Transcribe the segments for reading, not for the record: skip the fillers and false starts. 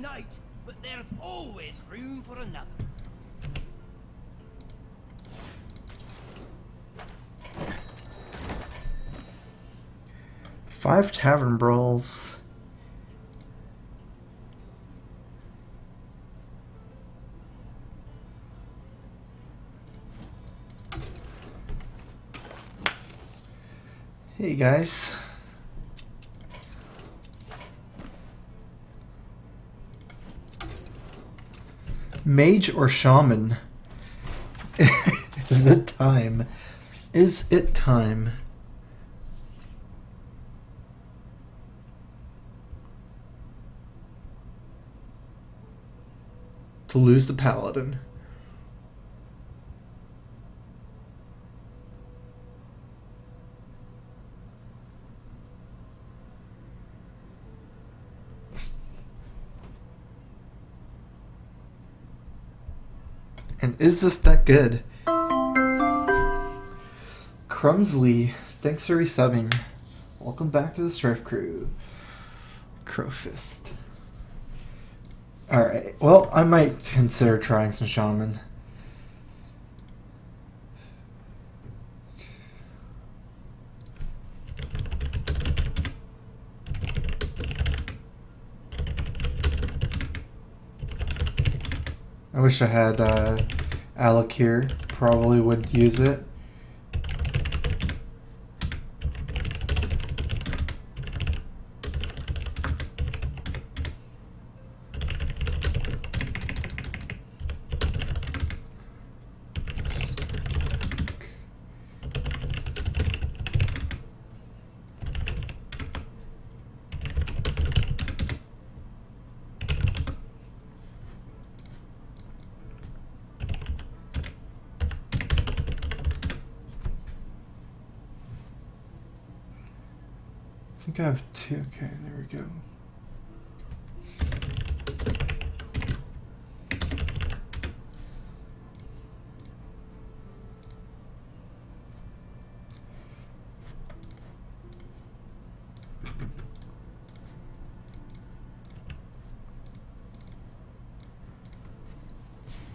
night, but there's always room for another. 5 tavern brawls. Hey guys. Mage or shaman? Is it time? Is it time? To lose the paladin. And is this that good? Crumsley, thanks for resubbing. Welcome back to the StrifeCro. Crowfist. Alright, well, I might consider trying some shaman. I wish I had Alec here. Probably would use it. I think I have 2. Okay, there we go.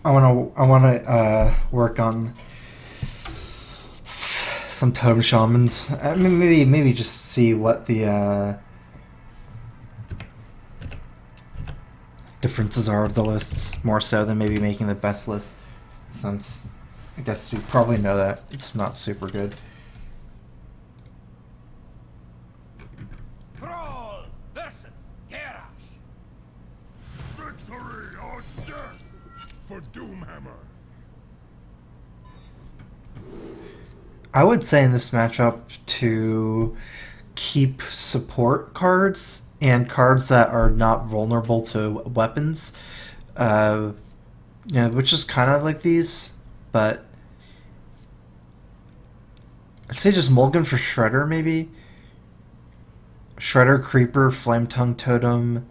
I wanna work on some totem shamans. I mean, maybe just see what the differences are of the lists, more so than maybe making the best list, since I guess we probably know that it's not super good. Thrall versus Garrosh. Victory or death for Doomhammer. I would say in this matchup to keep support cards and cards that are not vulnerable to weapons, which is kind of like these, but I'd say just mulligan for Shredder, maybe. Shredder, Creeper, Flame Tongue Totem.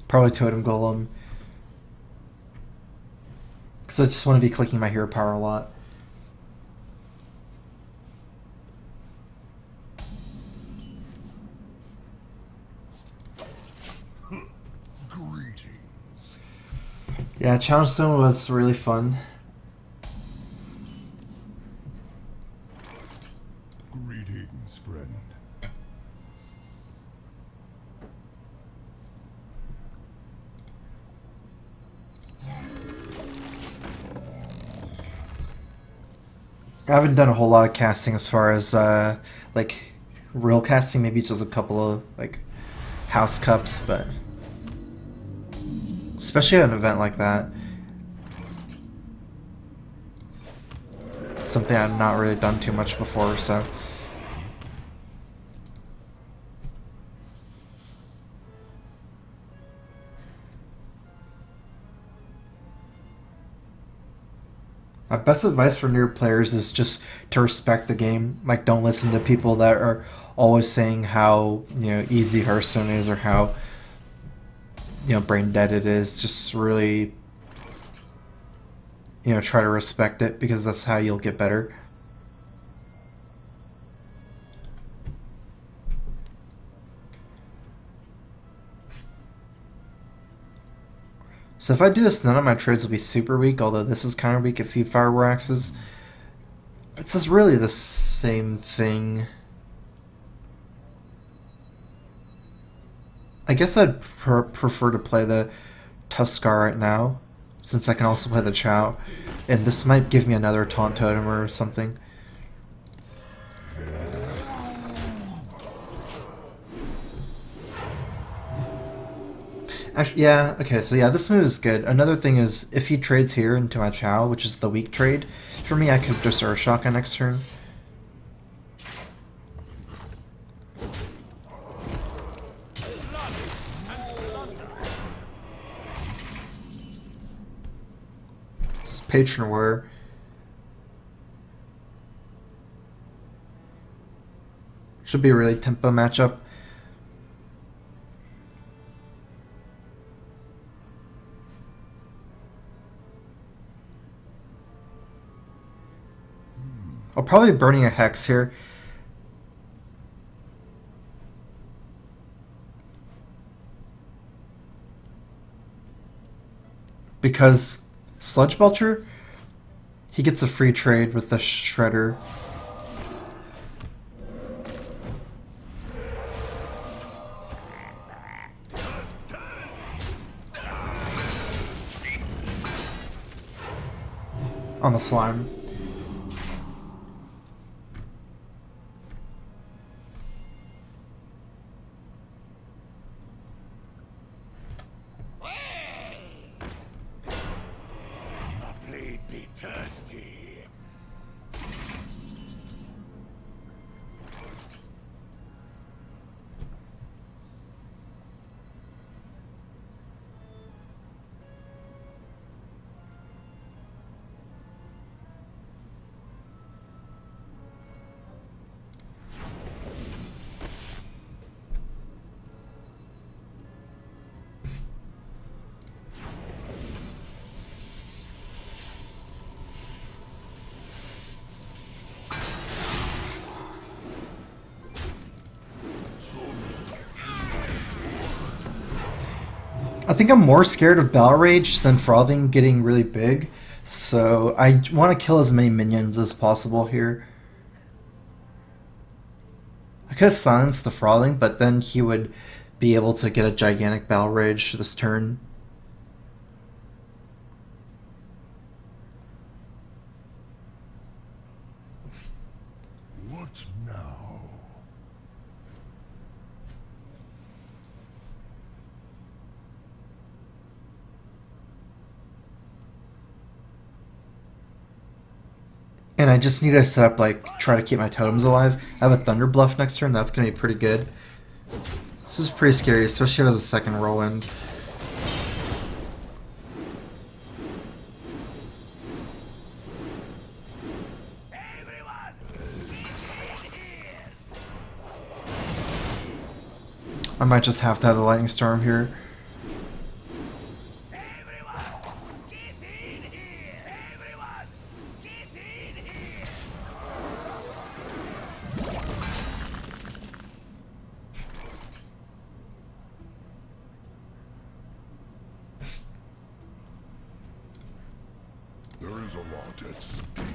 Probably Totem Golem. Because I just want to be clicking my hero power a lot. Greetings. Yeah, Challenge Zone was really fun. Greetings, friend. I haven't done a whole lot of casting as far as like real casting, maybe just a couple of like house cups, but especially at an event like that, something I've not really done too much before, so. My best advice for newer players is just to respect the game. Like, don't listen to people that are always saying how, easy Hearthstone is or how, brain dead it is. Just really, try to respect it, because that's how you'll get better. So if I do this, none of my trades will be super weak, although this was kind of weak, a few Fire Axes. It's just really the same thing. I guess I'd prefer to play the Tuskar right now, since I can also play the Chow. And this might give me another Taunt Totem or something. Actually, yeah, okay, so yeah, this move is good. Another thing is, if he trades here into my Chow, which is the weak trade, for me I could just Earth Shock on next turn. This is Patron Warrior. Should be a really tempo matchup. I'll probably be burning a Hex here. Because Sludge Belcher, he gets a free trade with the Shredder. On the slime. Thirsty. I think I'm more scared of Battle Rage than Frothing getting really big, so I want to kill as many minions as possible here. I could silence the Frothing, but then he would be able to get a gigantic Battle Rage this turn. What now? And I just need to set up, like, try to keep my totems alive. I have a Thunder Bluff next turn, that's going to be pretty good. This is pretty scary, especially if it has a second Whirlwind. I might just have to have the Lightning Storm here. There is a lot at stake.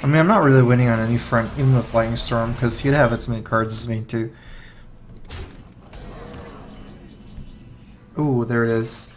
I mean, I'm not really winning on any front, even with Lightning Storm, because he'd have as many cards as me, too. Ooh, there it is.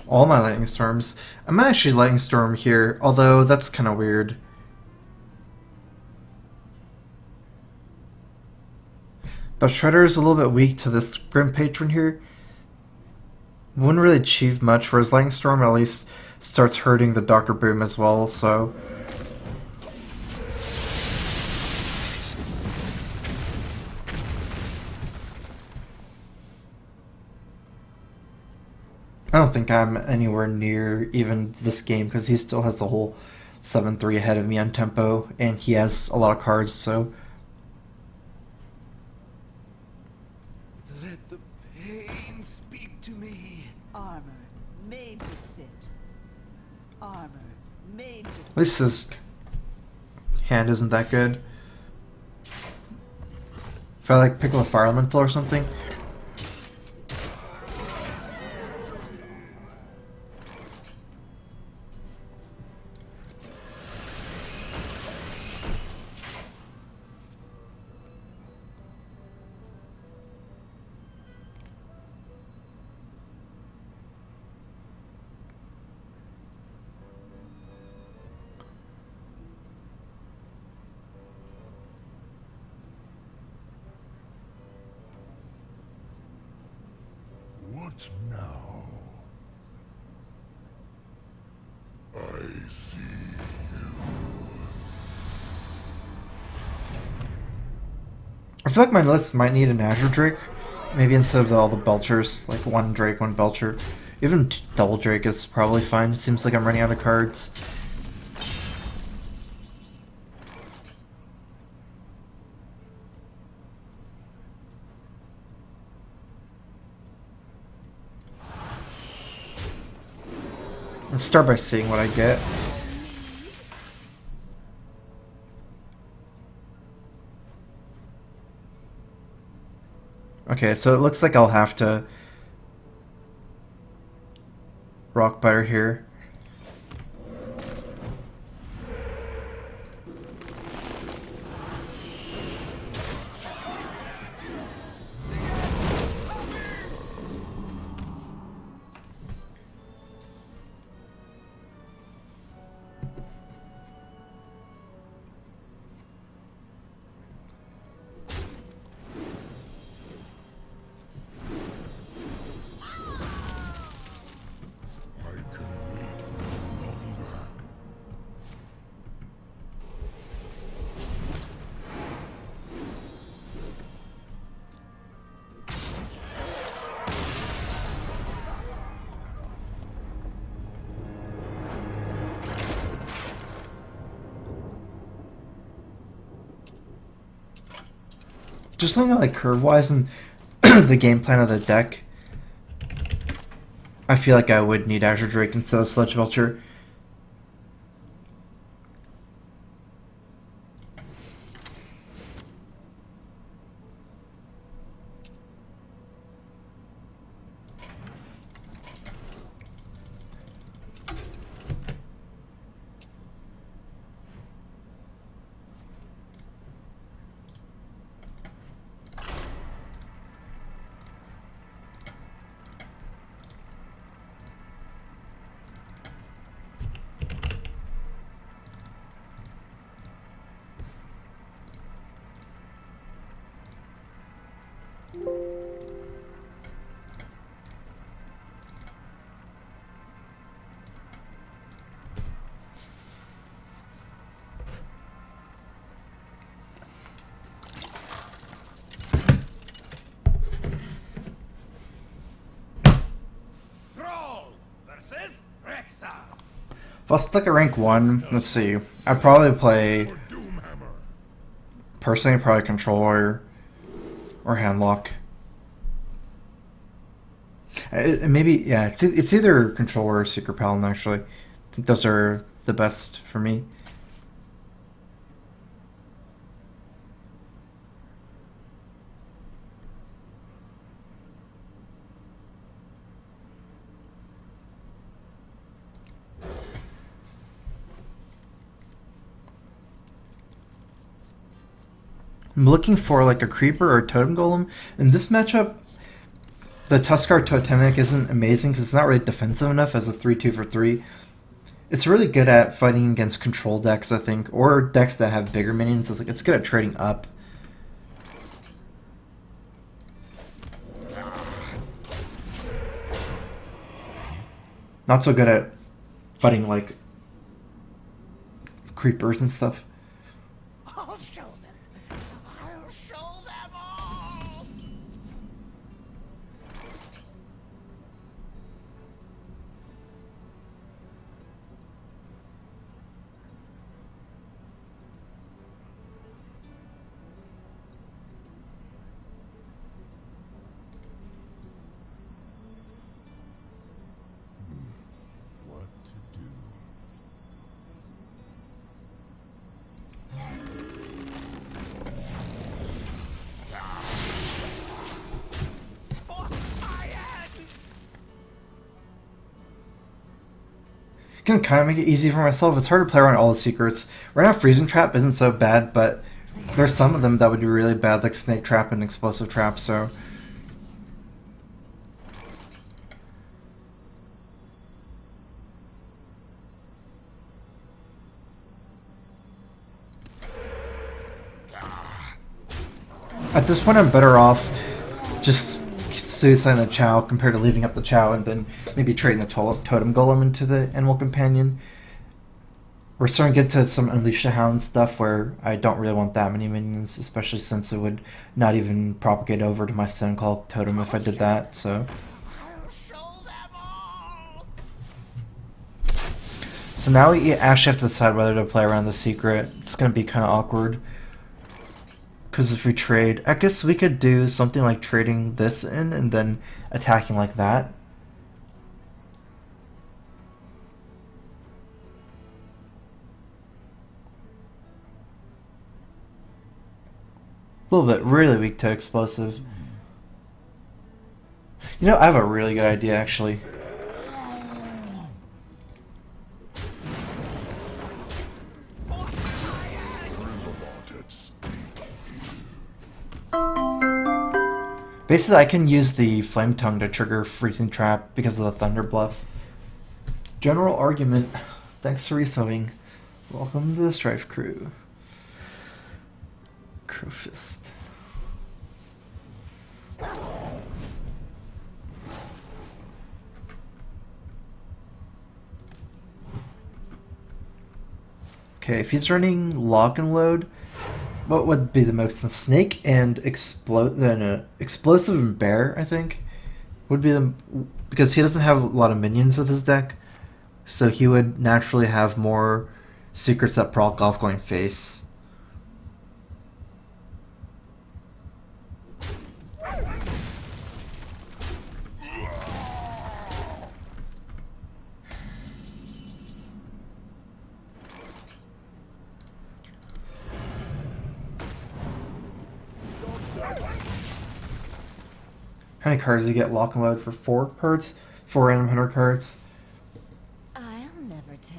all my lightning storms. I might actually lightning storm here, although that's kind of weird. But Shredder is a little bit weak to this Grim Patron here. Wouldn't really achieve much, whereas Lightning Storm at least starts hurting the Dr. Boom as well, so... I don't think I'm anywhere near even this game, because he still has the whole 7-3 ahead of me on tempo, and he has a lot of cards, so... Let the pain speak to me. Armor made to fit. Armor made to At least his hand isn't that good. If I like pick up a Fire Elemental or something... What now? I see you. I feel like my list might need an Azure Drake. Maybe instead of all the Belchers, like one Drake, one Belcher. Even double Drake is probably fine. It seems like I'm running out of cards. Let's start by seeing what I get. Okay, so it looks like I'll have to Rock Biter here. Just looking at like curve-wise and the game plan of the deck, I feel like I would need Azure Drake instead of Sludge Belcher. If I'll stick at rank 1, let's see. I'd probably play, personally, probably Controller or Handlock. Maybe, yeah, it's either Controller or Secret Paladin, actually. I think those are the best for me. I'm looking for like a creeper or a totem golem. In this matchup, the Tuskar Totemic isn't amazing because it's not really defensive enough as a 3/2 for 3. It's really good at fighting against control decks, I think, or decks that have bigger minions. It's good at trading up. Not so good at fighting like creepers and stuff. I'll show them. I'll show them all. What to do? For science! Can kind of make it easy for myself. It's hard to play around all the secrets. Right now, Freezing Trap isn't so bad, but there's some of them that would be really bad, like Snake Trap and Explosive Trap, so... At this point, I'm better off just suiciding the Chow compared to leaving up the Chow and then maybe trading the Totem Golem into the Animal Companion. We're starting to get to some Unleash the Hound stuff where I don't really want that many minions, especially since it would not even propagate over to my Stoneclaw Totem if I did that, so... I'll show them all. So now we actually have to decide whether to play around the secret. It's going to be kind of awkward. Because if we trade, I guess we could do something like trading this in and then attacking like that. A little bit really weak to explosive. You know, I have a really good idea actually. Basically, I can use the Flame Tongue to trigger Freezing Trap because of the Thunder Bluff. General argument. Thanks for resubbing. Welcome to the Strife Crew. Crowfist. Okay, if he's running Lock and Load, what would be the most? Snake and Explosive and Bear, I think, would be the... Because he doesn't have a lot of minions with his deck, so he would naturally have more secrets that proc off going face. How many cards do you get Lock and Load for? 4 cards? 4 random hunter cards? I'll never tell.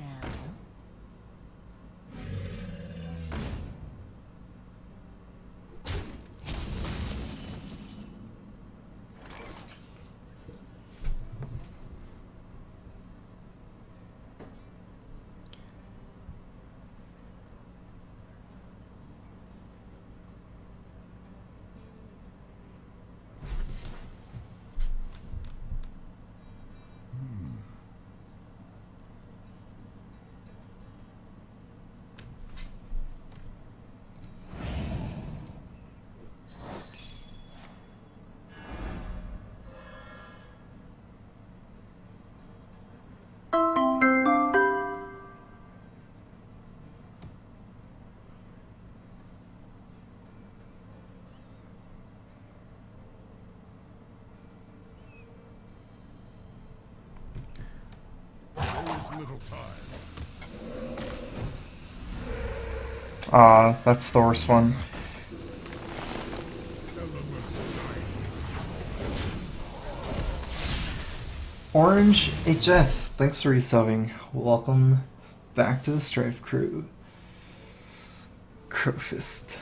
Little time. That's the worst one. Orange HS, thanks for resubbing. Welcome back to the Strife Crew. Crowfist.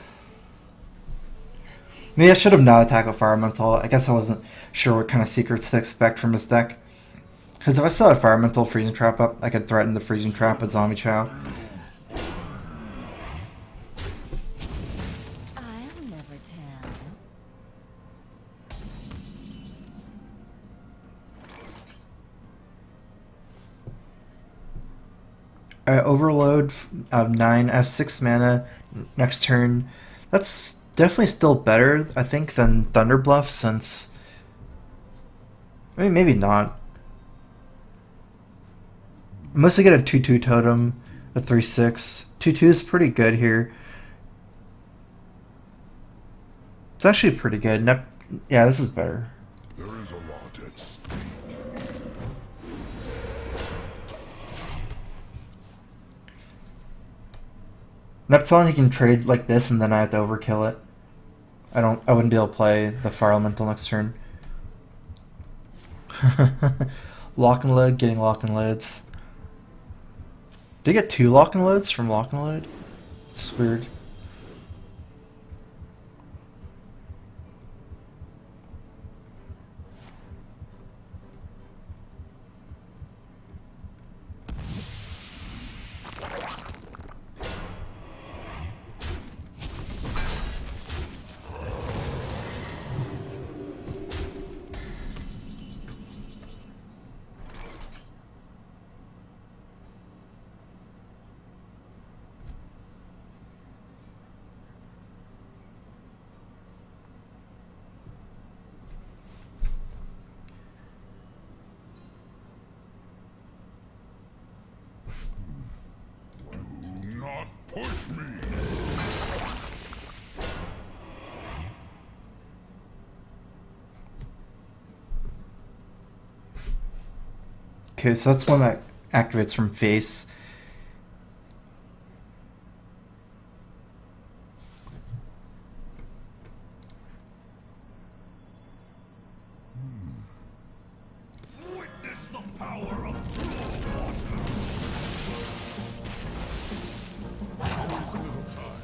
Maybe I should have not attacked with Fire Elemental. I guess I wasn't sure what kind of secrets to expect from his deck. Because if I still had Fire Elemental Freezing Trap up, I could threaten the Freezing Trap with Zombie Chow. I'll never tell. Overload of 9 F6 mana next turn. That's definitely still better, I think, than Thunder Bluff, since... I mean, maybe not. Unless I get a 2-2 totem, a 3-6. 2-2 is pretty good here. It's actually pretty good. Yeah, this is better. There is a lot at stake. Neptune, he can trade like this, and then I have to overkill it. I wouldn't be able to play the Fire Elemental next turn. Lock and load, getting lock and loads. Did I get 2 lock and loads from lock and load? It's weird. Do not push me. Okay, so that's one that activates from face. Witness the power of pure water. There is little time.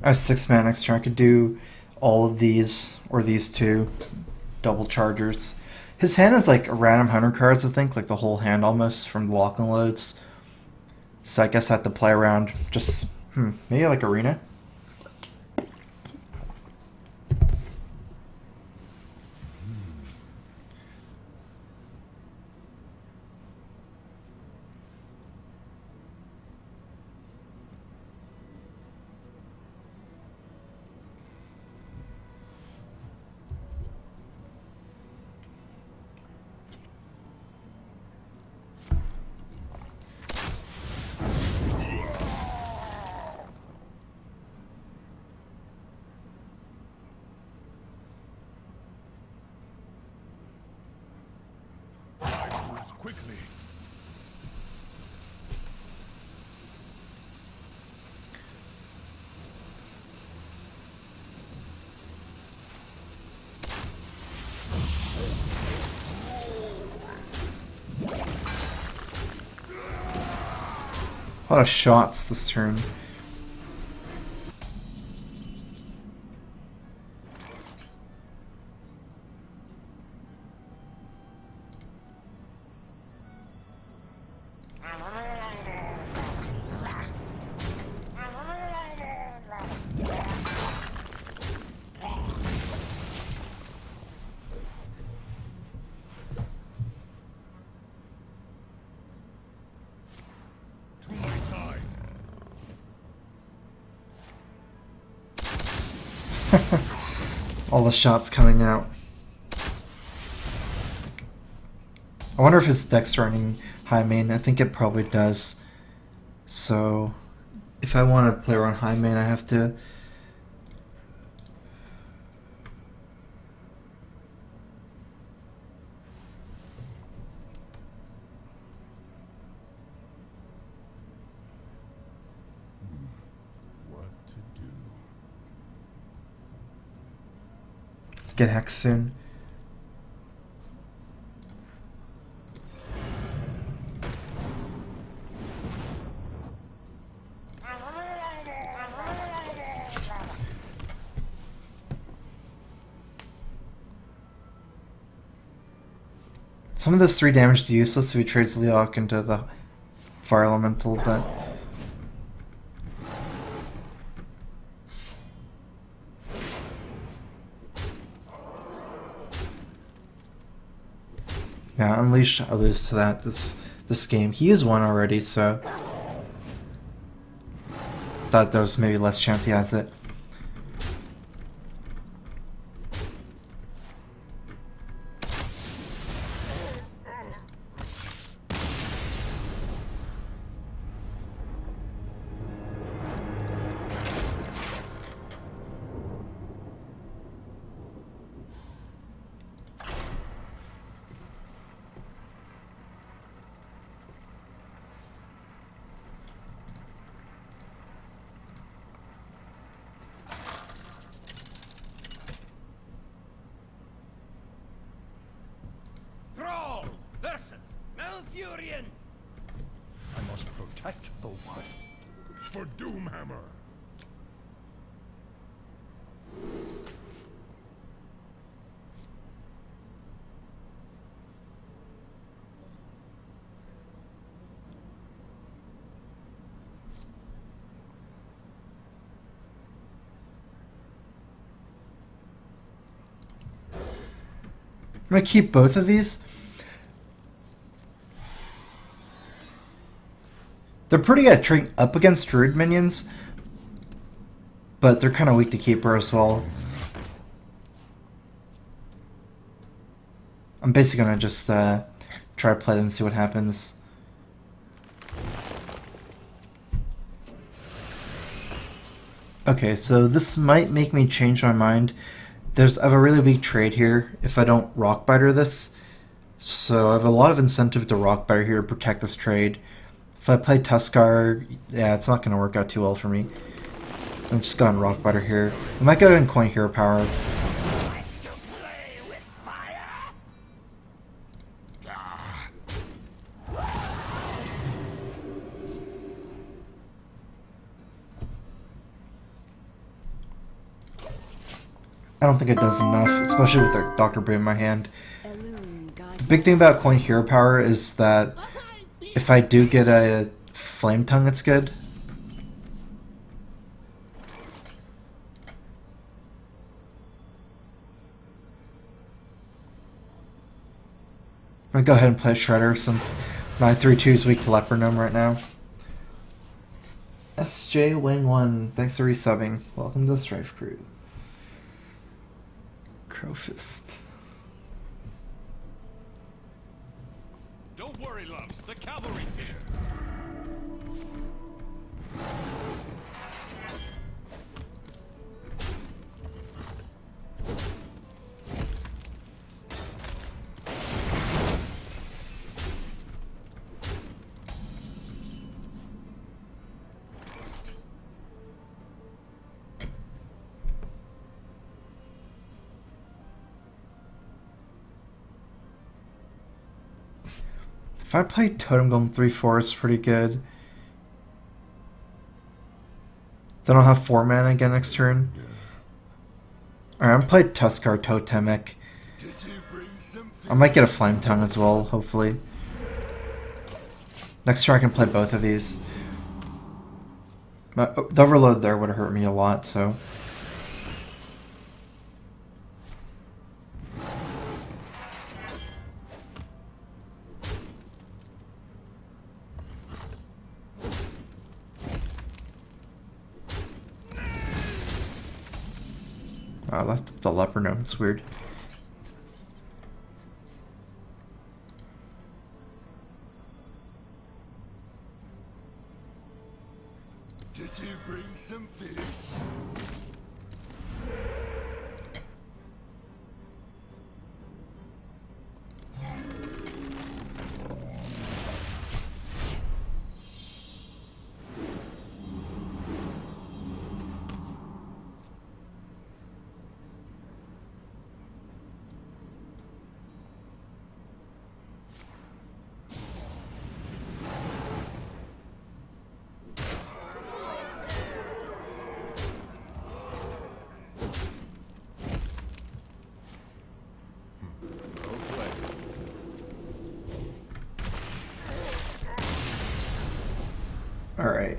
I have 6 mana next turn. I could do all of these, or these 2 double chargers. His hand is like a random 100 cards, I think, like the whole hand almost from the lock and loads. So I guess I have to play around. Just maybe like arena. I move quickly. A lot of shots this turn. To my side. All the shots coming out. I wonder if his deck's running high main. I think it probably does. So if I want to play around high main, I have to... get hexed soon. Some of this 3 damage is useless if he trades Leok into the Fire Elemental, but yeah, Unleashed, I lose to that this game. He used 1 already, so thought there was maybe less chance he has it. Thrall versus Malfurion. I must protect the one. For Doomhammer. I'm gonna keep both of these. They're pretty good at trading up against Druid minions, but they're kind of weak to Keeper as well. I'm basically gonna just try to play them and see what happens. Okay, so this might make me change my mind. I have a really weak trade here if I don't Rockbiter this. So I have a lot of incentive to Rockbiter here to protect this trade. If I play Tuskar, yeah, it's not going to work out too well for me. I'm just going Rockbiter here. I might go ahead and coin Hero Power. Like to play with fire? I don't think it does enough, especially with the Dr. Boom in my hand. Elune guide The big thing about coin Hero Power is that if I do get a Flame Tongue, it's good. I'm gonna go ahead and play Shredder since my 3-2 is weak to Leper Gnome right now. SJ Wing 1, thanks for resubbing. Welcome to the Strife Crew. Crowfist. Don't worry, loves. The cavalry's here. If I play Totem Golem 3-4, it's pretty good. Then I'll have 4 mana again next turn. Alright, I'm playing Tuskar Totemic. I might get a Flame Tongue as well, hopefully. Next turn I can play both of these. But the Overload there would have hurt me a lot, so... I left the Leper Gnome, it's weird. Did you bring some fish? Alright.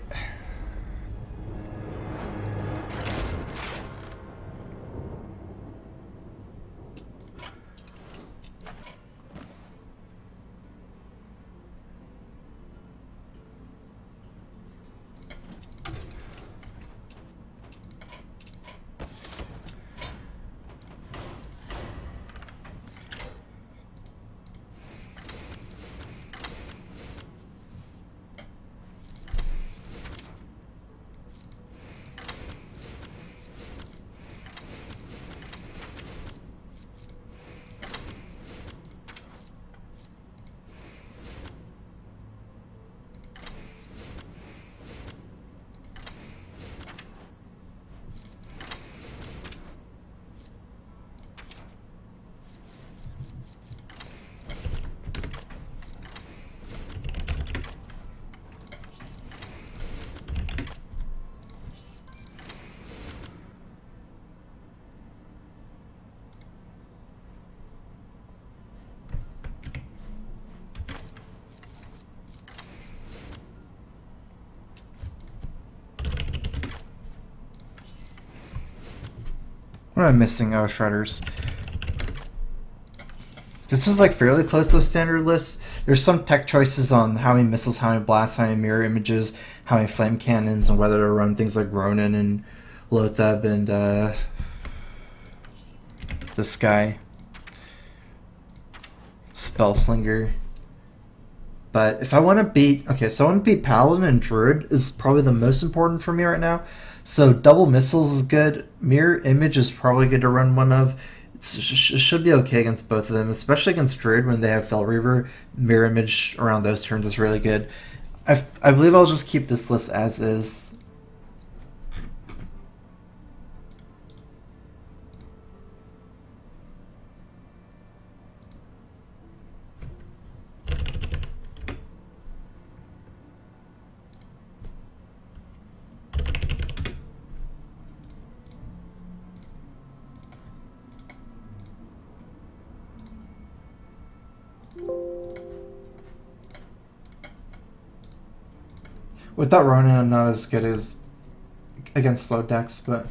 What am I missing? Oh, Shredders. This is like fairly close to the standard list. There's some tech choices on how many missiles, how many blasts, how many mirror images, how many flame cannons, and whether to run things like Ronin and Lotheb and this guy. Spellslinger. But if I want to beat... Okay, so I want to beat Paladin and Druid is probably the most important for me right now. So double missiles is good. Mirror image is probably good to run one of. It should be okay against both of them, especially against Druid when they have Fel Reaver. Mirror image around those turns is really good. I believe I'll just keep this list as is. Without Ronin, I'm not as good as against slow decks, but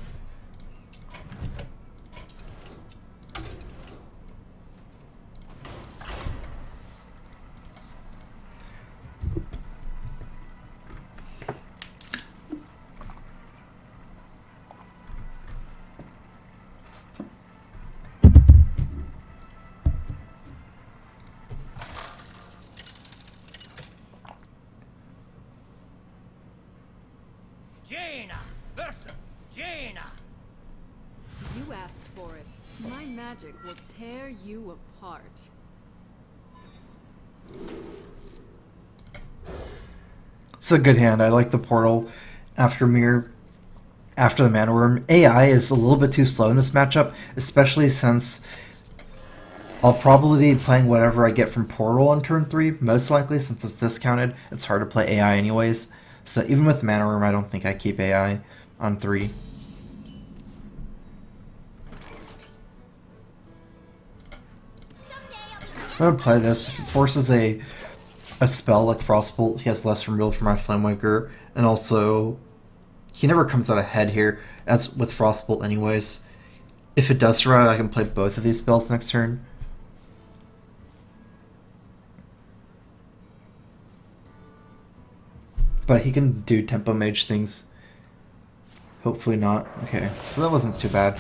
Jaina versus Jaina. You asked for it. My magic will tear you apart. it's a good hand. I like the portal after mirror, after the mana worm. AI is a little bit too slow in this matchup, especially since I'll probably be playing whatever I get from portal on turn 3, most likely since it's discounted. It's hard to play AI anyways. So even with mana worm, I don't think I keep AI on 3. I'm gonna play this. If it forces a spell like Frostbolt, he has less removal for my Flamewaker, and also he never comes out ahead here, as with Frostbolt anyways. If it does survive, I can play both of these spells next turn. But he can do Tempo Mage things. Hopefully not. Okay, so that wasn't too bad.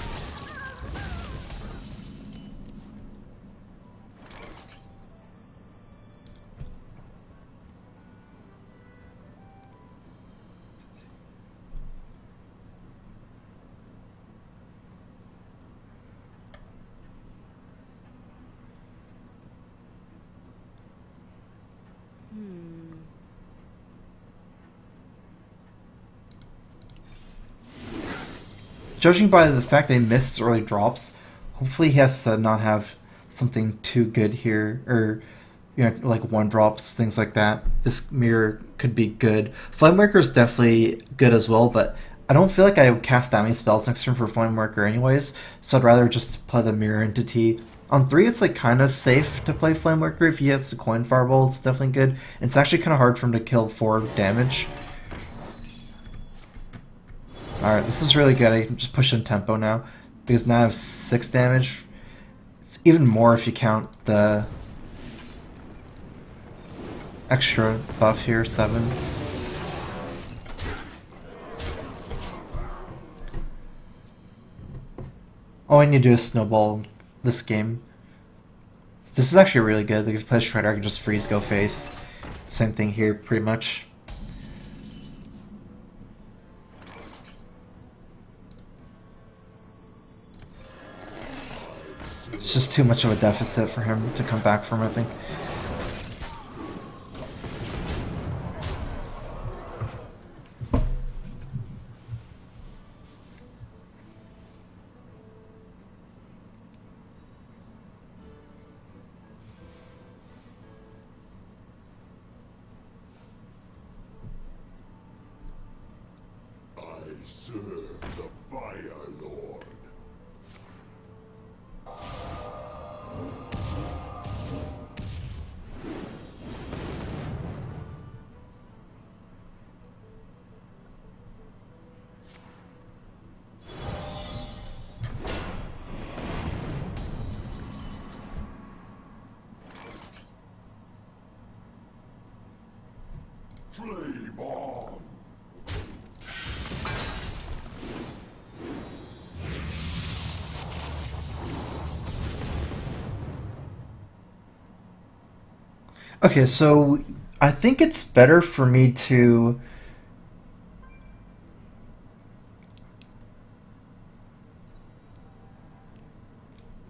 Judging by the fact that he missed early drops, hopefully he has to not have something too good here, or like 1-drops, things like that. This mirror could be good. Flamewaker is definitely good as well, but I don't feel like I would cast that many spells next turn for Flamewaker anyways, so I'd rather just play the mirror entity. On 3, it's like kind of safe to play Flamewaker. If he has the coin fireball, it's definitely good. It's actually kind of hard for him to kill 4 damage. Alright, this is really good. I can just push in tempo now. Because now I have 6 damage. It's even more if you count the extra buff here, 7. All I need to do is snowball this game. This is actually really good. Like if I play Shredder, I can just freeze, go face. Same thing here, pretty much. It's just too much of a deficit for him to come back from, I think. I serve the Fire Lord. Flame on! Okay, so I think it's better for me to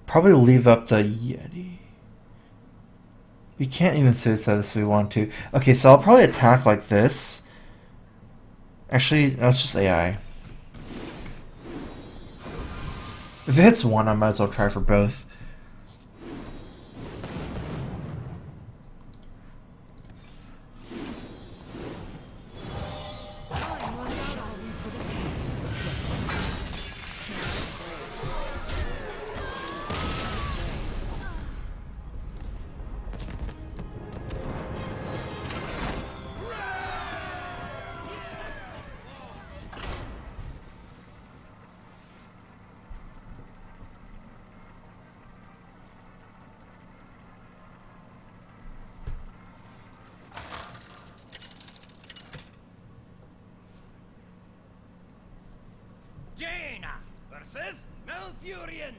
probably leave up the Yeti. We can't even suicide this if we want to. Okay, so I'll probably attack like this. Actually, that's just AI. If it hits one, I might as well try for both. Jaina versus Malfurion.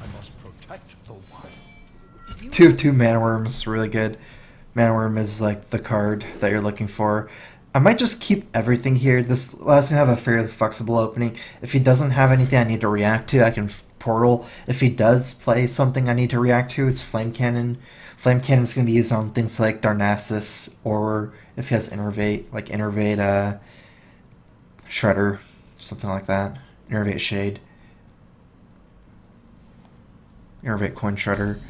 I must protect the one. Two Mana Worm is really good. Mana Worm is like the card that you're looking for. I might just keep everything here. This allows me to have a fairly flexible opening. If he doesn't have anything I need to react to, I can portal. If he does play something I need to react to, it's Flame Cannon. Flame Cannon is going to be used on things like Darnassus, or if he has Innervate, like Innervate Shredder, something like that. Innervate Shade. Innervate Coin Shredder.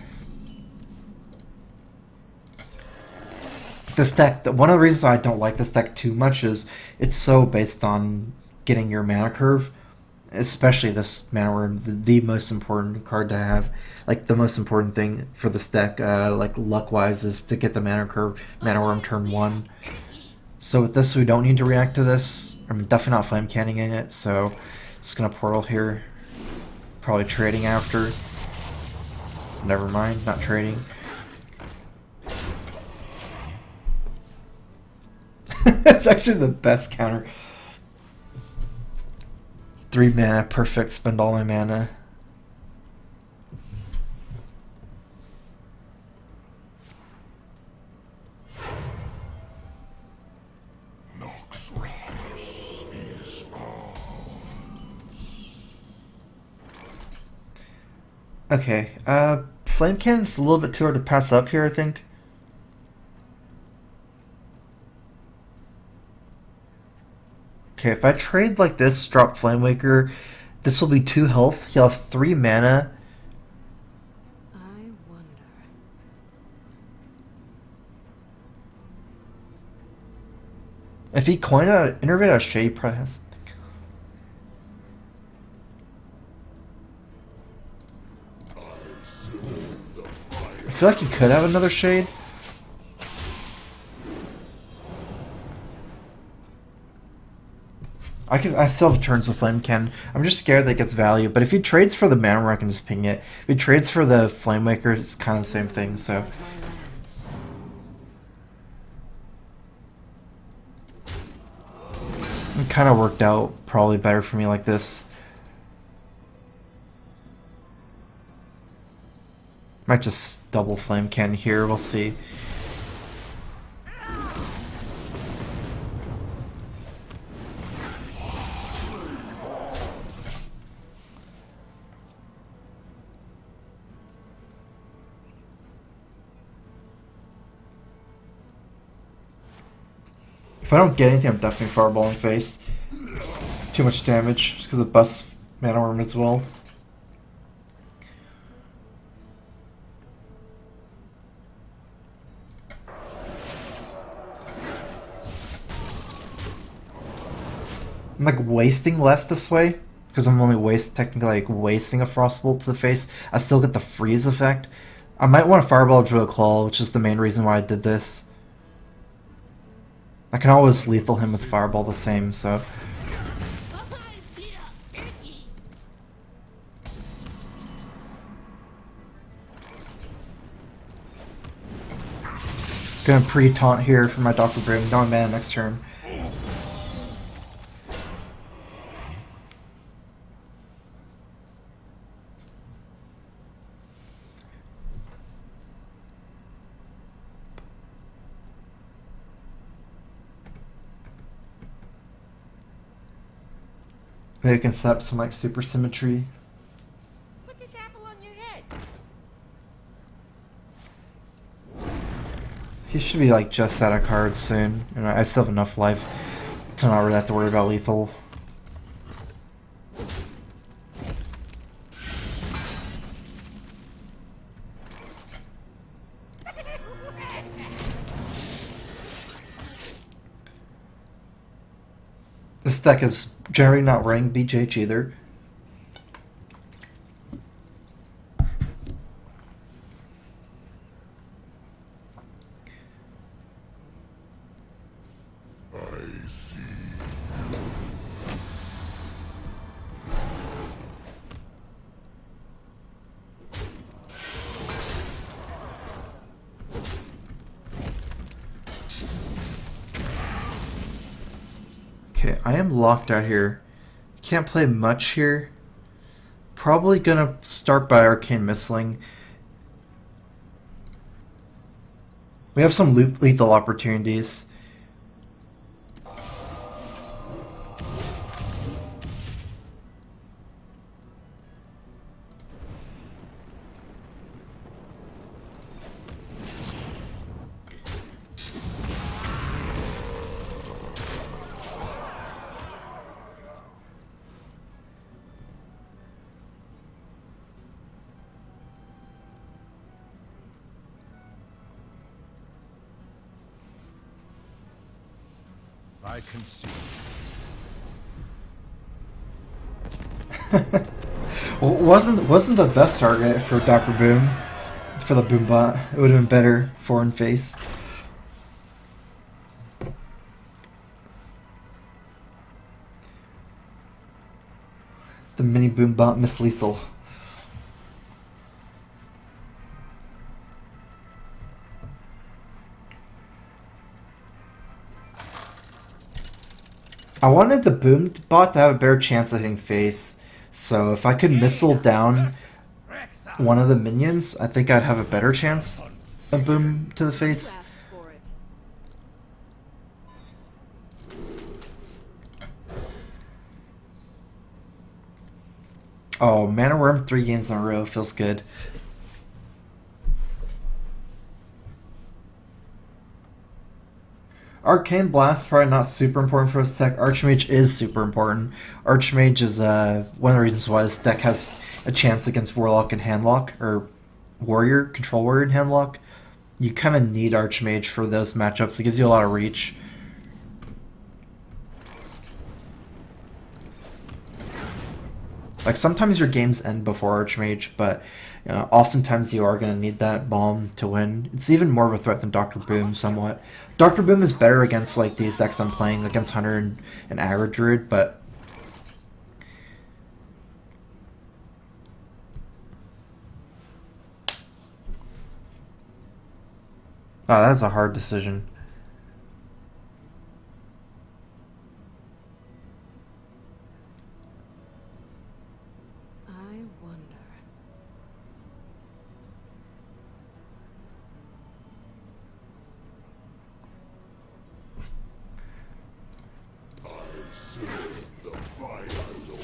This deck, one of the reasons I don't like this deck too much is it's so based on getting your mana curve, especially this Mana Worm, the most important card to have. Like the most important thing for this deck, like luck-wise, is to get the mana curve, Mana Worm turn 1. So with this, we don't need to react to this. I'm definitely not Flame Canning in it, so just gonna portal here. Probably trading after. Never mind, not trading. It's actually the best counter. 3 mana, perfect, spend all my mana. Okay, Flame Cannon's a little bit too hard to pass up here, I think. Okay, if I trade like this, drop Flame Waker, this will be 2 health. He'll have 3 mana. I wonder. If he coined out Innervate out Shade, he probably has. I feel like he could have another Shade. I still have turns of Flame Cannon. I'm just scared that it gets value. But if he trades for the Mana, I can just ping it. If he trades for the Flame Waker, it's kind of the same thing. So it kind of worked out probably better for me like this. Might just double Flame Cannon here. We'll see. If I don't get anything, I'm definitely fireballing face. It's too much damage just because of busts Mana Worm as well. I'm like wasting less this way because I'm only technically like wasting a Frostbolt to the face. I still get the freeze effect. I might want to fireball Druid Claw, which is the main reason why I did this. I can always lethal him with fireball the same, so. Gonna pre-taunt here for my Dr. Boom. No mana next turn. Maybe we can set up some like super symmetry. Put this apple on your head. He should be like just out of cards soon. And I still have enough life to not really have to worry about lethal. This deck is generally not running BJH either. I see. Okay, I am locked out here. Can't play much here. Probably gonna start by Arcane Missling. We have some lethal opportunities. I can see. Well, wasn't the best target for Dr. Boom for the Boom bot. It would have been better for in face. The mini Boom bot miss lethal. I wanted the Boom bot to have a better chance of hitting face, so if I could missile down one of the minions, I think I'd have a better chance of Boom to the You face. asked for it. Oh, Mana Worm 3 games in a row feels good. Arcane Blast probably not super important for this deck. Archmage is super important. Archmage is one of the reasons why this deck has a chance against Warlock and Handlock, or Warrior, Control Warrior and Handlock. You kind of need Archmage for those matchups. It gives you a lot of reach. Like sometimes your games end before Archmage, but oftentimes you are going to need that bomb to win. It's even more of a threat than Dr. Boom somewhat. Dr. Boom is better against like these decks I'm playing, against Hunter and Aggro Druid, but Wow, that's a hard decision. I wonder.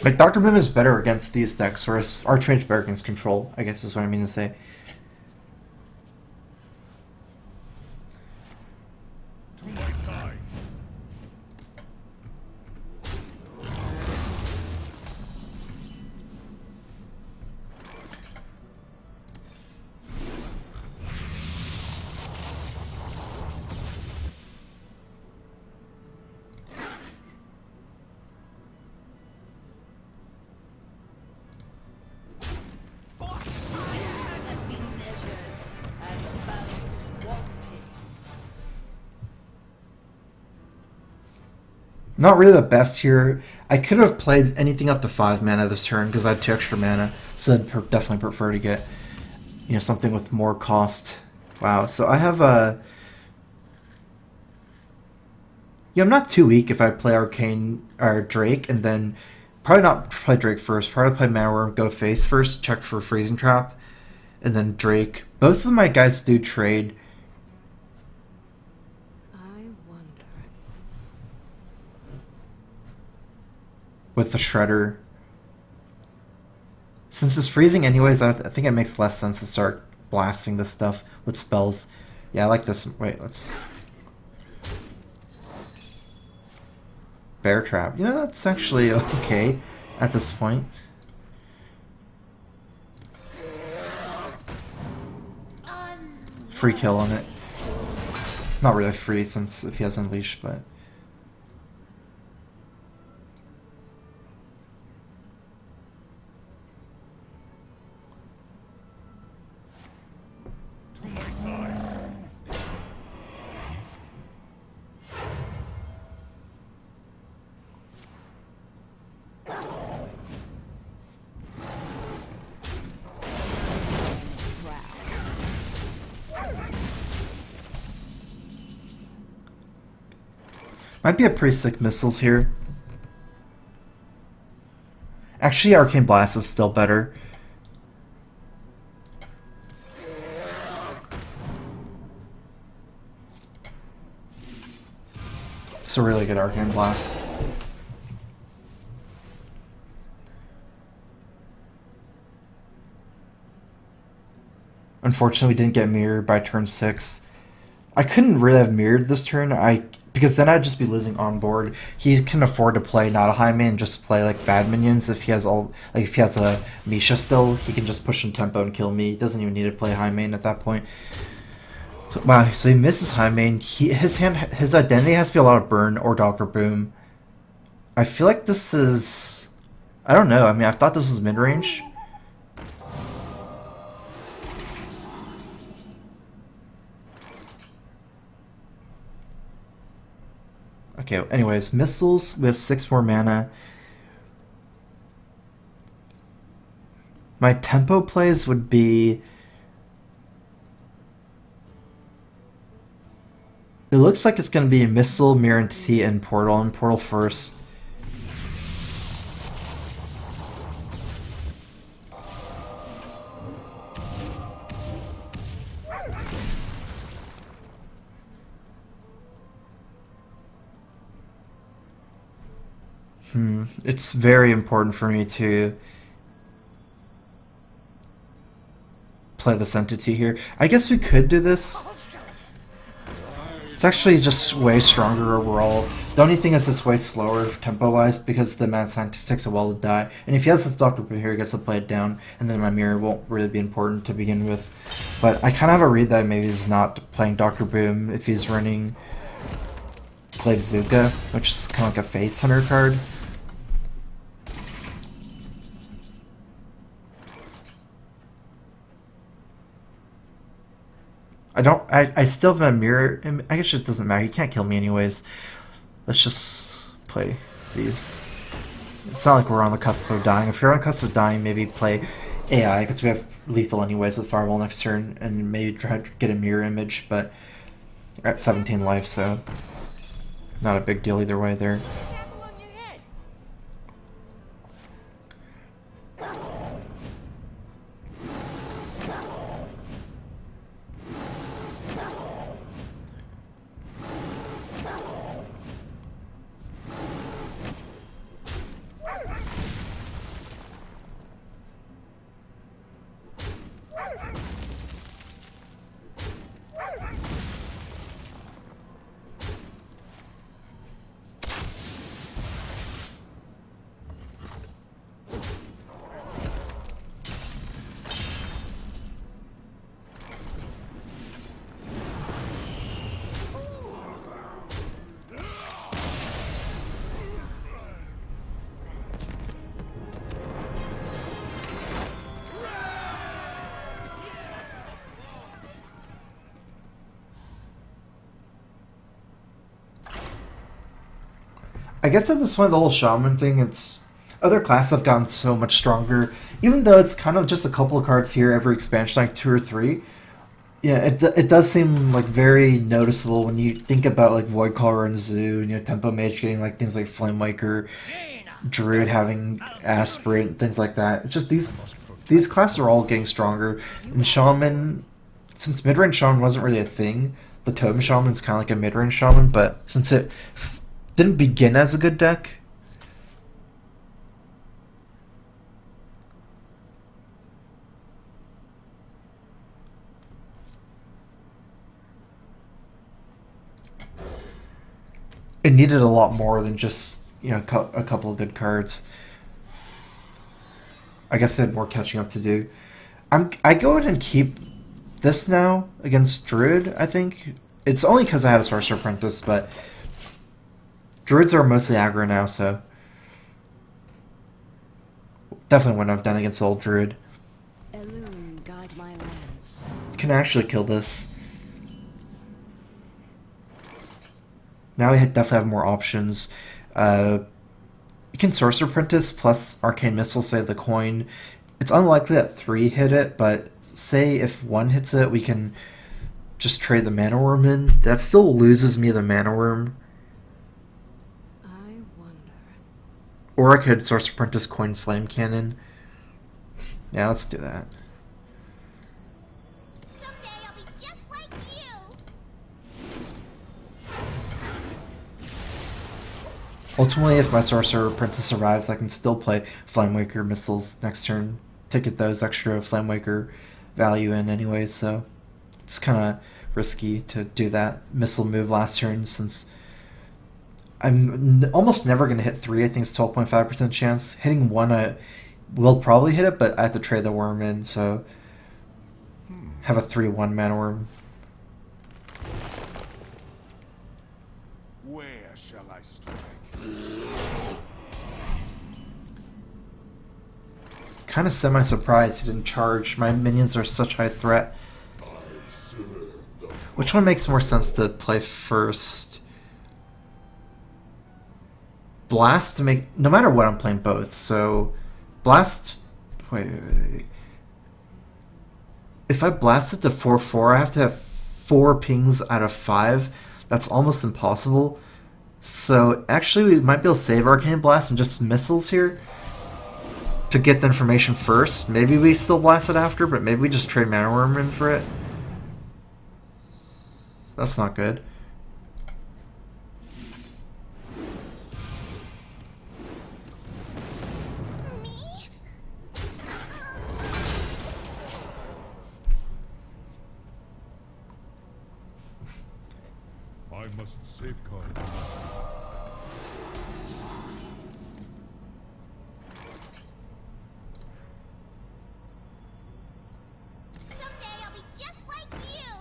Like, Dr. Boom is better against these decks, whereas Archmage better against control, I guess is what I mean to say. To my side. Not really the best here. I could have played anything up to 5 mana this turn because I had 2 extra mana, so I'd definitely prefer to get, you know, something with more cost. Wow, so I have a... Yeah, I'm not too weak if I play Arcane or Drake, and then probably not play Drake first. Probably play Mana Worm, go face first, check for Freezing Trap, and then Drake. Both of my guys do trade. I wonder. With the Shredder. Since it's freezing anyways, I think it makes less sense to start blasting this stuff with spells. Yeah, I like this. Wait, let's... Bear Trap. You know, that's actually okay at this point. Free kill on it. Not really free since if he has Unleash, but... To my side. Might be a pretty sick missiles here. Actually, Arcane Blast is still better. It's a really good Arcane Blast. Unfortunately, we didn't get mirrored by turn 6. I couldn't really have mirrored this turn. Because then I'd just be losing on board. He can afford to play not a high main and just play like bad minions. If he has if he has a Misha still, he can just push in tempo and kill me. He doesn't even need to play high main at that point. So wow, so he misses high main. His identity has to be a lot of burn or Dr. Boom. I feel like this is, I don't know. I mean, I thought this was mid range. Okay, anyways, missiles, we have 6 more mana. My tempo plays would be... It looks like it's going to be Missile, Mirror Entity, and Portal. And Portal first. It's very important for me to play this entity here. I guess we could do this. It's actually just way stronger overall. The only thing is it's way slower tempo-wise because the Mad Scientist takes a while to die. And if he has this Dr. Boom here, he gets to play it down, and then my mirror won't really be important to begin with. But I kind of have a read that maybe he's not playing Dr. Boom if he's running Glaive Zuka, which is kind of like a face hunter card. I still have a mirror. I guess it doesn't matter. He can't kill me anyways. Let's just play these. It's not like we're on the cusp of dying. If you're on the cusp of dying, maybe play AI, because we have lethal anyways with Firewall next turn, and maybe try to get a mirror image, but At 17 life, so not a big deal either way there. Apple on your head. I guess at this point, the whole shaman thing, it's other classes have gotten so much stronger. Even though it's kind of just a couple of cards here every expansion, like 2 or 3. Yeah, it does seem like very noticeable when you think about like Voidcaller and Zoo, and Tempo Mage getting like things like Flamewaker, Druid having Aspirant, things like that. It's just these classes are all getting stronger. And Shaman, since mid-range Shaman wasn't really a thing, the Totem Shaman's kind of like a mid-range Shaman, but since it didn't begin as a good deck, it needed a lot more than just, a couple of good cards. I guess they had more catching up to do. I go ahead and keep this now against Druid, I think. It's only because I had a Sorcerer Apprentice, but Druids are mostly aggro now, so definitely wouldn't have done against old Druid. Elune, guide my lance. Can actually kill this. Now we definitely have more options. You can Sorcerer Apprentice plus Arcane Missile, save the coin. It's unlikely that 3 hit it, but say if 1 hits it, we can just trade the Mana Worm in. That still loses me the Mana Worm. I wonder. Or I could Sorcerer Apprentice Coin Flame Cannon. Yeah, let's do that. Someday I'll be just like you. Ultimately, if my Sorcerer Apprentice survives, I can still play Flamewaker Missiles next turn to get those extra Flamewaker value in anyway, so it's kind of risky to do that missile move last turn since I'm almost never going to hit 3. I think it's 12.5% chance. Hitting 1, I will probably hit it, but I have to trade the worm in, so have a 3/1 Mana Worm. Where shall I strike? Kind of semi-surprised he didn't charge. My minions are such high threat. Which one makes more sense to play first? Blast to make... No matter what, I'm playing both. So, Blast... Wait. If I blast it to 4/4, I have to have 4 pings out of 5. That's almost impossible. So, actually, we might be able to save Arcane Blast and just missiles here to get the information first. Maybe we still blast it after, but maybe we just trade Mana Worm in for it. That's not good. Me? I must safeguard. Someday I'll be just like you.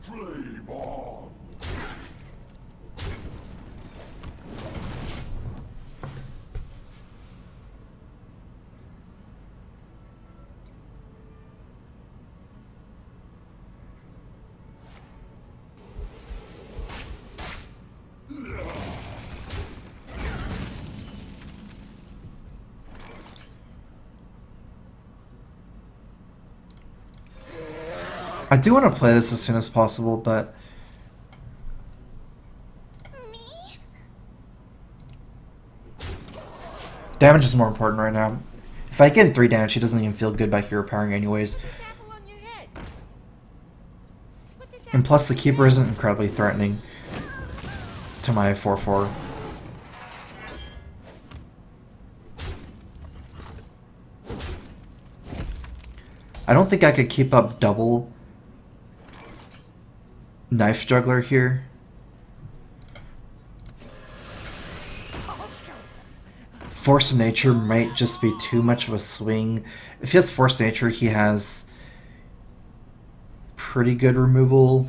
Flame on! I do want to play this as soon as possible, but Damage is more important right now. If I get 3 damage, he doesn't even feel good about hero powering anyways. Put this apple on your head. Put this And apple plus the on your keeper head. isn't incredibly threatening to my 4/4. I don't think I could keep up double knife juggler here. Force of Nature might just be too much of a swing. If he has Force of Nature, he has pretty good removal.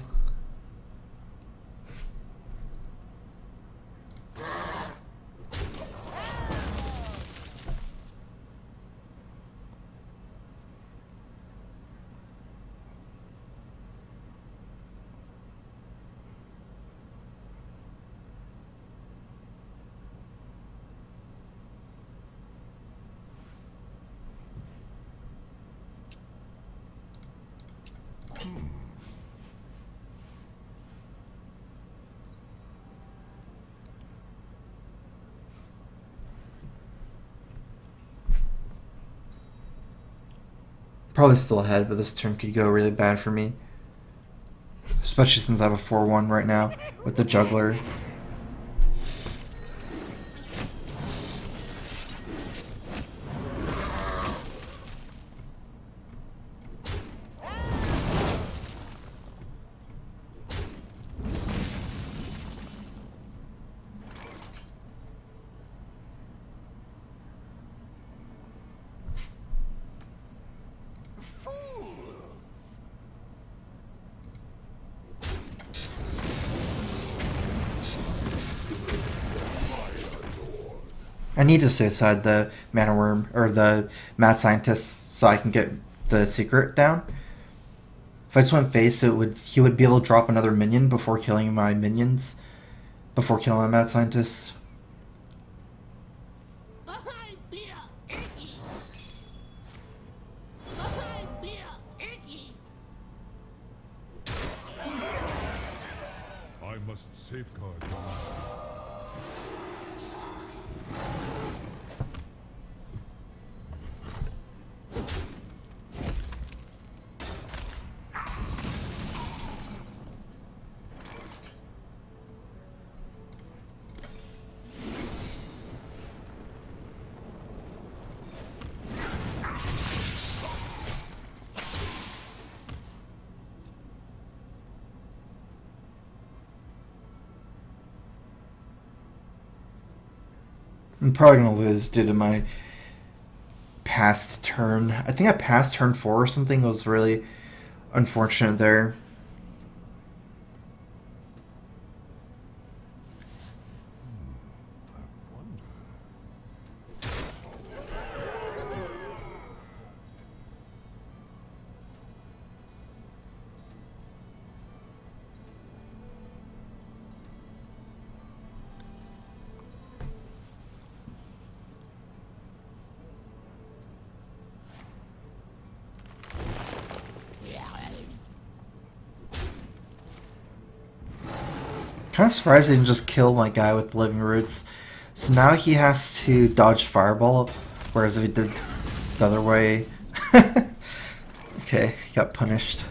Probably still ahead, but this turn could go really bad for me. Especially since I have a 4/1 right now with the juggler. Fools! I need to stay aside the mana worm or the mad scientist so I can get the secret down. If I just went face, he would be able to drop another minion before killing my minions, before killing my mad scientist. I feel icky. I feel icky. I must safeguard them. I'm probably going to lose due to my past turn. I think I passed turn 4 or something. It was really unfortunate there. Kind of surprised he didn't just kill my guy with the living roots. So now he has to dodge fireball, whereas if he did the other way... Okay, he got punished.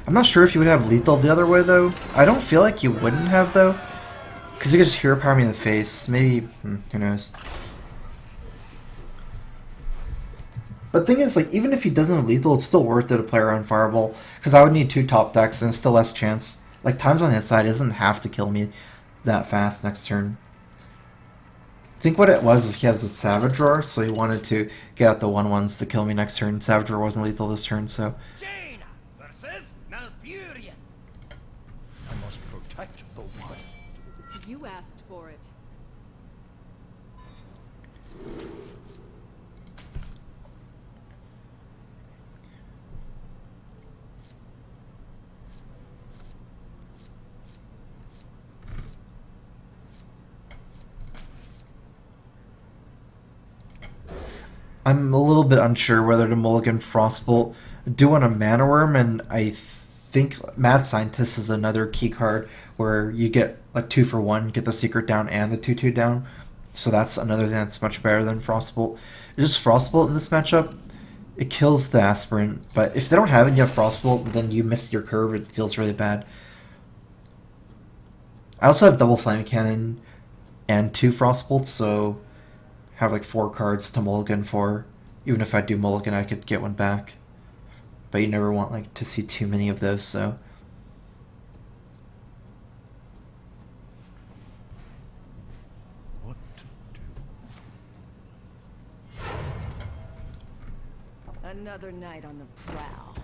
I'm not sure if he would have lethal the other way though. I don't feel like he wouldn't have though. Because he could just hero power me in the face. Maybe, who knows. But the thing is, like, even if he doesn't have lethal, it's still worth it to play around Fireball. Because I would need 2 top decks and still less chance. Like, times on his side doesn't have to kill me that fast next turn. I think what it was is he has a Savage Roar, so he wanted to get out the 1/1s to kill me next turn. Savage Roar wasn't lethal this turn, so... Jaina versus Malfurion. I must protect the one. You asked for it. I'm a little bit unsure whether to mulligan Frostbolt, do on a Mana Worm, and I think Mad Scientist is another key card where you get like 2 for 1, get the secret down and the 2/2 down. So that's another thing that's much better than Frostbolt. It's just Frostbolt in this matchup, it kills the Aspirant, but if they don't have it and you have Frostbolt, then you missed your curve, it feels really bad. I also have double Flame Cannon and 2 Frostbolts, so I have like 4 cards to mulligan for. Even if I do mulligan, I could get one back. But you never want like to see too many of those, so... What to do? Another night on the prowl.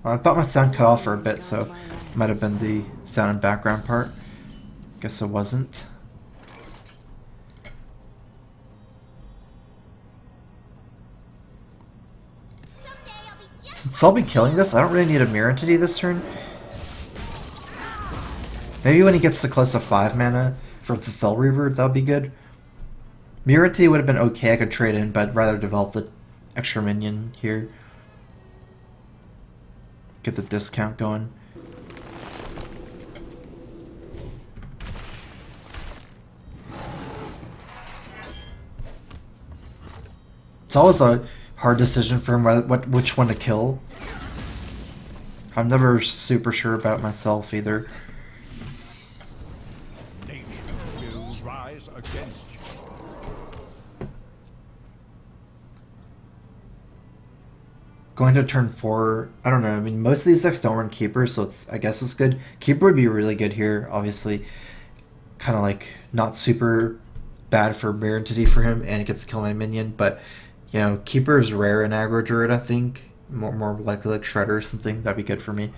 I thought my sound cut off for a bit, so it might have been the sound and background part. Guess it wasn't. Since I'll be killing this, I don't really need a Mirror Entity this turn. Maybe when he gets to close to 5 mana for the Fel Reaver, that'll be good. Mirror Entity would have been okay, I could trade in, but I'd rather develop the extra minion here. Get the discount going. It's always a hard decision for him which one to kill. I'm never super sure about myself either. Nature will rise against you. Going to turn 4, I don't know, I mean most of these decks don't run Keeper, so I guess it's good. Keeper would be really good here, obviously. Kind of like not super bad for Mirror Entity for him, and it gets to kill my minion, but you know, Keeper is rare in Aggro Druid, I think. More likely like Shredder or something, that'd be good for me.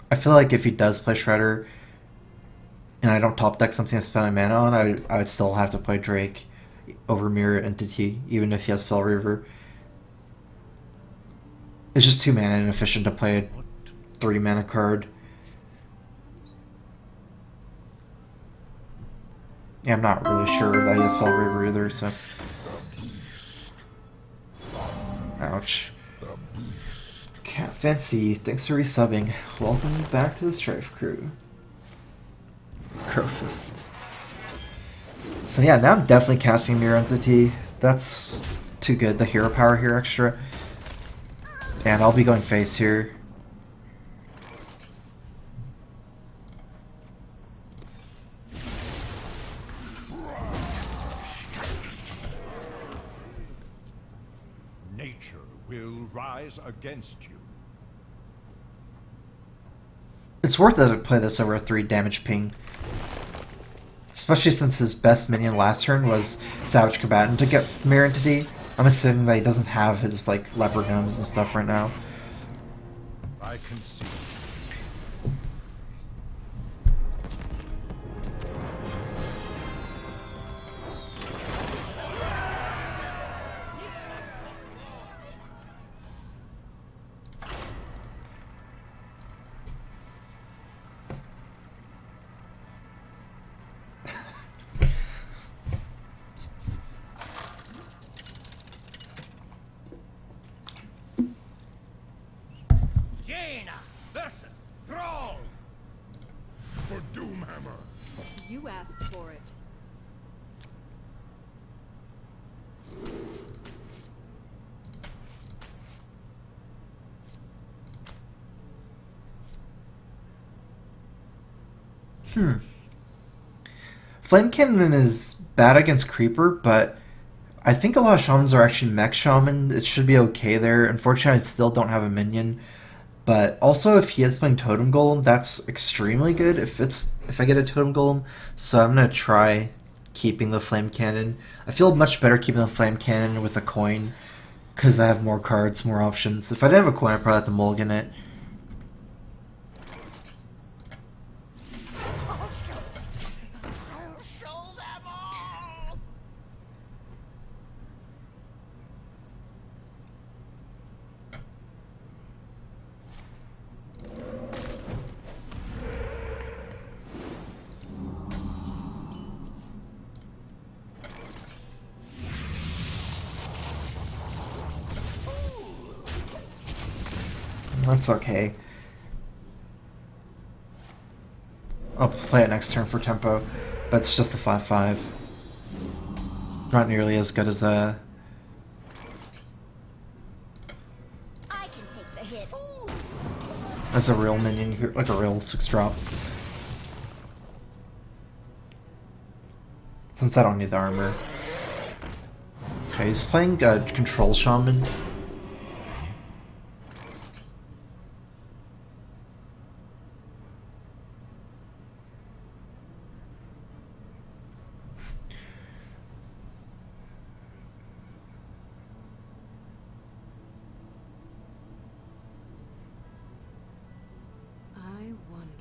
I feel like if he does play Shredder, and I don't top deck something I spend my mana on, I would still have to play Drake over Mirror Entity, even if he has Fel Reaver. It's just 2 mana inefficient to play a 3 mana card. Yeah, I'm not really sure that he has Fel Reaver either, so... Ouch. Cat Fancy, thanks for resubbing. Welcome back to the StrifeCro. Crowfist. So yeah, now I'm definitely casting Mirror Entity. That's too good, the hero power here extra. And I'll be going face here. Nature will rise against you. It's worth it to play this over a 3 damage ping. Especially since his best minion last turn was Savage Combatant to get Mirror Entity. I'm assuming that he doesn't have his like leopard gnomes and stuff right now. I can see. Jaina versus Thrall. For Doomhammer. You asked for it. Flame Cannon is bad against Creeper, but I think a lot of Shamans are actually Mech Shaman. It should be okay there. Unfortunately, I still don't have a minion. But also, if he is playing Totem Golem, that's extremely good if I get a Totem Golem. So I'm going to try keeping the Flame Cannon. I feel much better keeping the Flame Cannon with a coin, because I have more cards, more options. If I didn't have a coin, I'd probably have to mulligan it. I'll show them all. That's okay. I'll play it next turn for tempo, but it's just a 5/5. Not nearly as good as I can take the hit. as a real minion here, like a real 6-drop. Since I don't need the armor. Okay, he's playing Control Shaman. I wonder.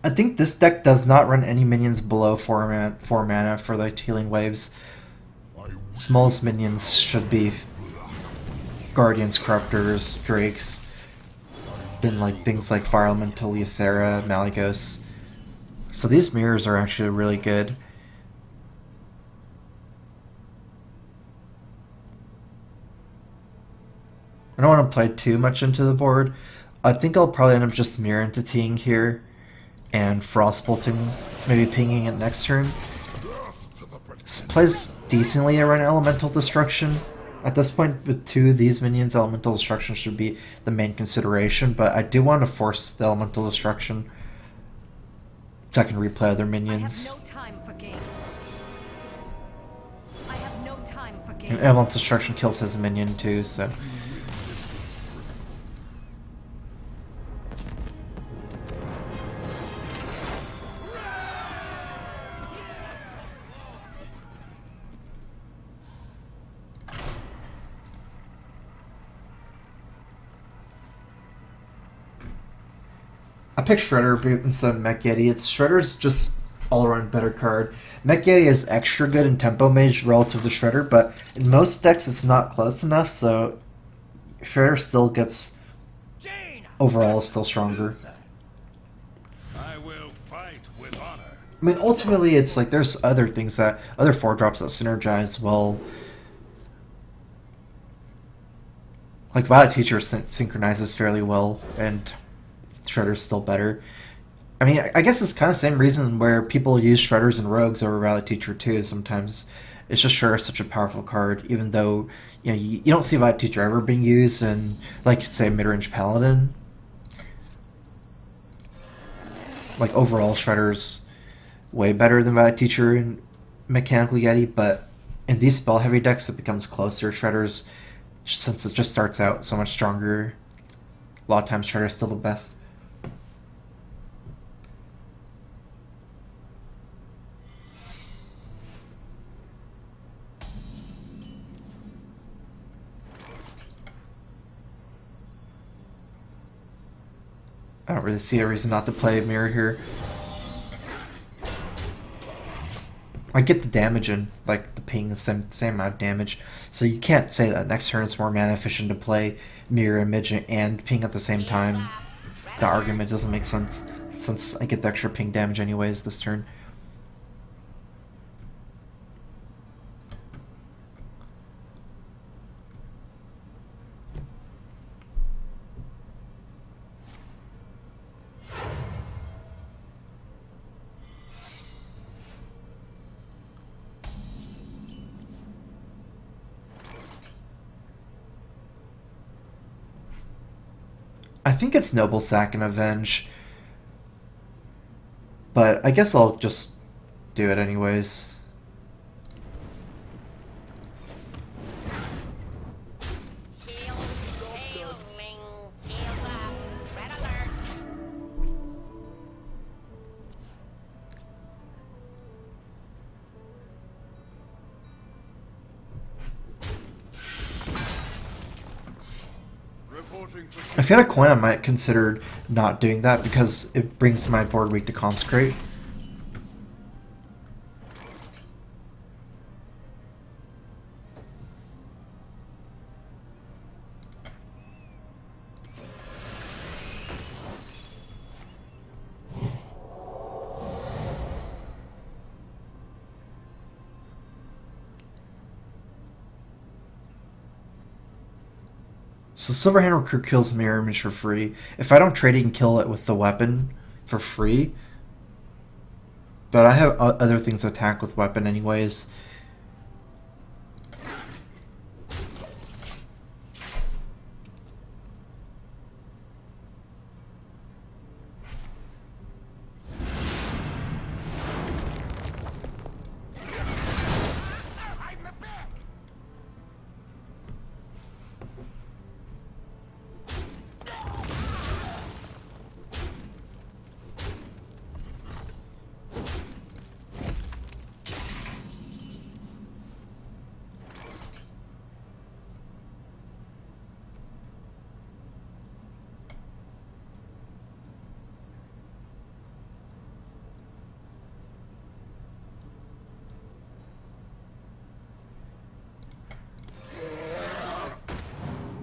I think this deck does not run any minions below 4 mana for the healing waves. Smallest minions should be Guardians, Corruptors, Drakes, then like things like Fire Elemental, Ysera, Malygos. So these mirrors are actually really good. I don't want to play too much into the board. I think I'll probably end up just mirror entitying here and frostbolting, maybe pinging it next turn. This plays decently around Elemental Destruction. At this point, with 2 of these minions, Elemental Destruction should be the main consideration, but I do want to force the Elemental Destruction so I can replay other minions. I have no time for games. I have no time for games. And Elemental Destruction kills his minion too, so... I picked Shredder instead of Mech Yeti. Shredder's just all-around better card. Mech Yeti is extra good in Tempo Mage relative to Shredder, but in most decks it's not close enough, so Shredder still gets overall still stronger. I will fight with honor. I mean, ultimately it's like there's other things that other 4-drops that synergize well. Like Violet Teacher synchronizes fairly well, and Shredder's still better. I mean, I guess it's kind of the same reason where people use Shredders and Rogues over Violet Teacher too. Sometimes it's just Shredder's such a powerful card, even though you don't see Violet Teacher ever being used in, like, say, Midrange Paladin. Like, overall, Shredder's way better than Violet Teacher and Mechanical Yeti, but in these spell-heavy decks it becomes closer. Shredder's, since it just starts out so much stronger, a lot of times Shredder's still the best. I don't really see a reason not to play Mirror here. I get the damage in, like the ping, the same amount of damage. So you can't say that next turn it's more mana efficient to play Mirror Image and ping at the same time. The argument doesn't make sense since I get the extra ping damage anyways this turn. I think it's Noble Sack and Avenge, but I guess I'll just do it anyways. If you had a coin, I might consider not doing that because it brings my board week to Consecrate. So Silverhand Recruit kills Mirror Image for free. If I don't trade, he can kill it with the weapon for free. But I have other things to attack with weapon anyways.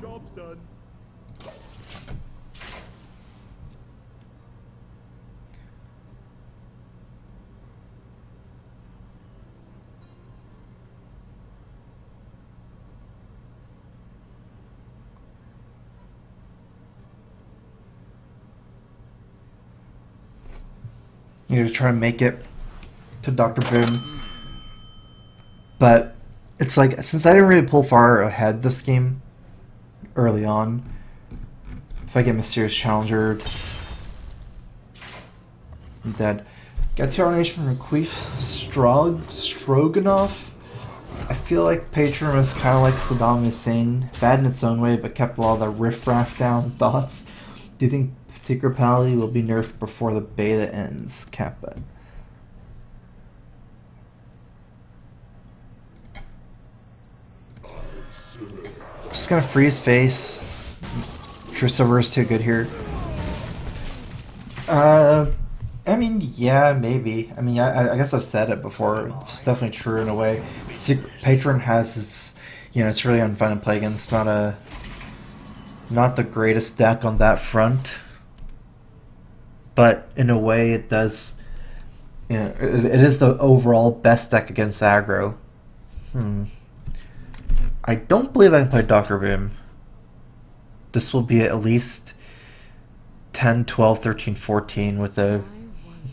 Job's done. You know, to try and make it to Dr. Boom. But it's like, since I didn't really pull far ahead this game early on, if I get Mysterious Challenger, I'm dead. Get to our nation from Queef Stroganoff. I feel like Patron was kind of like Saddam Hussein, bad in its own way, but kept a lot of the riffraff down. Thoughts? Do you think Secret Pally will be nerfed before the beta ends? Kappa. Just gonna freeze face. True Silver is too good here. I mean, yeah, maybe. I mean, I guess I've said it before. It's definitely true in a way. Patron has its, you know, it's really unfun to play against. Not the greatest deck on that front, but in a way, it does. You know, it is the overall best deck against aggro. I don't believe I can play Dr. Boom. This will be at least 10, 12, 13, 14 with a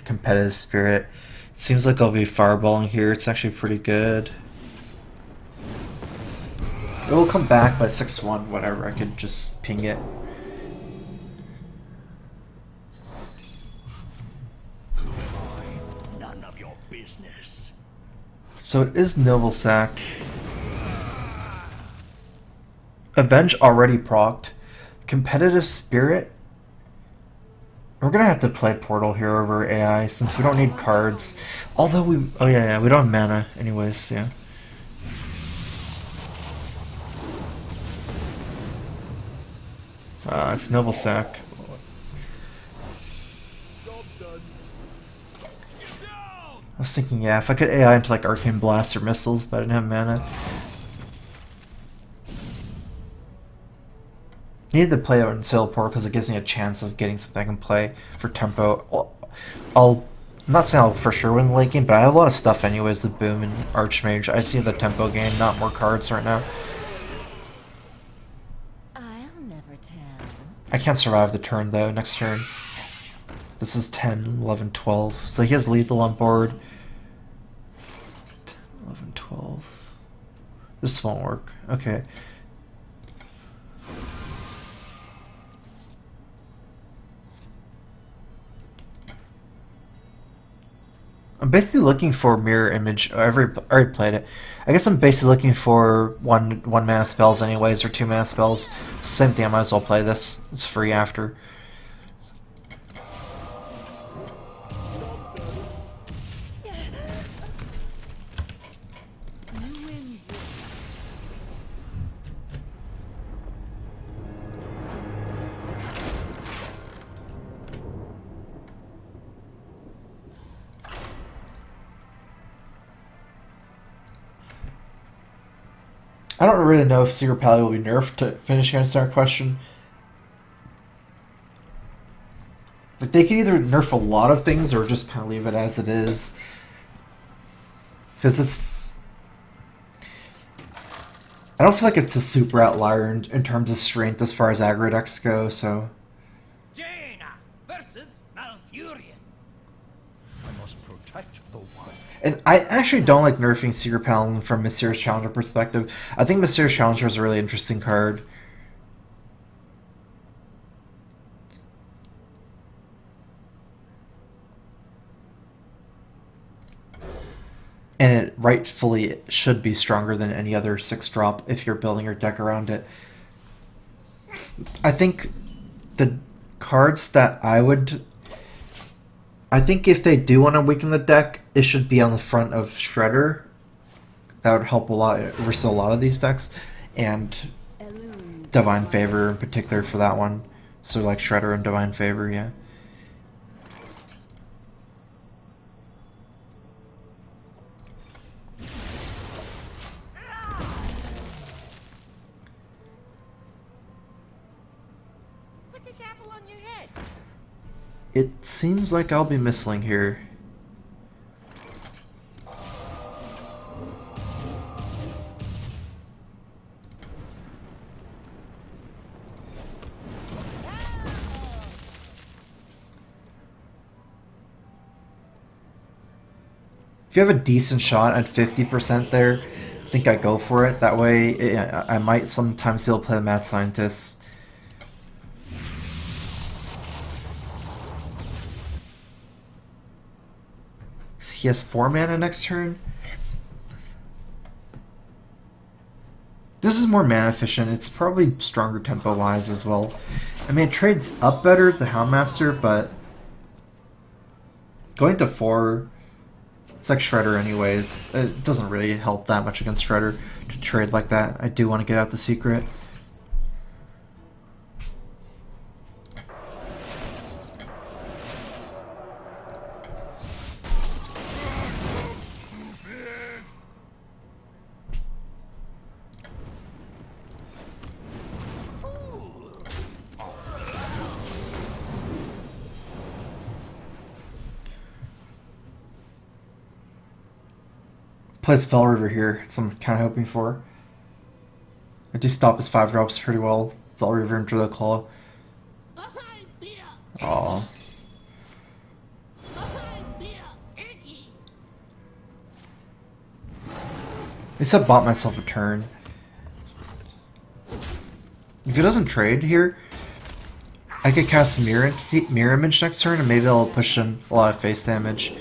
competitive spirit. It seems like I'll be fireballing here. It's actually pretty good. It will come back, but 6-1, whatever. I could just ping it. None of your business. So it is Noble Sack. Avenge already procced. Competitive Spirit. We're gonna have to play Portal here over AI since we don't need cards. Although we, oh yeah, we don't have mana anyways. Yeah. It's Noble Sack. I was thinking, yeah, if I could AI into like Arcane Blast or Missiles, but I didn't have mana. I needed to play it in Silport because it gives me a chance of getting something I can play for tempo. I'm not saying I'll for sure win the late game, but I have a lot of stuff anyways, the Boom and Archmage. I see the tempo gain, not more cards right now. I'll never tell. I can't survive the turn though, next turn. This is 10, 11, 12. So he has lethal on board. 10, 11, 12. This won't work. Okay. I'm basically looking for mirror image. I already played it. I guess I'm basically looking for one mana spells anyways, or 2 mana spells. Same thing. I might as well play this. It's free after. I don't really know if Secret Pally will be nerfed to finish answering our question. Like, they can either nerf a lot of things or just kind of leave it as it is. Because this... I don't feel like it's a super outlier in terms of strength as far as aggro decks go, so... Jaina versus Malfurion. I must protect the one. And I actually don't like nerfing Secret Paladin from Mysterious Challenger perspective. I think Mysterious Challenger is a really interesting card. And it rightfully should be stronger than any other 6-drop if you're building your deck around it. I think the cards that I think if they do want to weaken the deck, it should be on the front of Shredder. That would help a lot versus a lot of these decks. And Divine Favor in particular for that one. So like Shredder and Divine Favor, yeah. Put this apple on your head. It seems like I'll be missing here. If you have a decent shot at 50% there, I think I go for it. That way, I might sometimes be able to play the Mad Scientist. He has 4 mana next turn. This is more mana efficient. It's probably stronger tempo-wise as well. I mean, it trades up better, the Houndmaster, but going to 4, it's like Shredder anyways. It doesn't really help that much against Shredder to trade like that. I do want to get out the secret. Plays Fell River here. It's I'm kind of hoping for. I do stop his 5-drops pretty well. Fell River and Drill Claw. Aww. At least I bought myself a turn. If he doesn't trade here, I could cast Mirror Image next turn and maybe I'll push him a lot of face damage.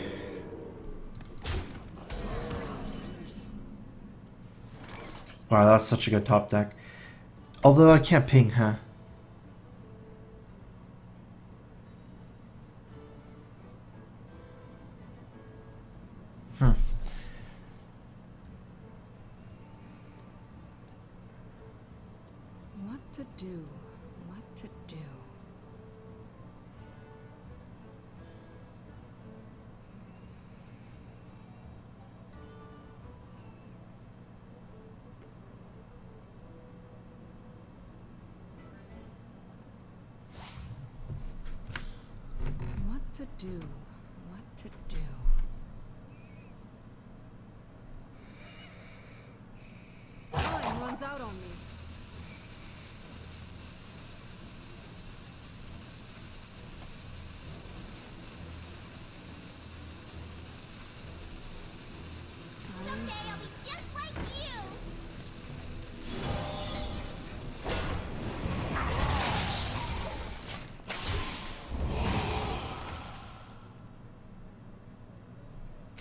Wow, that's such a good top deck. Although I can't ping, huh? What to do? What to do? What to do? What to do? Time runs out on me. Someday I'll be just like you.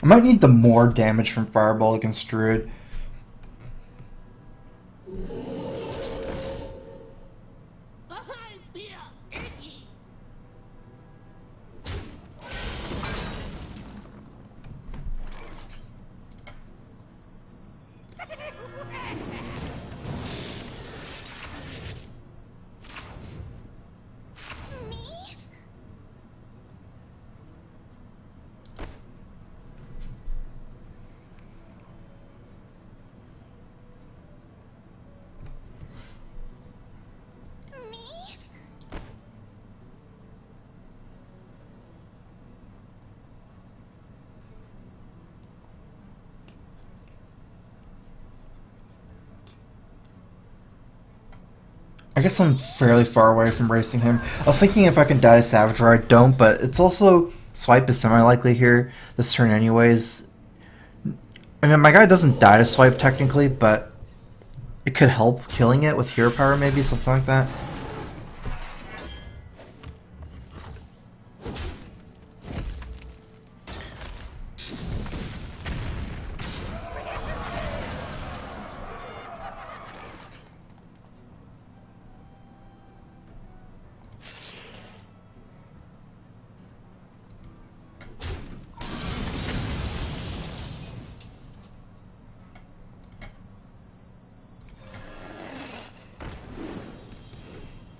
I might need the more damage from Fireball against Druid. Me? I guess I'm fairly far away from racing him. I was thinking if I can die to Savage, or I don't, but it's also swipe is semi-likely here this turn anyways. I mean, my guy doesn't die to swipe technically, but it could help killing it with hero power, maybe, something like that.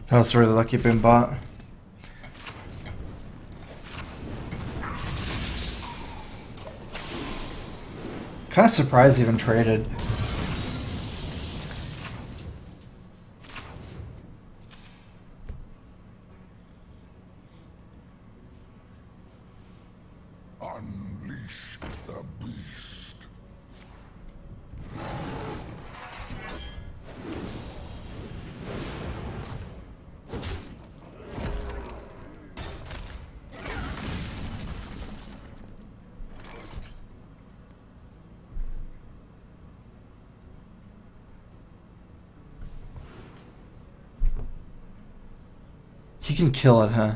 That was really lucky being bought. Kind of surprised he even traded. Unleash the beast. He can kill it, huh?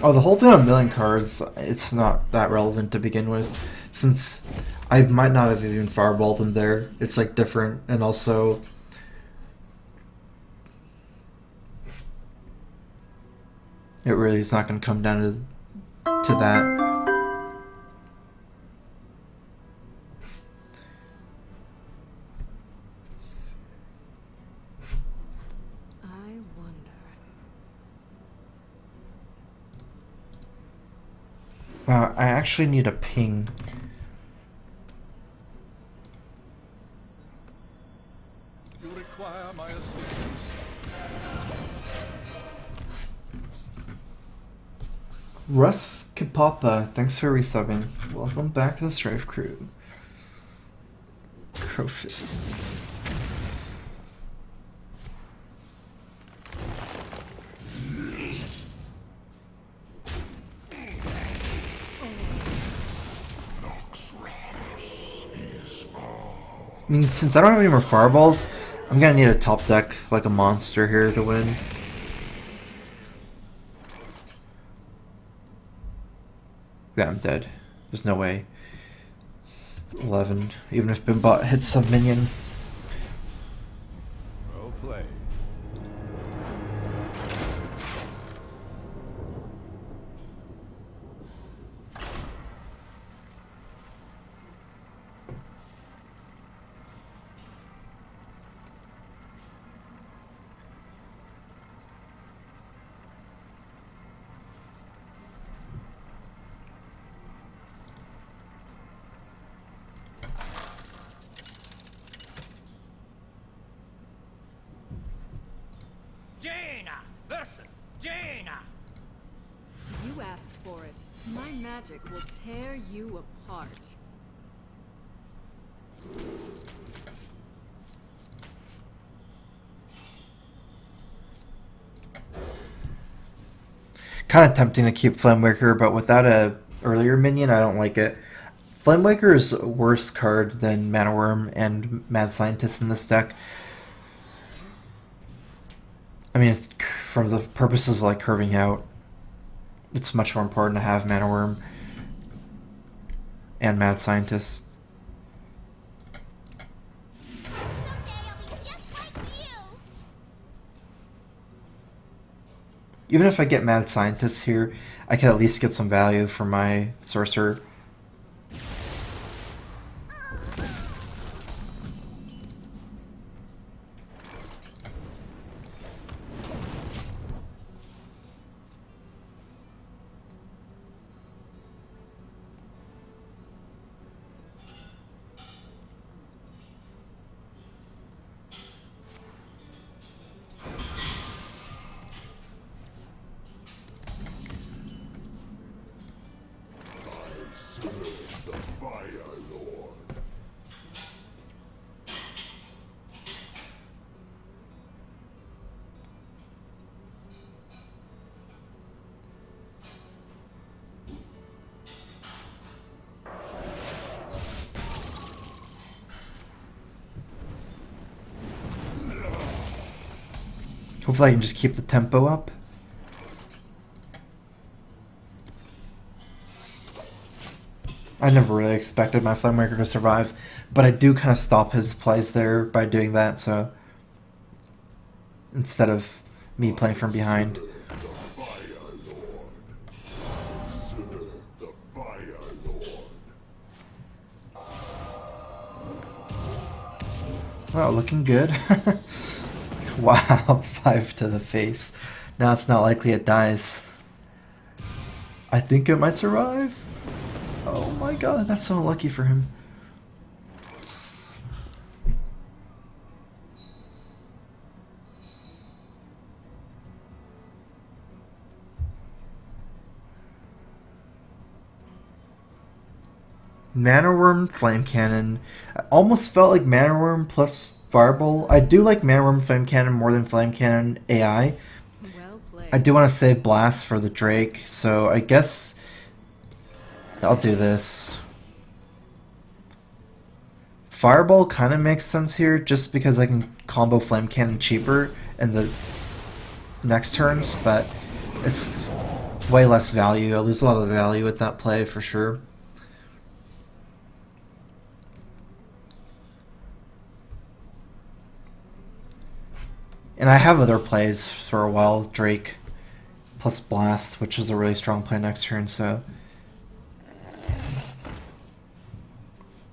Oh, the whole thing on million cards, it's not that relevant to begin with, since I might not have even fireballed them there. It's like different, and also it really is not going to come down to that. I wonder. Wow, I actually need a ping. You require my assistance. Russ Kapapa, thanks for resubbing. Welcome back to the StrifeCro. Crowfist. I mean, since I don't have any more fireballs, I'm gonna need a top deck like a monster here to win. Yeah, I'm dead. There's no way. It's 11. Even if Bimbot hits some minion. Well played. Jaina versus Jaina. You asked for it. My magic will tear you apart. Kind of tempting to keep Flamewaker, but without a earlier minion, I don't like it. Flamewaker is a worse card than Mana Worm and Mad Scientist in this deck. I mean, it's, for the purposes of like curving out, it's much more important to have Mana Worm and Mad Scientist. Even if I get Mad Scientist here, I can at least get some value for my Sorcerer. Hopefully I can just keep the tempo up. I never really expected my Flamemaker to survive, but I do kind of stop his plays there by doing that, so instead of me playing from behind. Wow, looking good. Wow, 5 to the face. Now it's not likely it dies. I think it might survive. Oh my god, that's so unlucky for him. Mana Worm, Flame Cannon. I almost felt like Mana Worm plus Fireball. I do like Mana Worm, Flame Cannon more than Flame Cannon AI. Well played. I do want to save Blast for the Drake, so I guess I'll do this. Fireball kind of makes sense here, just because I can combo Flame Cannon cheaper in the next turns, but it's way less value. I lose a lot of value with that play for sure. And I have other plays for a while, Drake plus Blast, which is a really strong play next turn, so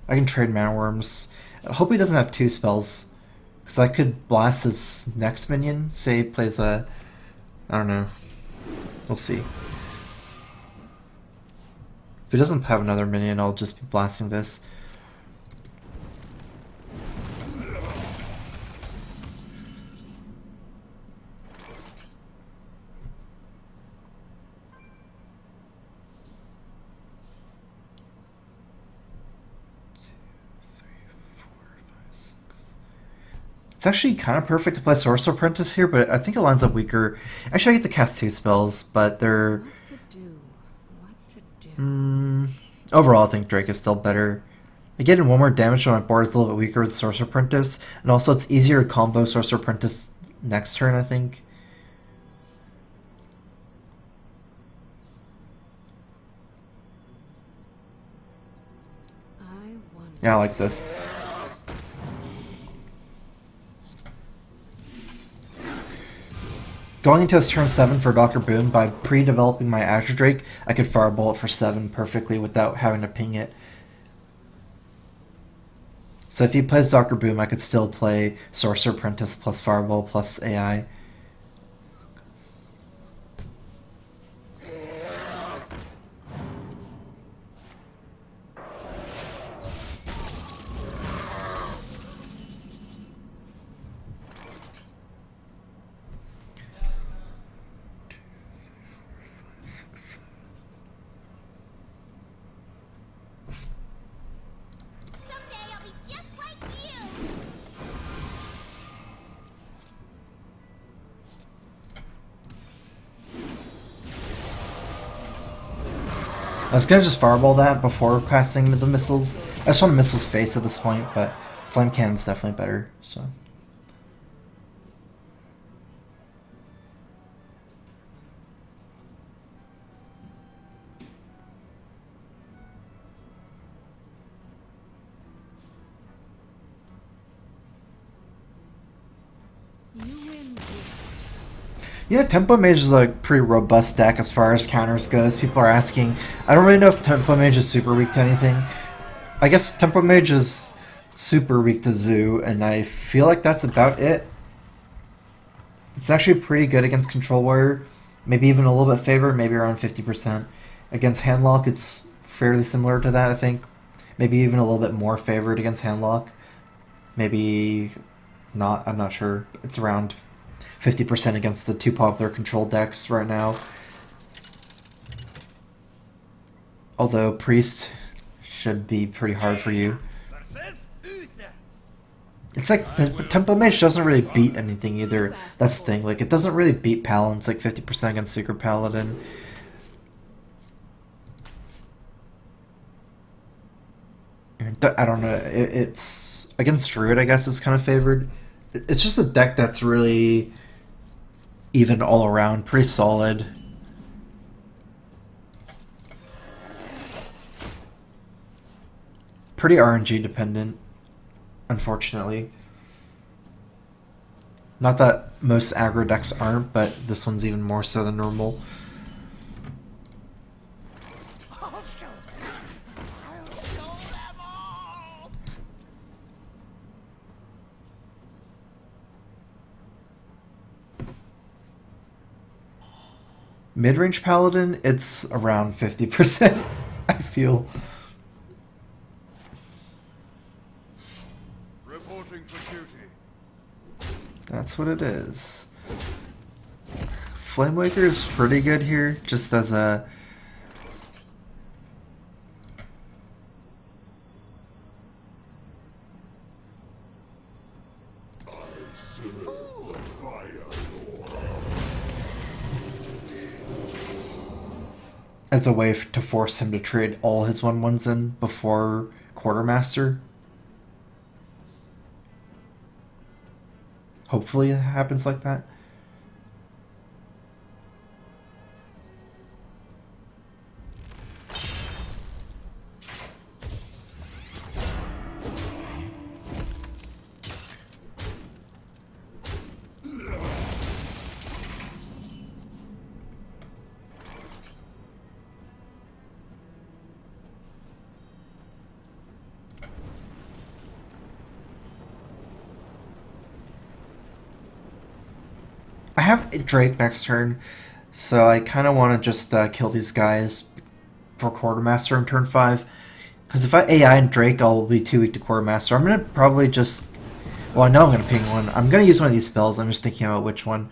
I can trade Mana Worms. I hope he doesn't have 2 spells, because I could blast his next minion. Say he plays a... I don't know. We'll see. If he doesn't have another minion, I'll just be blasting this. It's actually kind of perfect to play Sorcerer Apprentice here, but I think it lines up weaker. Actually, I get to cast 2 spells, but they're... What to do? Overall, I think Drake is still better. I get in 1 more damage on my board is a little bit weaker with Sorcerer Apprentice, and also it's easier to combo Sorcerer Apprentice next turn, I think. Yeah, I like this. Going into his turn 7 for Dr. Boom, by pre-developing my Azure Drake, I could Fireball it for 7 perfectly without having to ping it. So if he plays Dr. Boom, I could still play Sorcerer Apprentice plus Fireball plus AI. Someday I'll be just like you. I was gonna just Fireball that before casting the missiles. I just want to missiles face at this point, but Flame Cannon's definitely better, so... You win. Yeah, Tempo Mage is a pretty robust deck as far as counters goes. People are asking. I don't really know if Tempo Mage is super weak to anything. I guess Tempo Mage is super weak to Zoo, and I feel like that's about it. It's actually pretty good against Control Warrior. Maybe even a little bit favored, maybe around 50%. Against Handlock, it's fairly similar to that, I think. Maybe even a little bit more favored against Handlock. Maybe not, I'm not sure. It's around 50% against the 2 popular control decks right now. Although Priest should be pretty hard for you. It's like the Tempo Mage doesn't really beat anything either. That's the thing. Like, it doesn't really beat Paladin. It's like 50% against Secret Paladin. I don't know. It's against Druid, I guess, it's kind of favored. It's just a deck that's really even all around, pretty solid. Pretty RNG dependent, unfortunately. Not that most aggro decks aren't, but this one's even more so than normal. I'll show them all! Mid-range paladin, it's around 50%, I feel. Reporting for duty. That's what it is. Flamewaker is pretty good here, just as a... as a way to force him to trade all his 1/1s in before Quartermaster. Hopefully it happens like that. I have Drake next turn, so I kind of want to just kill these guys for Quartermaster on turn 5. Because if I AI and Drake, I'll be too weak to Quartermaster. I'm going to probably just... well, I know I'm going to ping one. I'm going to use one of these spells. I'm just thinking about which one.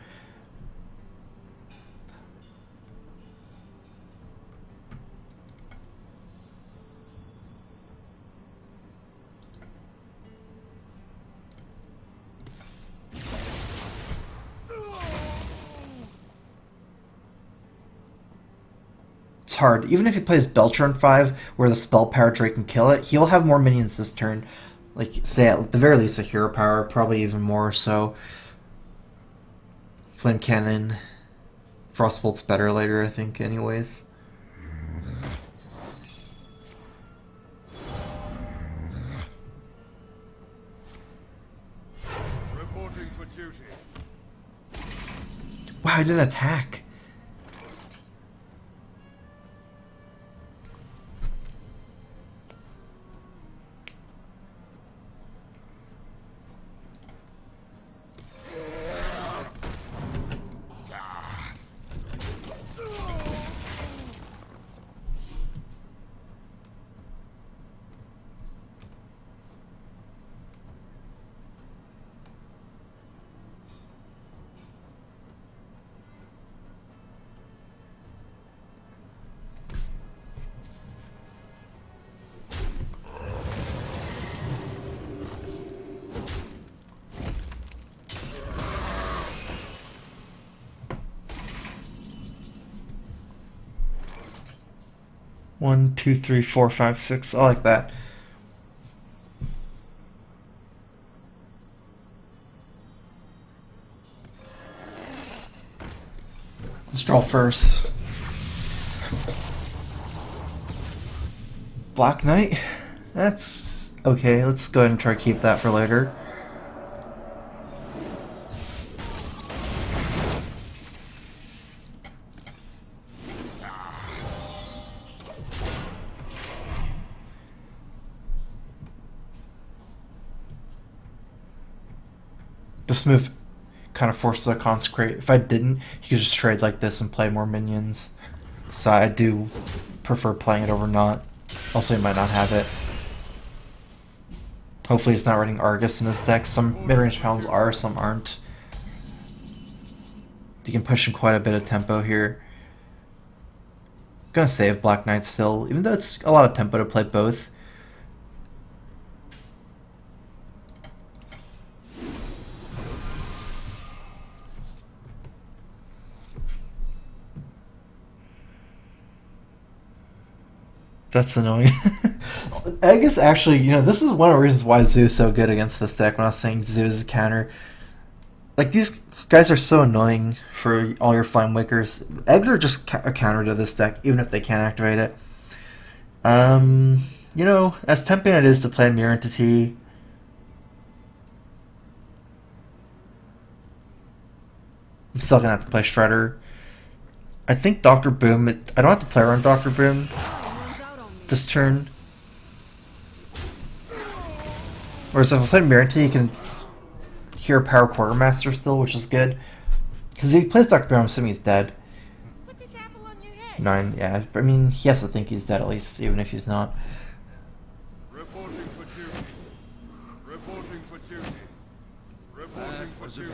It's hard. Even if he plays Belcher on 5, where the spell power Drake can kill it, he'll have more minions this turn. Like, say, at the very least, a hero power, probably even more, so... Flame Cannon. Frostbolt's better later, I think, anyways. Reporting for duty. Wow, I didn't attack. One, two, three, four, five, six. I like that. Let's draw first. Black Knight? That's okay. Let's go ahead and try to keep that for later. This move kind of forces a consecrate. If I didn't, he could just trade like this and play more minions. So I do prefer playing it over not. Also, he might not have it. Hopefully he's not running Argus in his deck. Some mid-range pounds are, some aren't. You can push in quite a bit of tempo here. Gonna save Black Knight still, even though it's a lot of tempo to play both. That's annoying. I guess actually, you know, this is one of the reasons why Zoo is so good against this deck when I was saying Zoo is a counter. Like, these Guys are so annoying for all your Flame Wakers. Eggs are just a counter to this deck, even if they can't activate it. You know, as tempting it is to play Mirror Entity, I'm still gonna have to play Shredder. I think Dr. Boom, I don't have to play around Dr. Boom this turn. Whereas if I play Mirror Entity, you can hear Power Quartermaster still, which is good. Because if he plays Dr. Boom, I'm assuming he's dead. Put this apple on your head. 9, yeah. I mean, he has to think he's dead at least, even if he's not. Reporting for duty. Reporting for duty. Reporting for duty.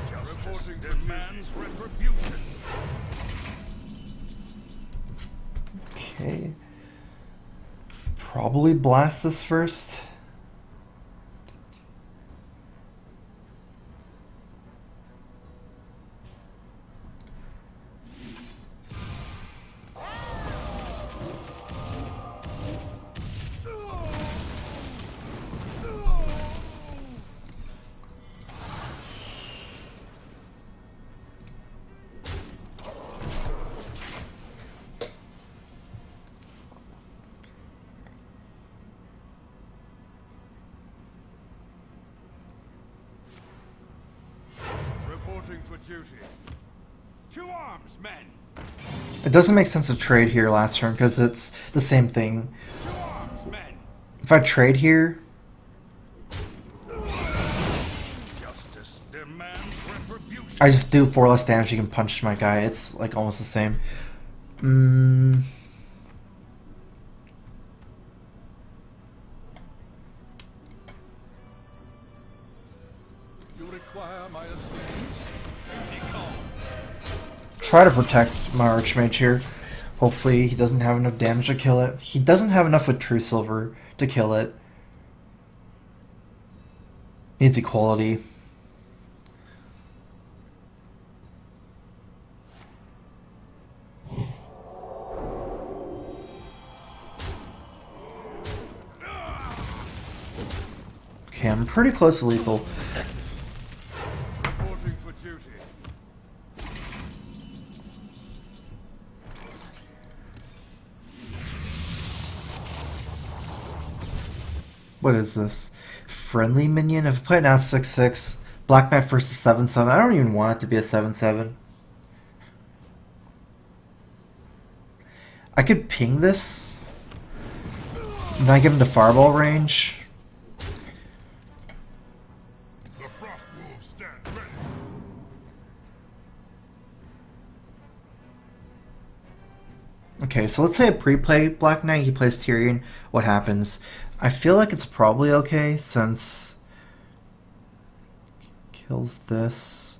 Justice demands retribution. Okay. Probably blast this first. Reporting for duty. To arms, men! It doesn't make sense to trade here last turn because it's the same thing. To arms, men! If I trade here, Justice demands retribution. I just do 4 less damage. You can punch my guy. It's like almost the same. You require my assistance. Duty call. Try to protect my Archmage here. Hopefully he doesn't have enough damage to kill it. He doesn't have enough with True Silver to kill it. Needs equality. Okay, I'm pretty close to lethal. Reporting for duty. What is this? Friendly minion? If I play it now 6/6, Black Knight versus 7/7. I don't even want it to be a 7/7. I could ping this. And then I give him the fireball range. The frost wolves stand ready. Okay, so let's say I pre-play Black Knight, he plays Tyrion. What happens? I feel like it's probably okay since kills this.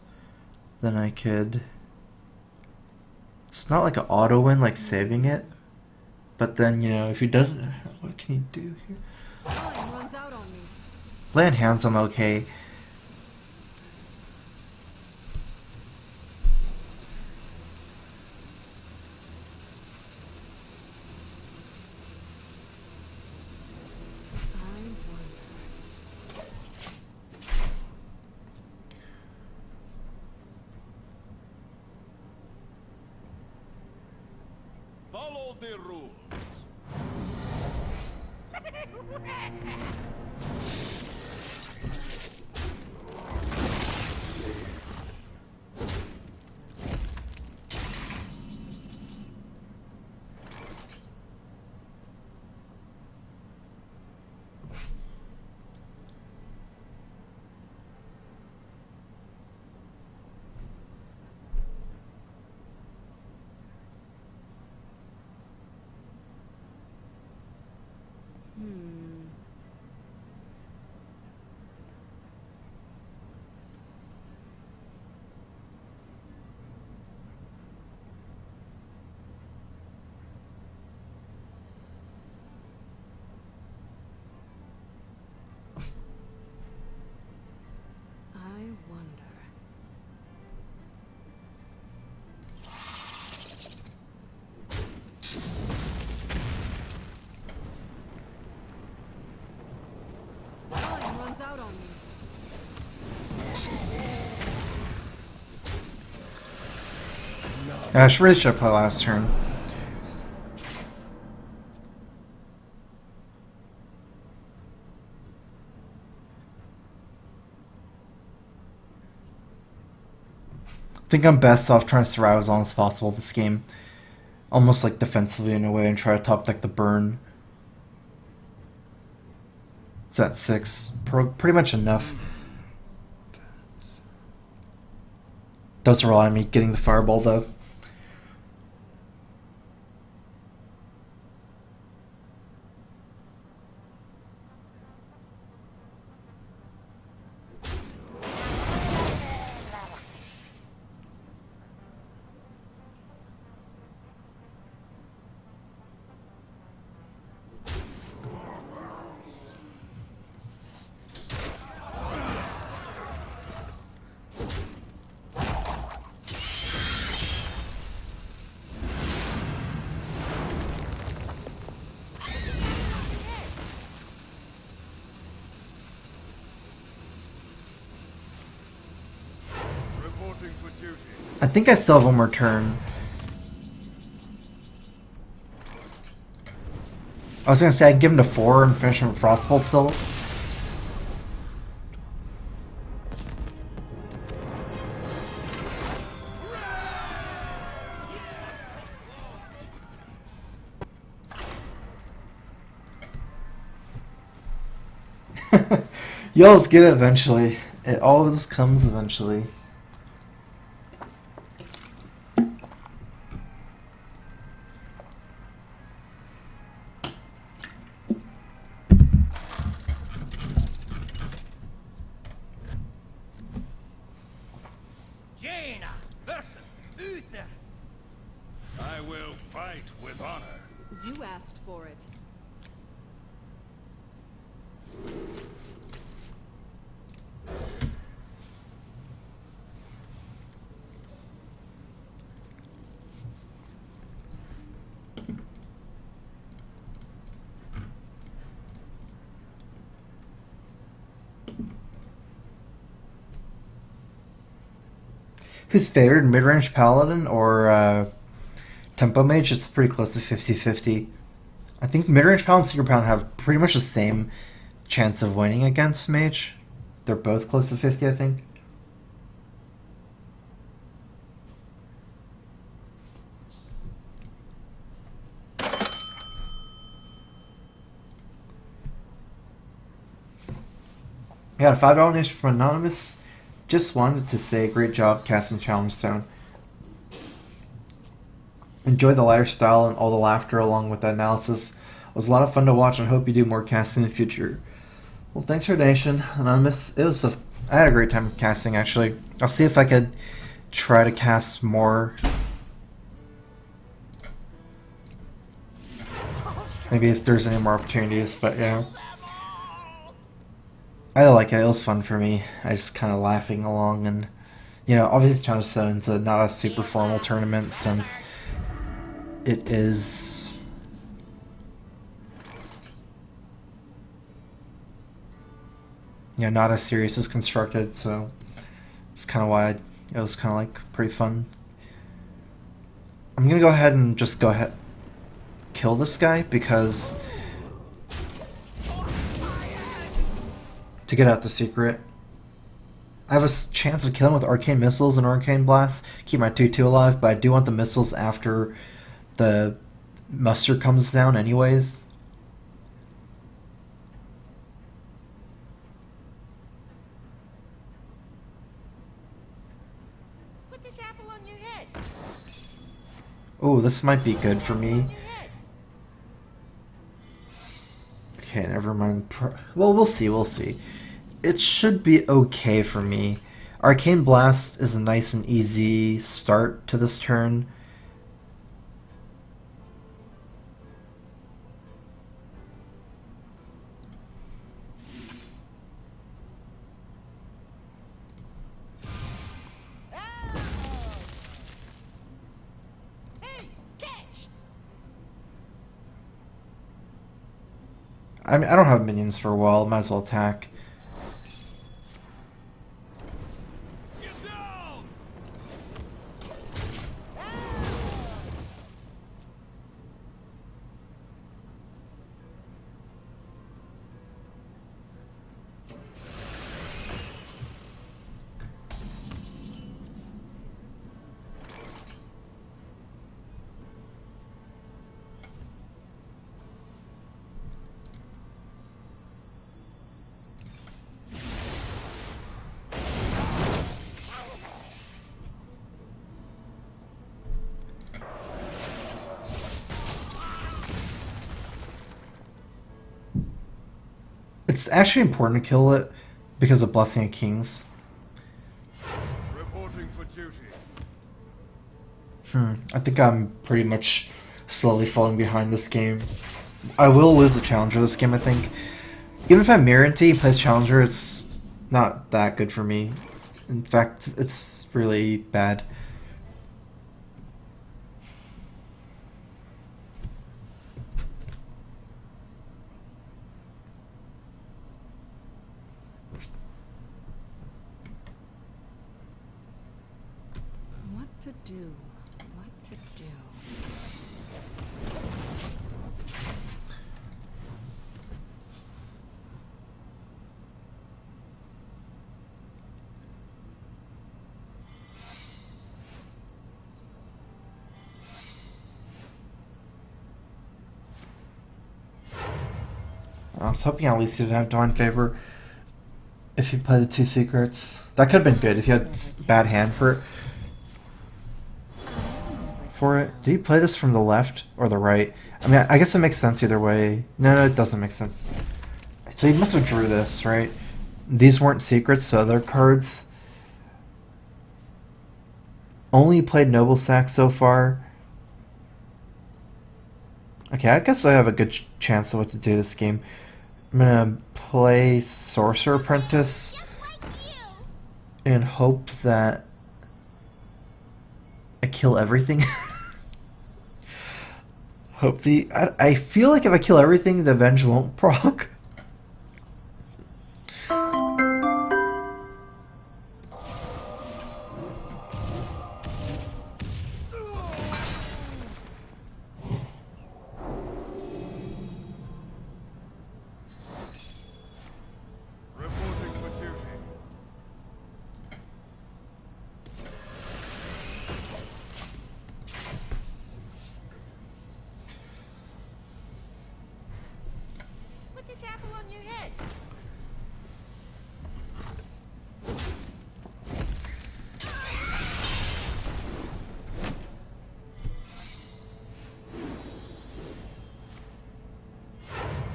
Then I could. It's not like an auto win, like saving it. But then, you know, if he doesn't. What can he do here? Time runs out on me. Land hands, I'm okay. I wonder. Follow the rules. runs out on me. I really should have played last turn. I think I'm best off trying to survive as long as possible this game. Almost like defensively in a way, and try to top deck the burn. It's at 6. Pretty much enough. Doesn't rely on me getting the fireball though. I think I still have one more turn. I was gonna say I'd give him to 4 and finish him with Frostbolt still. You always get it eventually. It always comes eventually. Jaina versus Uther. I will fight with honor. You asked for it. Who's favored, mid-range paladin or tempo mage? It's pretty close to 50-50. I think mid-range paladin and secret paladin have pretty much the same chance of winning against mage. They're both close to 50, I think. We got a $5 donation from Anonymous. Just wanted to say great job casting Challenge Stone. Enjoy the lighter style and all the laughter along with the analysis. It was a lot of fun to watch and hope you do more casting in the future. Well, thanks for the donation, Anonymous. I had a great time casting actually. I'll see if I could try to cast more. Maybe if there's any more opportunities, but yeah. I like it. It was fun for me. I just kind of laughing along, and you know, obviously Challenge Stone's not a super formal tournament since it is not as serious as constructed, so it's kind of why it was kind of like pretty fun. I'm gonna go ahead and just kill this guy because to get out the secret. I have a chance of killing with Arcane Missiles and Arcane Blast, keep my 2-2 alive, but I do want the missiles after the muster comes down anyways. Put this apple on your head. Oh, this might be good for me. Okay, never mind. Well, we'll see. It should be okay for me. Arcane Blast is a nice and easy start to this turn. Hey, catch! I mean, I don't have minions for a while. Might as well attack. It's actually important to kill it because of Blessing of Kings. Reporting for duty. I think I'm pretty much slowly falling behind this game. I will lose the Challenger this game, I think. Even if I'm Mirante and plays Challenger, it's not that good for me. In fact, it's really bad. What to do? What to do? I was hoping at least he didn't have Divine Favor if he played the 2 secrets. That could have been good if he had bad hand for it. Did he play this from the left or the right? I mean, I guess it makes sense either way. No, it doesn't make sense. So he must have drew this, right? These weren't secrets, so other cards. Only played Noble Sack so far. Okay, I guess I have a good chance of what to do this game. I'm gonna play Sorcerer Apprentice and hope that I kill everything. I feel like if I kill everything, the Avenge won't proc. Reporting for duty. Put this apple on your head.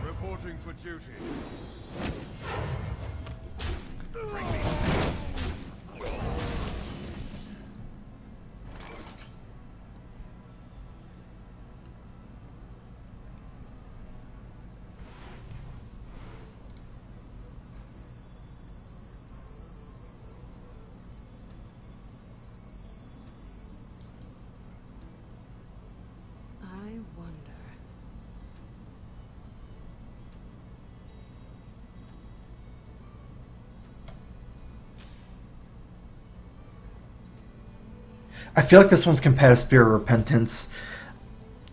Reporting for duty. I wonder. I feel like this one's Competitive Spirit or Repentance.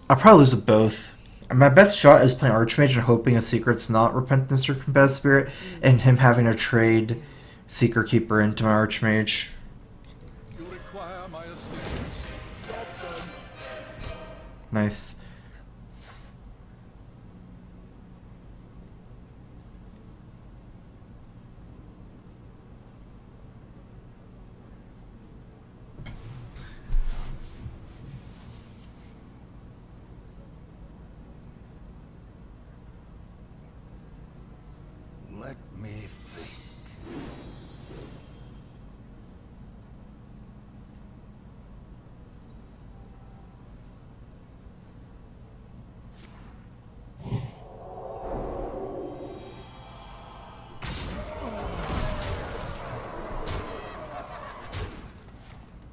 I'll probably lose it both. My best shot is playing Archmage and hoping a secret's not Repentance or Competitive Spirit, and him having to trade Seeker Keeper into my Archmage. You require my assistance. Job done. Nice. Let me think.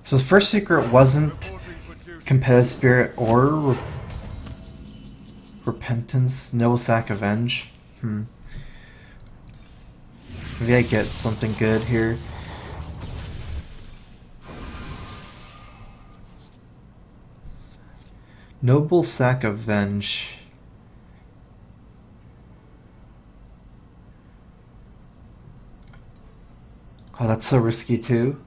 So the first secret wasn't Reporting for duty. Competitive Spirit or Repentance, Noble Sack Avenge. Maybe I get something good here. Noble Sack Avenge. Oh, that's so risky too.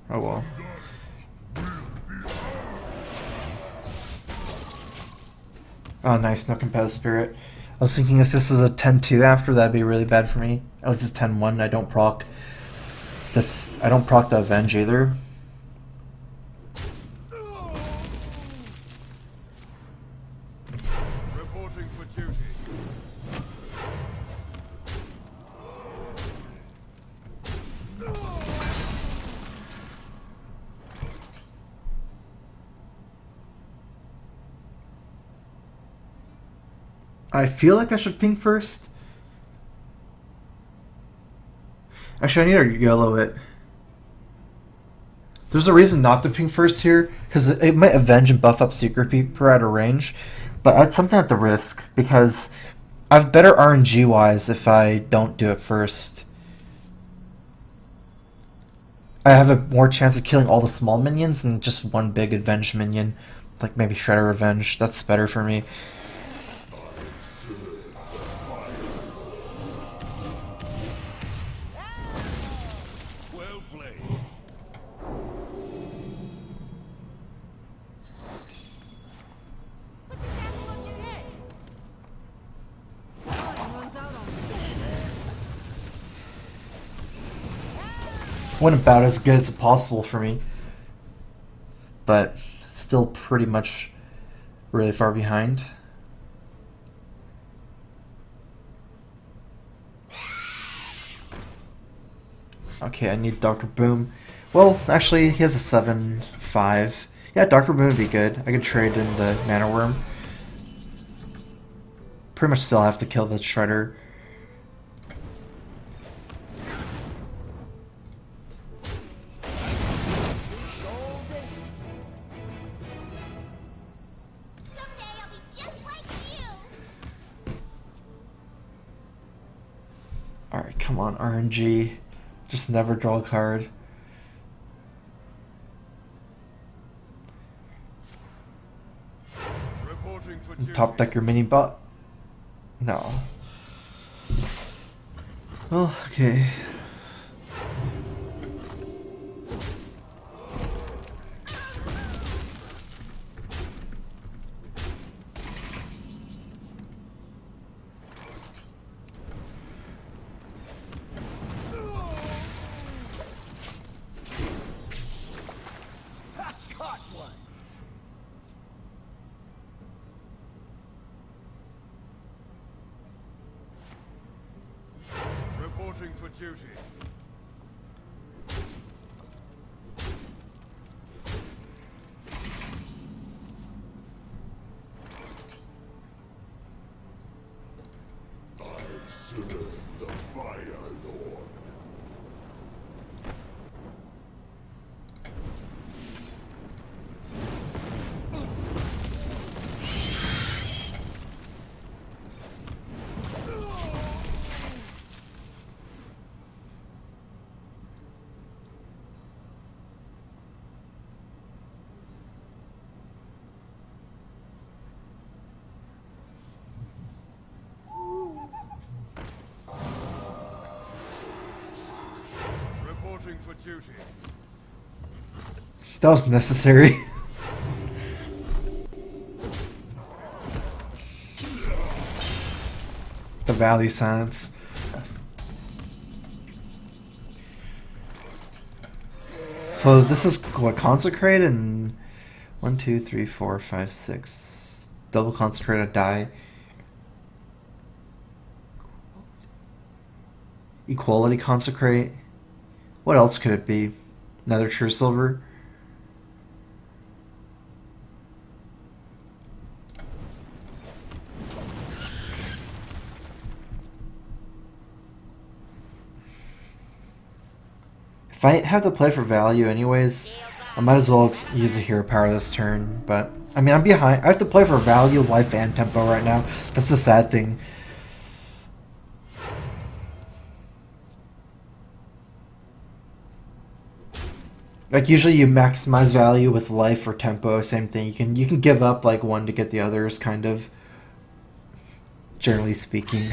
Oh well. Oh nice, no Competitive Spirit. I was thinking if this is a 10-2 after, that'd be really bad for me. At least it's 10-1, I don't proc this. I don't proc the Avenge either. duty. I feel like I should ping first. Actually, I need to yellow it. There's a reason not to ping first here, because it might avenge and buff up Secret Peeper out of range, but that's something at the risk, because I have better RNG-wise if I don't do it first. I have a more chance of killing all the small minions than just one big Avenge minion, like maybe Shredder Revenge. That's better for me. Well played. Put the tassel on your head. Time runs out on me. Went about as good as possible for me, but still pretty much really far behind. Okay, I need Dr. Boom. Well, actually, he has a 7-5. Yeah, Dr. Boom would be good. I could trade in the Mana Worm. Pretty much still have to kill the Shredder. Someday I'll be just like you. Alright, come on, RNG. Just never draw a card. Reporting for duty. Top deck your mini bot? No. Well, okay. Caught one. Reporting for duty. Reporting for duty. That was necessary. The Valley Silence. So this is what, Consecrate and 1, 2, 3, 4, 5, 6. Double Consecrate a die. Equality Consecrate. What else could it be? Another True Silver? If I have to play for value anyways, I might as well use a hero power this turn, but I mean, I'm behind. I have to play for value, life, and tempo right now. That's the sad thing. Like usually you maximize value with life or tempo, same thing. You can give up like one to get the others, kind of, generally speaking.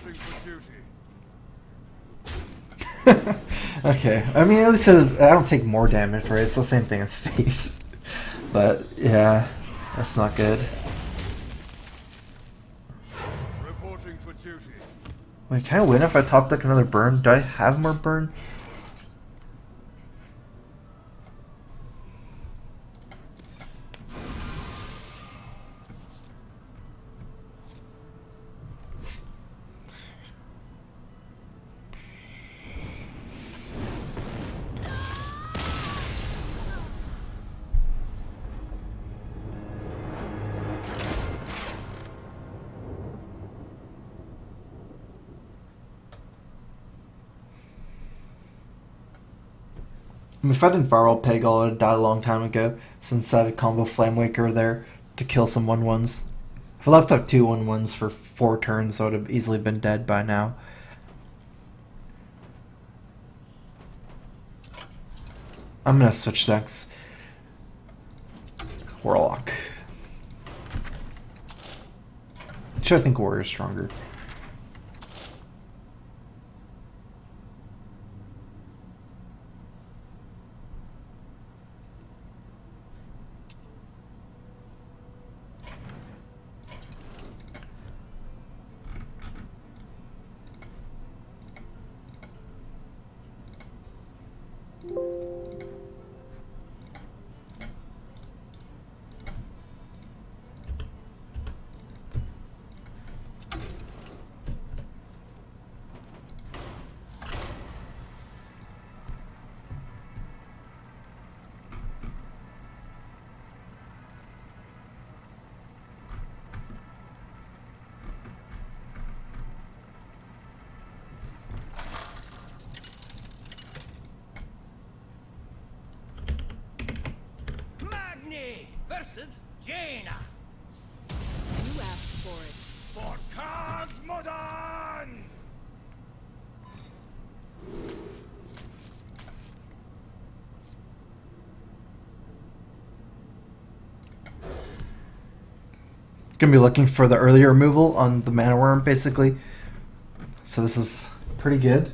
Reporting for duty. Okay, I mean, at least I don't take more damage, right? It's the same thing as face. But, yeah, that's not good. Reporting for duty. Wait, can I win if I top deck another burn? Do I have more burn? I mean, if I didn't Firewall Peg, I would have died a long time ago, since I had a combo Flamewaker there to kill some 1/1s. If I left up 2 1/1s for 4 turns, I would have easily been dead by now. I'm gonna switch decks. Warlock. Actually, I think Warrior's stronger. Magni versus Jaina. You asked for it. For Cosmodon! Gonna be looking for the earlier removal on the Mana Worm, basically. So this is pretty good.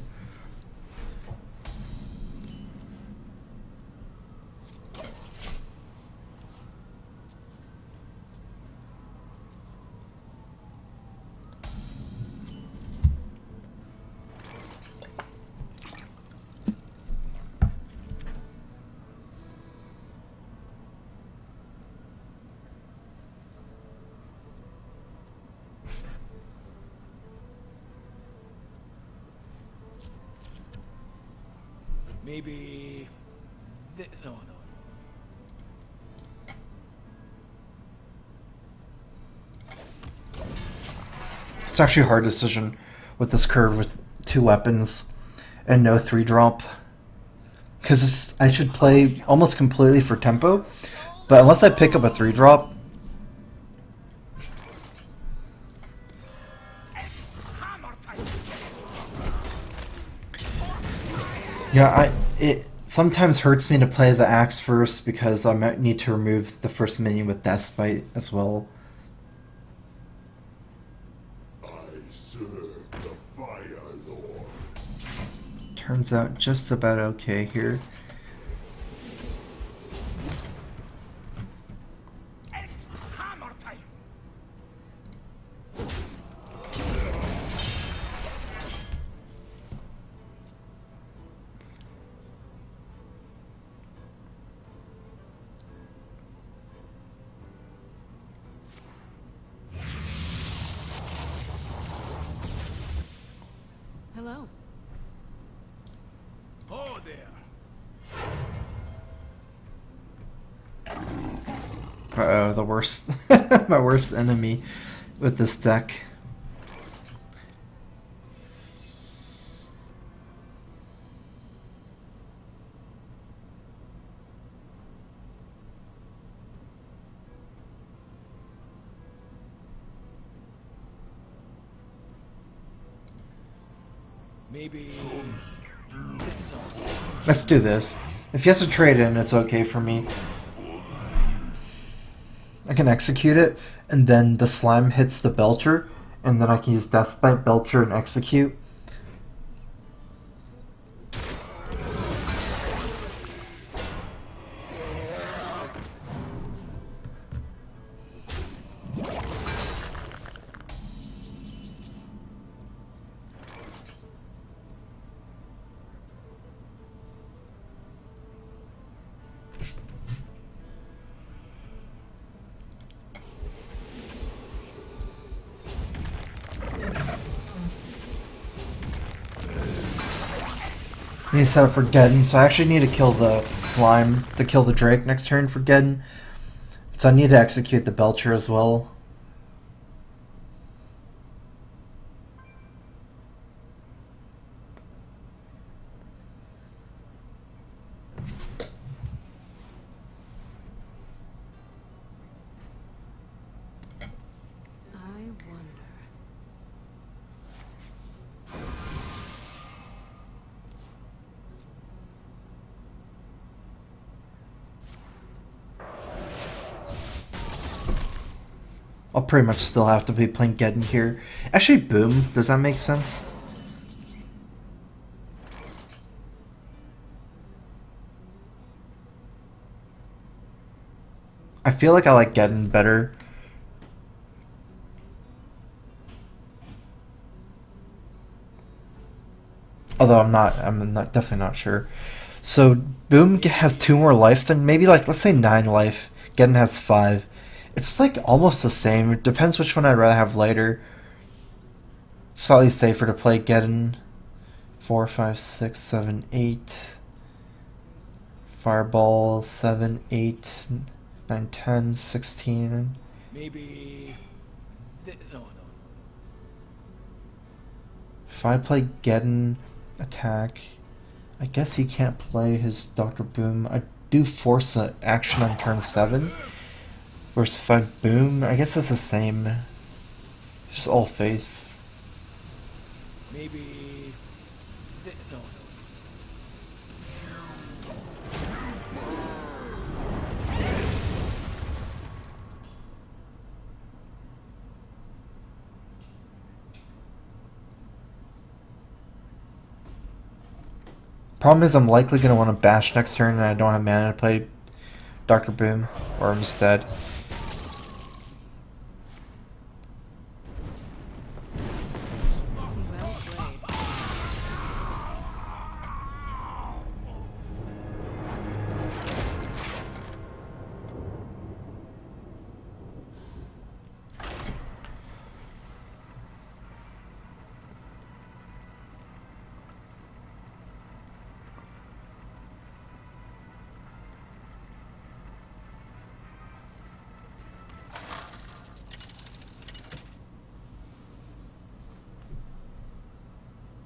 Maybe... No. It's actually a hard decision with this curve with 2 weapons and no 3-drop. Because I should play almost completely for tempo, but unless I pick up a 3-drop, yeah, it sometimes hurts me to play the axe first because I might need to remove the first minion with Deathbite as well. I serve the Fire Lord. Turns out just about okay here. It's hammer time. Hello. Oh there. Uh-oh, the worst, my worst enemy with this deck. Maybe... Let's do this. If he has to trade in, it's okay for me. I can execute it, and then the slime hits the Belcher, and then I can use Deathbite, Belcher, and Execute. I need to set up for Geddon, so I actually need to kill the slime to kill the Drake next turn for Geddon. So I need to execute the Belcher as well. I wonder. I'll pretty much still have to be playing Geddon here. Actually, Boom, does that make sense? I feel like I like Geddon better. Although I'm not definitely not sure. So Boom has 2 more life than maybe, like, let's say 9 life. Geddon has 5. It's like almost the same. It depends which one I'd rather have later. Slightly safer to play Geddon. 4, 5, 6, 7, 8. Fireball 7, 8, 9, 10, 16. Maybe. No. If I play Geddon attack, I guess he can't play his Dr. Boom. I do force an action on turn 7. Whereas if I Boom, I guess it's the same. Just all face. Maybe. No. Problem is I'm likely going to want to bash next turn and I don't have mana to play Dr. Boom, or I'm just dead. Well played.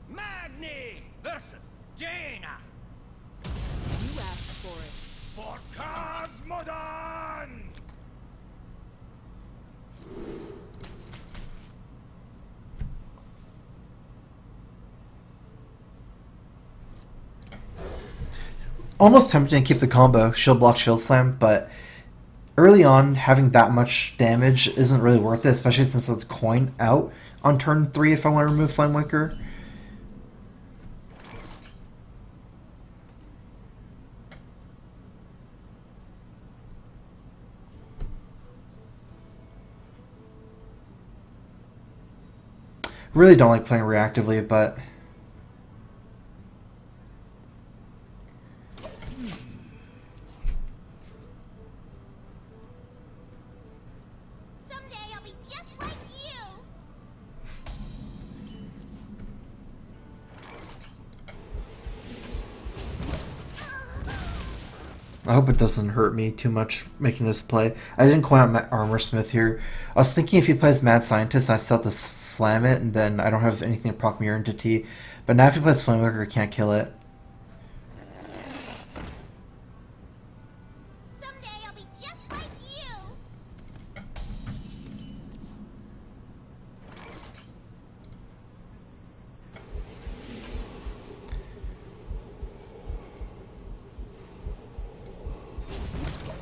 Magni versus Jaina You asked for it. For Cosmodon! Almost tempting to keep the combo, shield block, shield slam, but early on having that much damage isn't really worth it, especially since it's coin out on turn 3 if I want to remove Flamewaker. Really don't like playing reactively, but Someday I'll be just like you. I hope it doesn't hurt me too much making this play. I didn't coin out Armor Smith here. I was thinking if he plays Mad Scientist, I still have to slam it, and then I don't have anything to proc Mirror Entity. But now if he plays Flamewaker, I can't kill it. Someday I'll be just like you.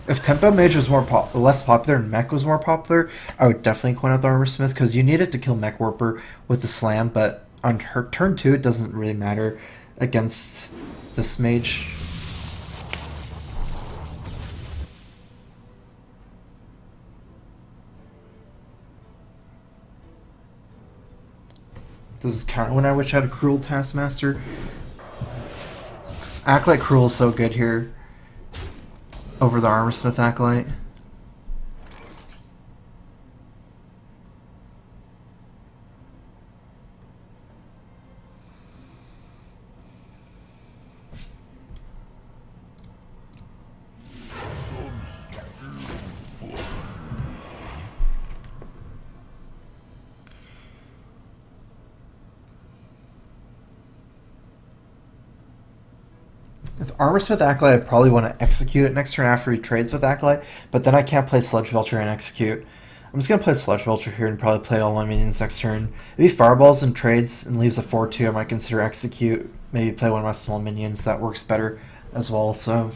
if Tempo Mage was less popular and Mech was more popular, I would definitely coin out the Armor Smith because you need it to kill Mech Warper with the Slam, but on her turn 2 it doesn't really matter against this mage. This is kind of when I wish I had a Cruel Taskmaster. Acolyte Cruel is so good here over the Armorsmith Acolyte. With Armorsmith Acolyte, I probably want to execute it next turn after he trades with Acolyte, but then I can't play Sludge Belcher and execute. I'm just going to play Sludge Belcher here and probably play all my minions next turn. If he fireballs and trades and leaves a 4-2, I might consider execute. Maybe play one of my small minions. That works better as well, so...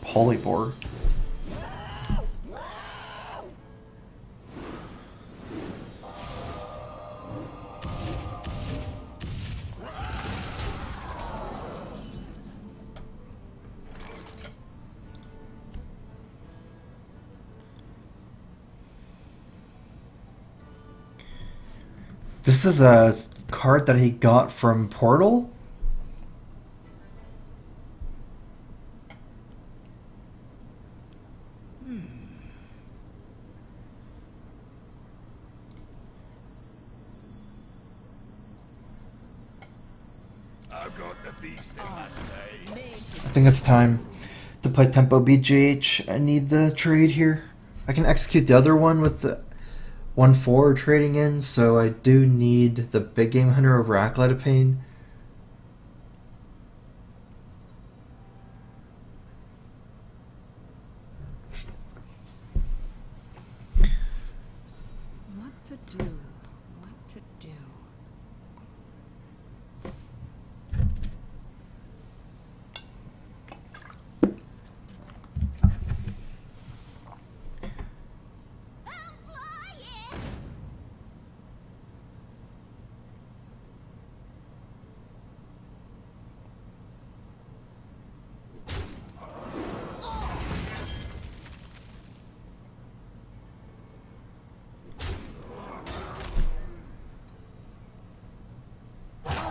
Polybore. This is a card that he got from Portal. I've got the beast in my sight. I think it's time to play Tempo BGH. I need the trade here. I can execute the other one with the 1-4 trading in, so I do need the big game hunter over Acolyte of Pain. What to do? What to do? I'm flying.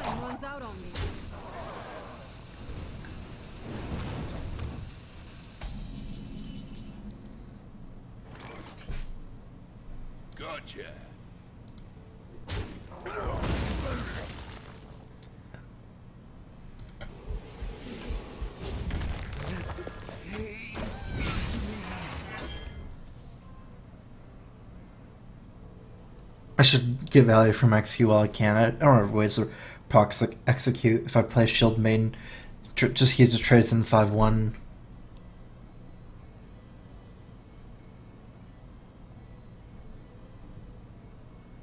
Time runs out on me. Gotcha. I should get value from XQ while I can. I don't have ways to proc execute if I play Shield Main. He just trades in 5-1.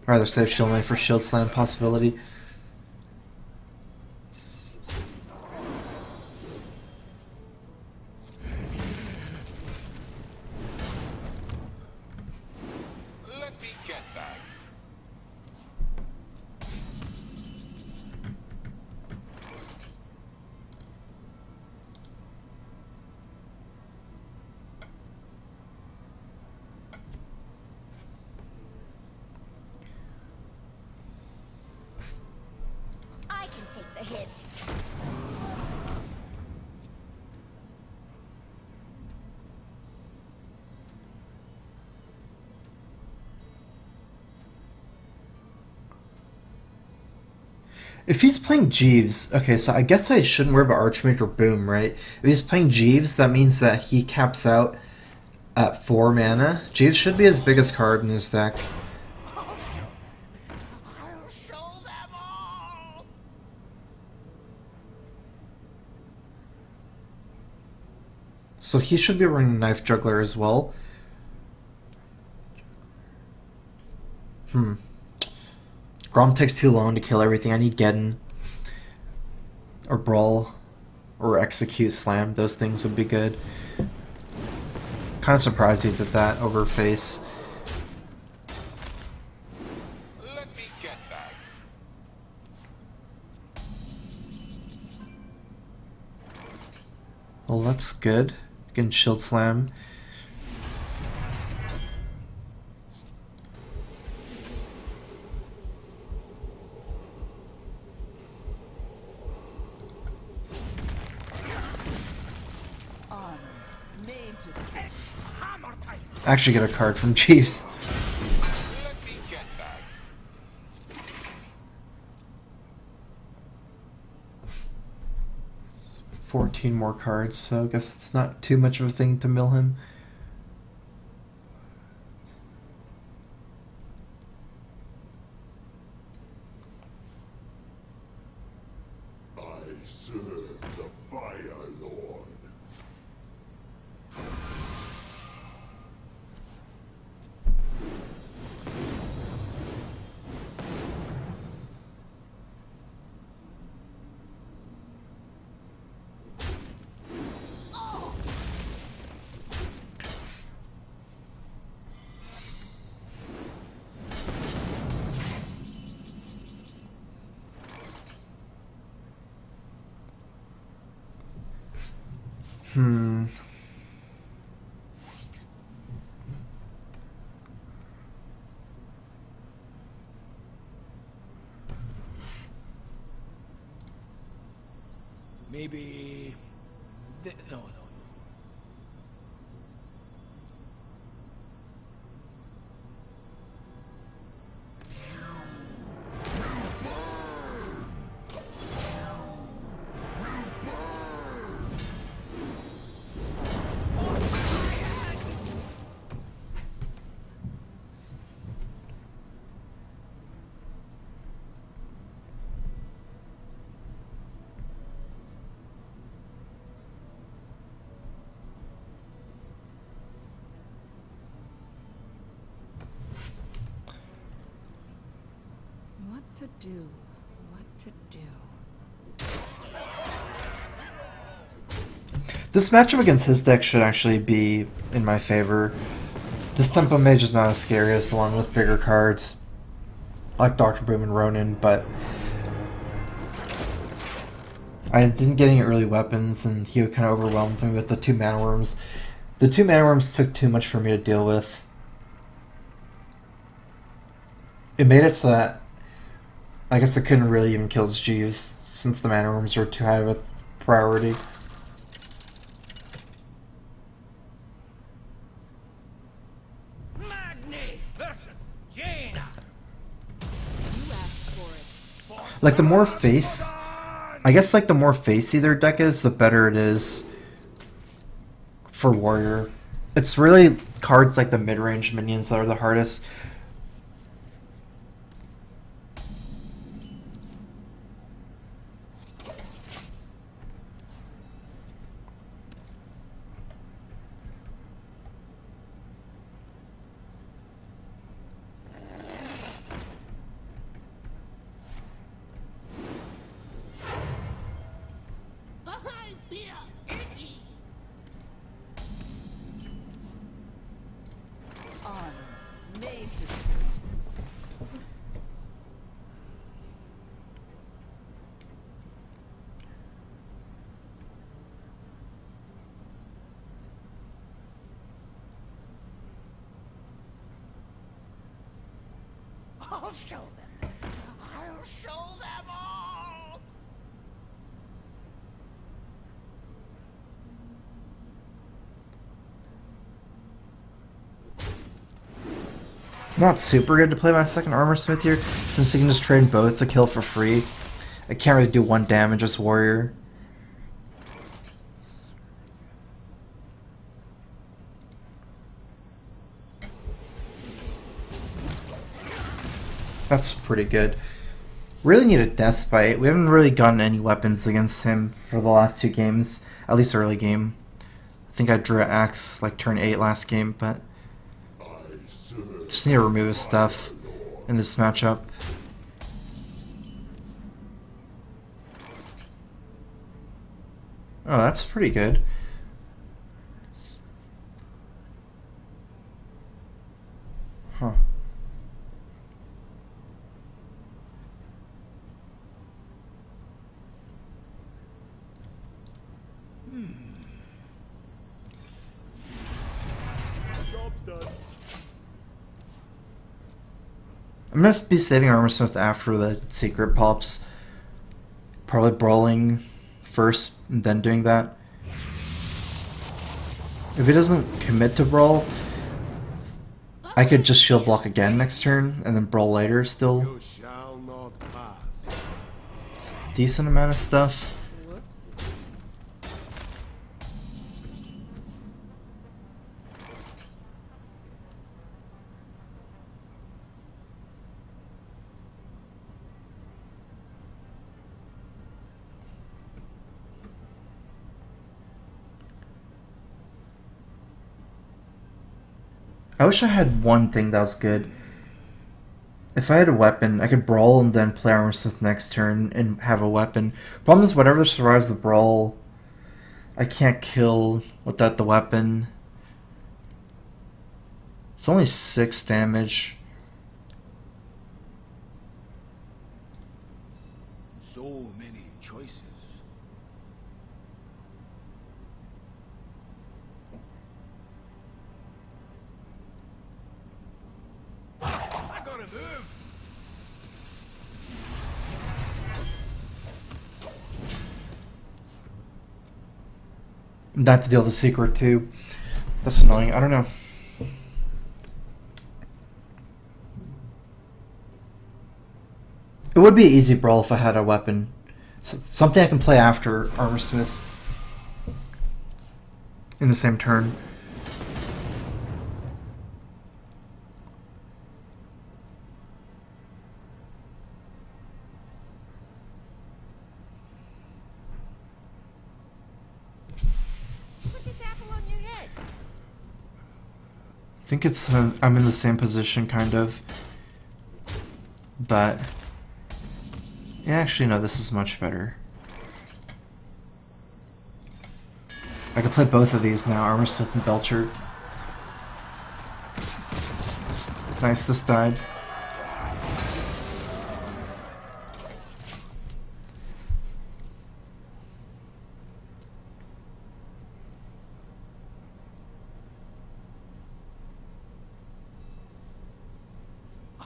I'd rather save Shield Main for Shield Slam possibility. Let me get back. I can take the hit. If he's playing Jeeves, okay, so I guess I shouldn't worry about Archmage or Boom, right? If he's playing Jeeves, that means that he caps out at 4 mana. Jeeves should be his biggest card in his deck. I'll show them all. So he should be running Knife Juggler as well. Grom takes too long to kill everything. I need Geddon or Brawl or Execute Slam. Those things would be good. Kind of surprised he did that over Face. Let me get that. Well, that's good. Getting Shield Slam. Actually get a card from Chiefs. Let me get that. 14 more cards, so I guess it's not too much of a thing to mill him. I serve the Fire Lord. Maybe... No, no. What to do? What to do? This matchup against his deck should actually be in my favor. This Tempo Mage is not as scary as the one with bigger cards, like Dr. Boom and Ronin, but I didn't get any early weapons, and he kind of overwhelmed me with the 2 Mana Worms. The 2 Mana Worms took too much for me to deal with. It made it so that I guess I couldn't really even kill his Jeeves, since the Mana Worms were too high of a priority. Magni versus Jaina. You asked for it. Like, the more face... I guess, like, the more facey their deck is, the better it is for Warrior. It's really cards like the mid-range minions that are the hardest. I feel icky. Made to I'll show them. I'll show them all. Not super good to play my second Armor Smith here, since you can just trade both to kill for free. I can't really do 1 damage as Warrior. That's pretty good. Really need a Death Bite. We haven't really gotten any weapons against him for the last 2 games, at least early game. I think I drew an Axe like turn 8 last game, but just need to remove his stuff in this matchup. Oh, that's pretty good. Huh. Job's done. I must be saving Armorsmith after the secret pops. Probably brawling first and then doing that. If he doesn't commit to brawl, I could just shield block again next turn and then brawl later still. You shall not pass. It's a decent amount of stuff. Whoops. I wish I had one thing that was good. If I had a weapon, I could brawl and then play Armorsmith next turn and have a weapon. Problem is, whatever survives the brawl, I can't kill without the weapon. It's only 6 damage. So many choices. I gotta move. Not to deal with the secret too. That's annoying. I don't know. It would be an easy brawl if I had a weapon. Something I can play after Armorsmith in the same turn. Put this apple on your head. I think it's I'm in the same position kind of, but yeah, actually no, this is much better. I can play both of these now, Armorsmith and Belcher. Nice, this died.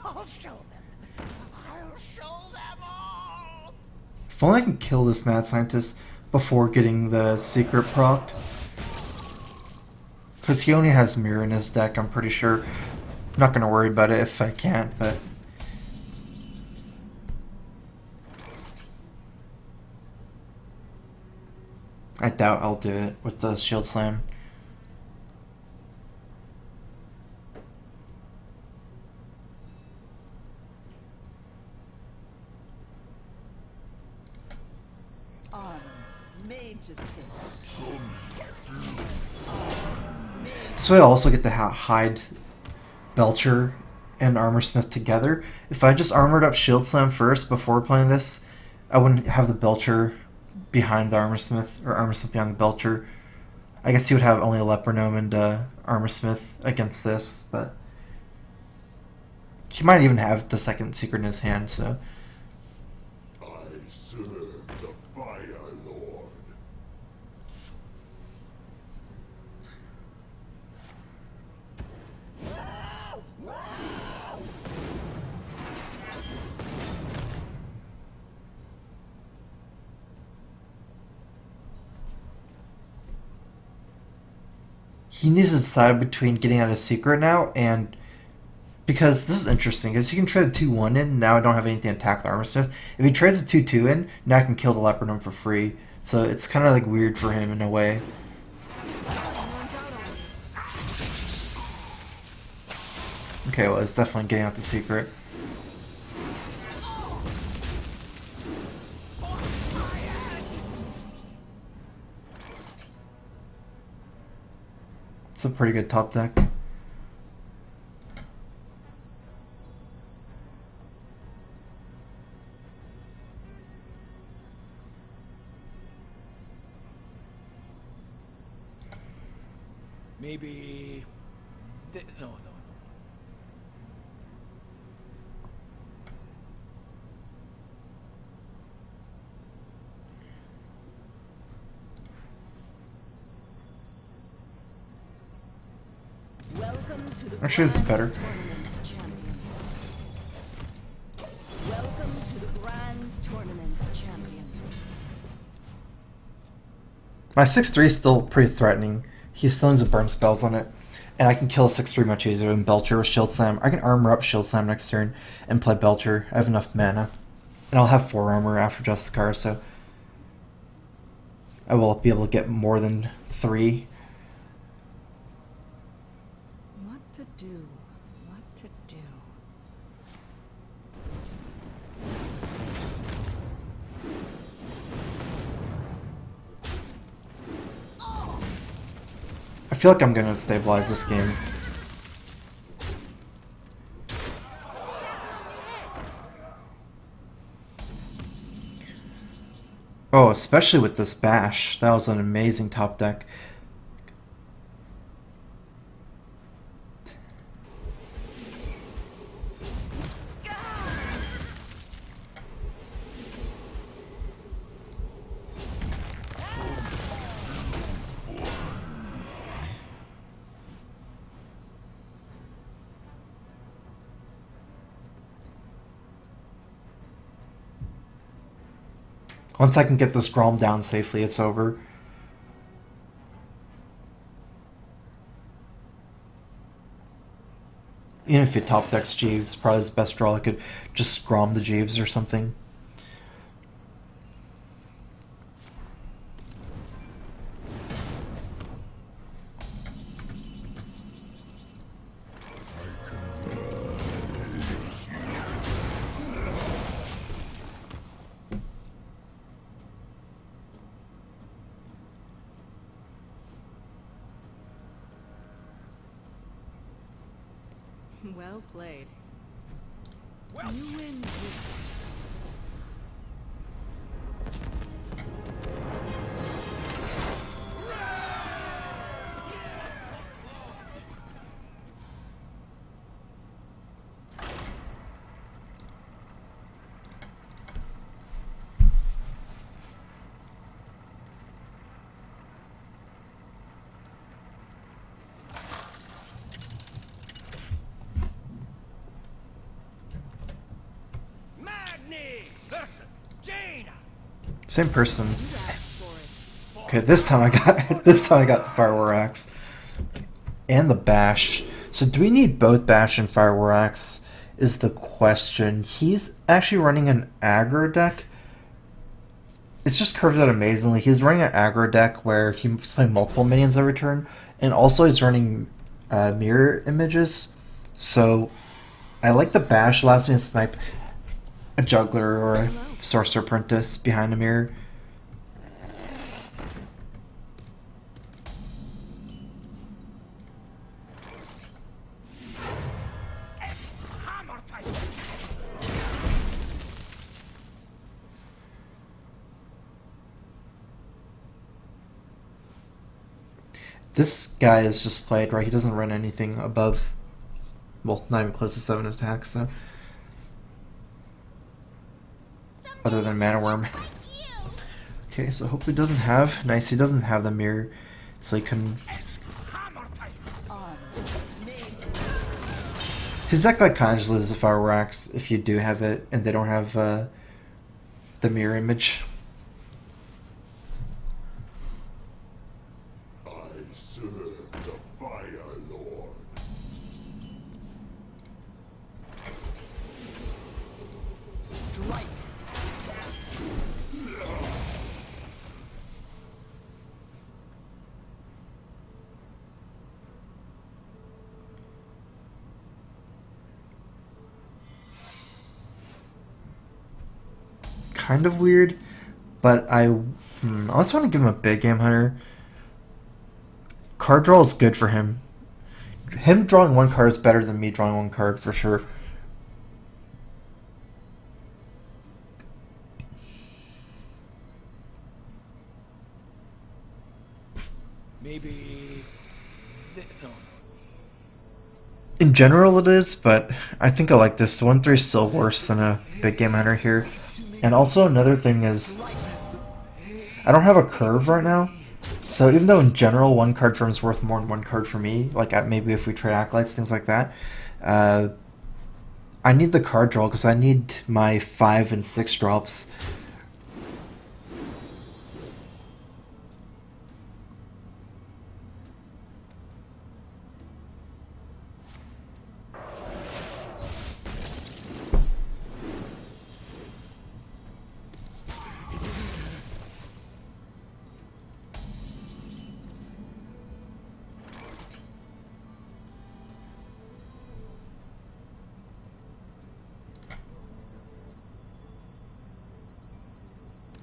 I'll show them. I'll show them all. If only I can kill this mad scientist before getting the secret procced. Because he only has mirror in his deck, I'm pretty sure. I'm not going to worry about it if I can't, but... I doubt I'll do it with the shield slam. Honor made to fit. So I also get to hide Belcher and Armorsmith together. If I just armored up Shield Slam first before playing this, I wouldn't have the Belcher behind the Armorsmith, or Armorsmith behind the Belcher. I guess he would have only a Leopardome and Armorsmith against this, but he might even have the second secret in his hand, so... I serve the Fire Lord. He needs to decide between getting out a secret now and... Because this is interesting, because he can trade the 2-1 in, now I don't have anything to attack the Armorsmith. If he trades the 2-2 in, now I can kill the Leopardome for free. So it's kind of like weird for him in a way. Okay, well, it's definitely getting out the secret. It's a pretty good top deck. Maybe. No, no, no. Welcome to the Actually, this is better. Tournament champion. Welcome to the Grand Tournament champion. My 6-3 is still pretty threatening. He still needs to burn spells on it. And I can kill a 6-3 much easier than Belcher with Shield Slam. I can armor up Shield Slam next turn and play Belcher. I have enough mana. And I'll have 4 armor after Justicar, so I will be able to get more than 3. What to do? What to do? I feel like I'm going to stabilize this game. Oh, especially with this Bash. That was an amazing top deck. Once I can get this Grom down safely, it's over. Even if it top decks Jeeves, it's probably his best draw. I could just Grom the Jeeves or something. Well played. You win this. Same person. You asked for it. Okay, this time I got the Fire War Axe and the Bash. So do we need both Bash and Fire War Axe is the question. He's actually running an aggro deck. It's just curved out amazingly. He's running an aggro deck where he's playing multiple minions every turn, and also he's running mirror images. So I like the Bash allows me to snipe a Juggler or a Sorcerer Apprentice behind a mirror. This guy is just played right. He doesn't run anything above, well, not even close to 7 attacks, so. Other than Mana Worm. Okay, so hopefully he doesn't have, nice, he doesn't have the mirror, so he can. His deck like kind of just loses the Fire War Axe if you do have it, and they don't have the mirror image. Kind of weird, but I also want to give him a big game hunter. Card draw is good for him. Him drawing one card is better than me drawing one card for sure. Maybe. No. In general it is, but I think I like this. 1-3 is still worse than a big game hunter here. And also another thing is, I don't have a curve right now. So even though in general 1 card from is worth more than 1 card for me, like maybe if we trade acolytes, things like that, I need the card draw because I need my 5 and 6 drops.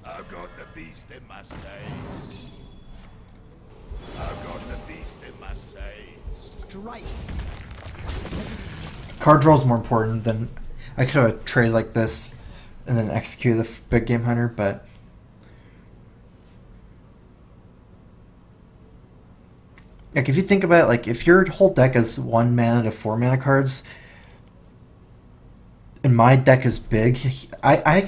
I've got the beast in my sights. I've got the beast in my sights. Strike. Card draw is more important than I could have traded like this and then execute the big game hunter, but like if you think about it, like if your whole deck is 1 mana to 4 mana cards, and my deck is big, I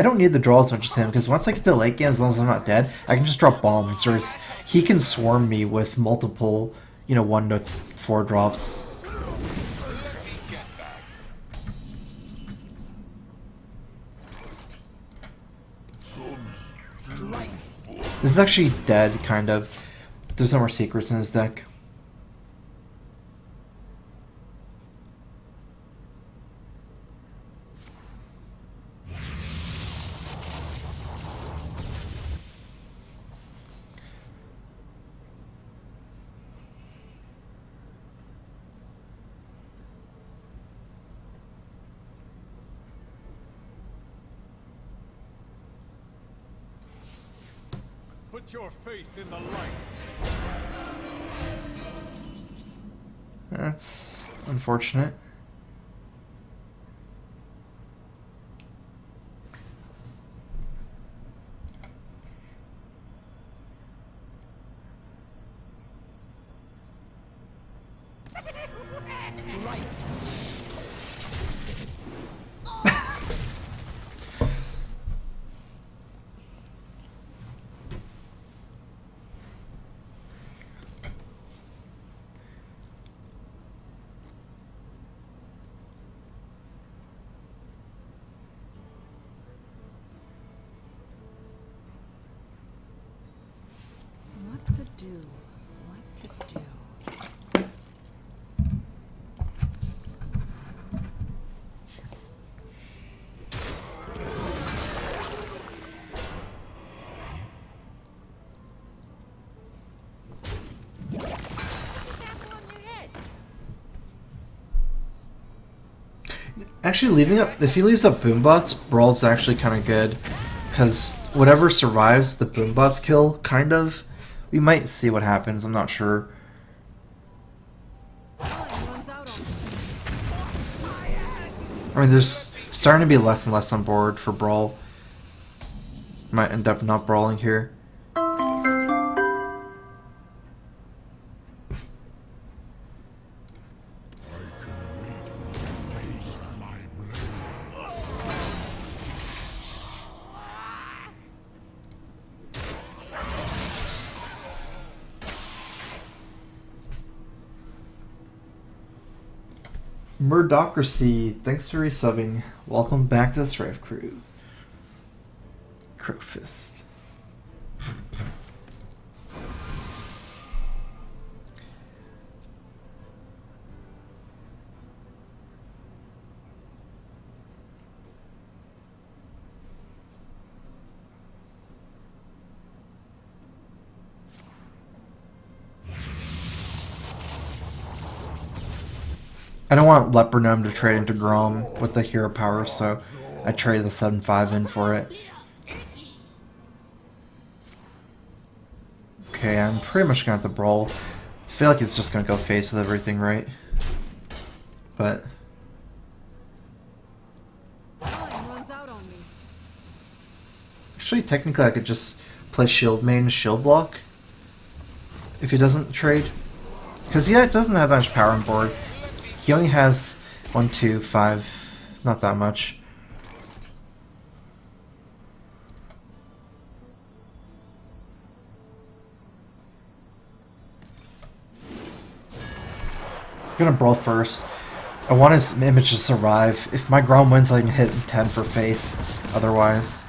don't need the draw as much as him because once I get to the late game, as long as I'm not dead, I can just drop bombs, or he can swarm me with multiple, 1 to 4 drops. This is actually dead, kind of. There's no more secrets in his deck. Put your faith in the light. That's unfortunate. Strike. What to do? What to do? Actually, leaving up, if he leaves up Boombots, Brawl's actually kind of good. Because whatever survives the Boombots kill, kind of, we might see what happens, I'm not sure. Time runs out on I mean, there's starting to be less and less on board for Brawl. Might end up not brawling here. Murdocracy, thanks for resubbing. Welcome back to the StrifeCro. Crowfist. I don't want Leper Gnome to trade into Grom with the hero power, so I traded the 7/5 in for it. Okay, I'm pretty much gonna have to brawl. I feel like it's just gonna go face with everything, right? But time runs out on me. actually, technically, I could just play Shield Main, Shield Block if he doesn't trade. Because yeah, it doesn't have that much power on board. He only has 1, 2, 5, not that much. I'm gonna brawl first. I want his image to survive. If my Grom wins, I can hit 10 for face. Otherwise.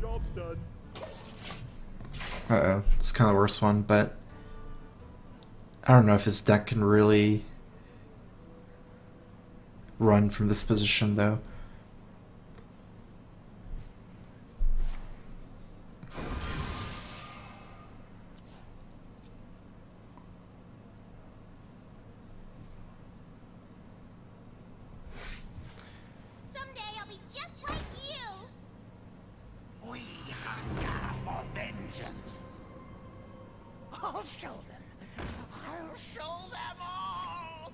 Job's done. Uh-oh, it's kind of the worst one, but I don't know if his deck can really run from this position, though. Someday I'll be just like you. We hunger for vengeance. I'll show them. I'll show them all.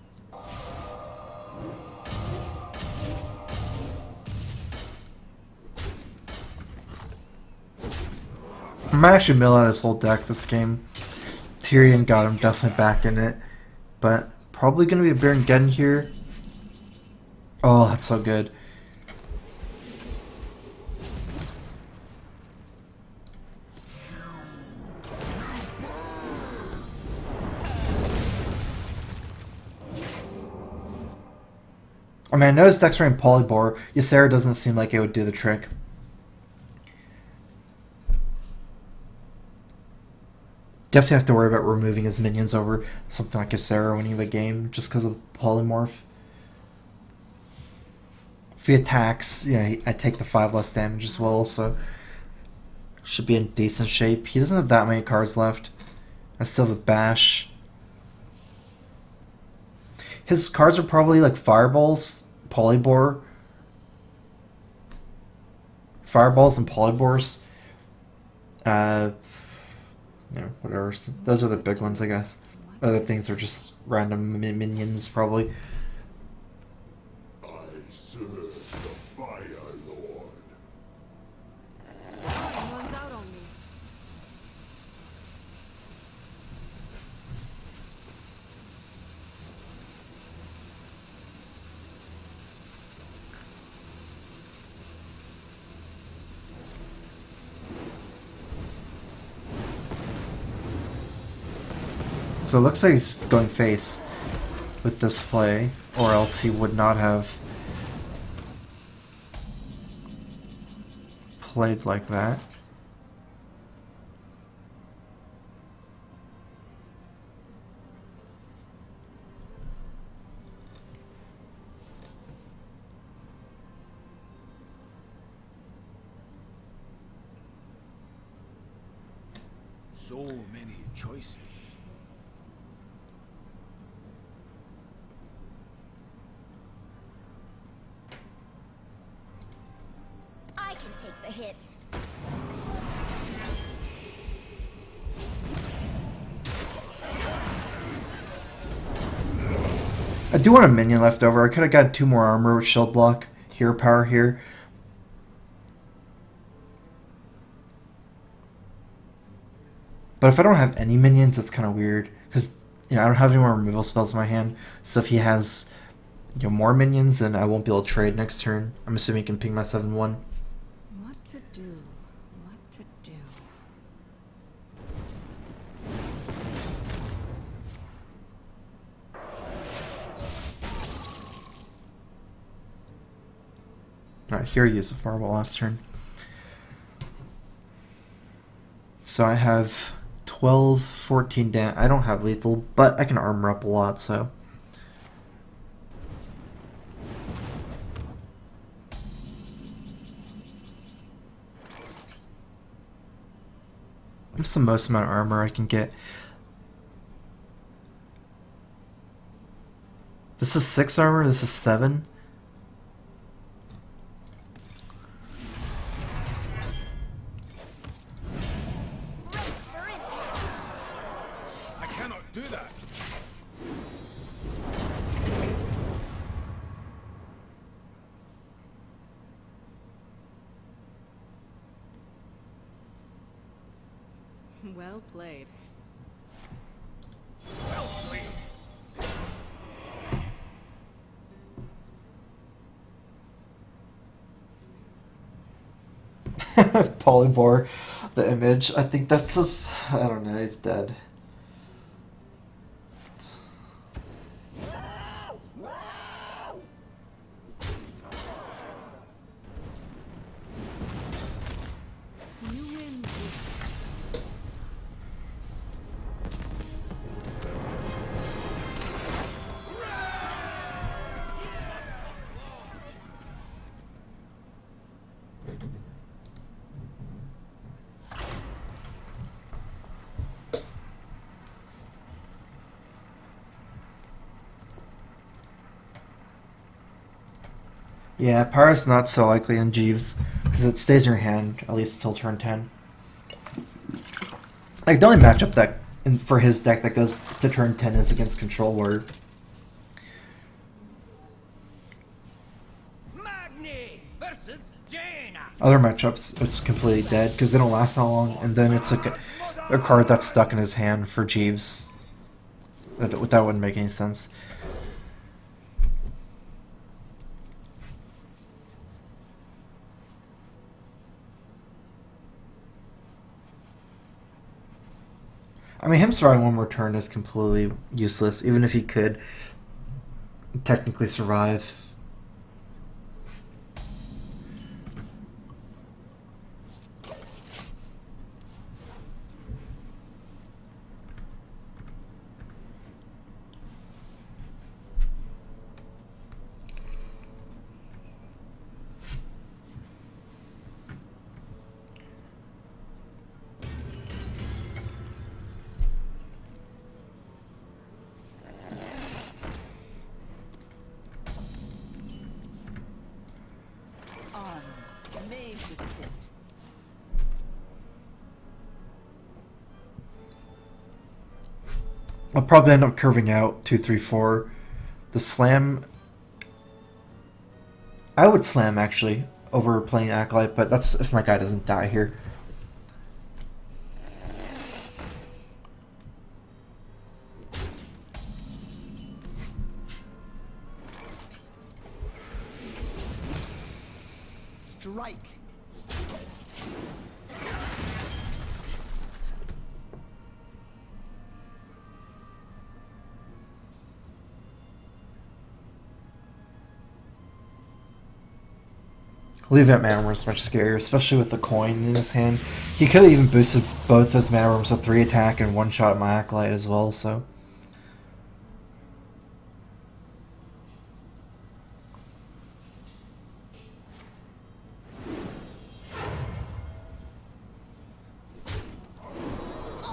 I might actually mill out his whole deck this game. Tyrion got him definitely back in it, but probably gonna be a Baron Geddon here. Oh, that's so good. I mean, I know his deck's running Polybore. Ysera doesn't seem like it would do the trick. Definitely have to worry about removing his minions over something like Ysera winning the game just because of Polymorph. If he attacks, you know, I take the 5 less damage as well, so should be in decent shape. He doesn't have that many cards left. I still have a Bash. His cards are probably like Fireballs, Polybore. Fireballs and Polybores. Yeah, whatever. So those are the big ones, I guess. Other things are just random minions, probably. I serve the Fire Lord. Someone's out on me. So it looks like he's going face with this play, or else he would not have played like that. So many choices. I can take the hit. I do want a minion left over. I could have got 2 more armor with shield block, hero power here. But if I don't have any minions, it's kind of weird. Because, you know, I don't have any more removal spells in my hand. So if he has, you know, more minions, then I won't be able to trade next turn. I'm assuming he can ping my 7-1. What to do? What to do? Alright, here I used the fireball last turn. So I have 12, 14 damage. I don't have lethal, but I can armor up a lot, so. What's the most amount of armor I can get? This is 6 armor, this is 7. I cannot do that. Well played. Polybore, the image. I think that's just. I don't know. He's dead. You win. Yeah, Pyro's not so likely in Jeeves because it stays in your hand at least until turn 10. Like the only matchup that for his deck that goes to turn 10 is against Control Warrior. Magni versus Jaina. Other matchups, it's completely dead because they don't last that long, and then it's like a card that's stuck in his hand for Jeeves. That wouldn't make any sense. I mean, him surviving one more turn is completely useless, even if he could technically survive. Made with it. I'll probably end up curving out 2, 3, 4. The slam, I would slam actually over playing Acolyte, but that's if my guy doesn't die here. Strike. Leaving at mana rooms much scarier, especially with the coin in his hand. He could have even boosted both his mana rooms to 3 attack and 1 shot my Acolyte as well, so.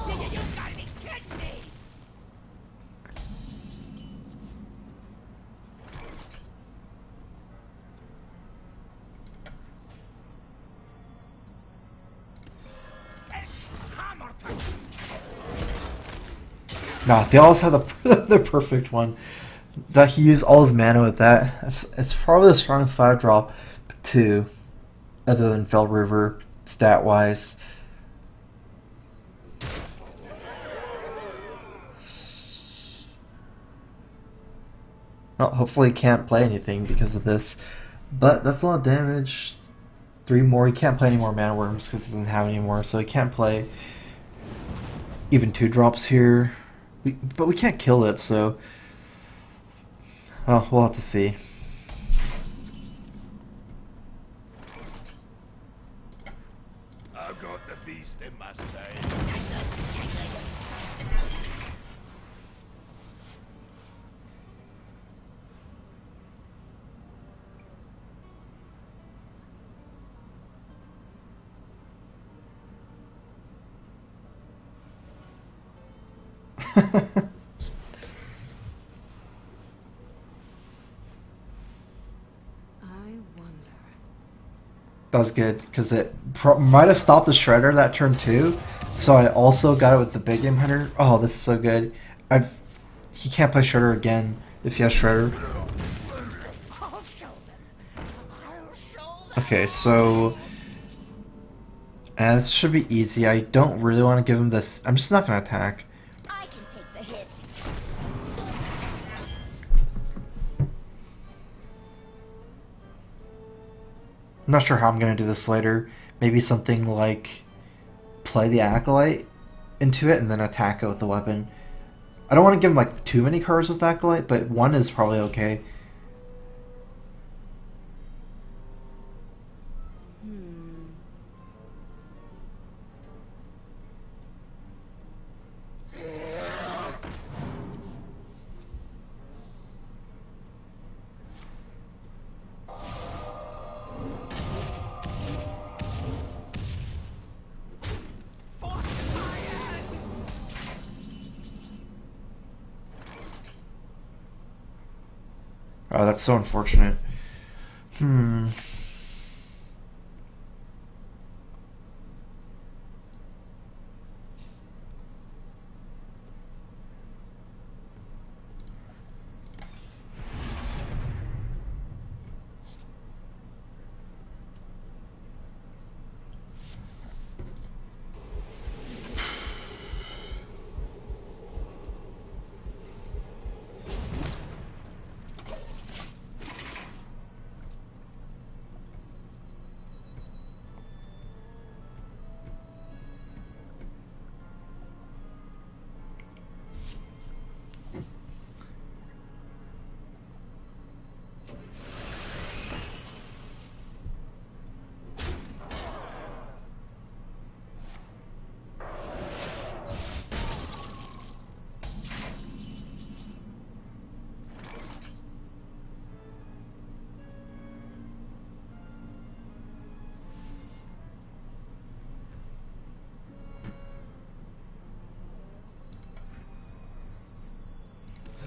You gotta be kidding me! It's hammer time! Nah, they always have the perfect one. That he used all his mana with that. It's probably the strongest 5-drop, 2, other than Fell River, stat-wise. Well, hopefully he can't play anything because of this. But that's a lot of damage. 3 more. He can't play any more Mana Worms because he doesn't have any more. So he can't play even 2 drops here. But we can't kill it, so... Oh, we'll have to see. I've got the beast in my sight. I wonder. That was good, because it might have stopped the Shredder that turn too. So I also got it with the Big Game Hunter. Oh, this is so good. He can't play Shredder again if he has Shredder. I'll show them. I'll show them. Okay, so This should be easy. I don't really want to give him this. I'm just not going to attack. I can take the hit. I'm not sure how I'm going to do this later. Maybe something like play the Acolyte into it and then attack it with the weapon. I don't want to give him like too many cards with Acolyte, but one is probably okay. Oh, that's so unfortunate.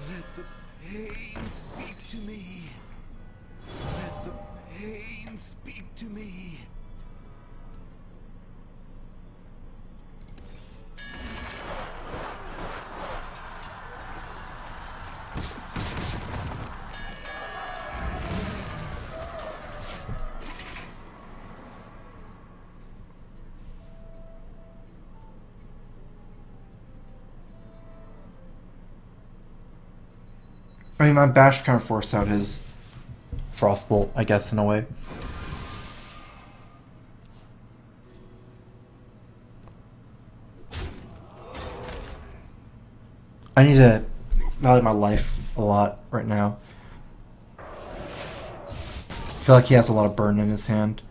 Let the pain speak to me. Let the pain speak to me. I mean, my bash kind of forced out his Frostbolt, I guess, in a way. I need to value my life a lot right now. I feel like he has a lot of burn in his hand.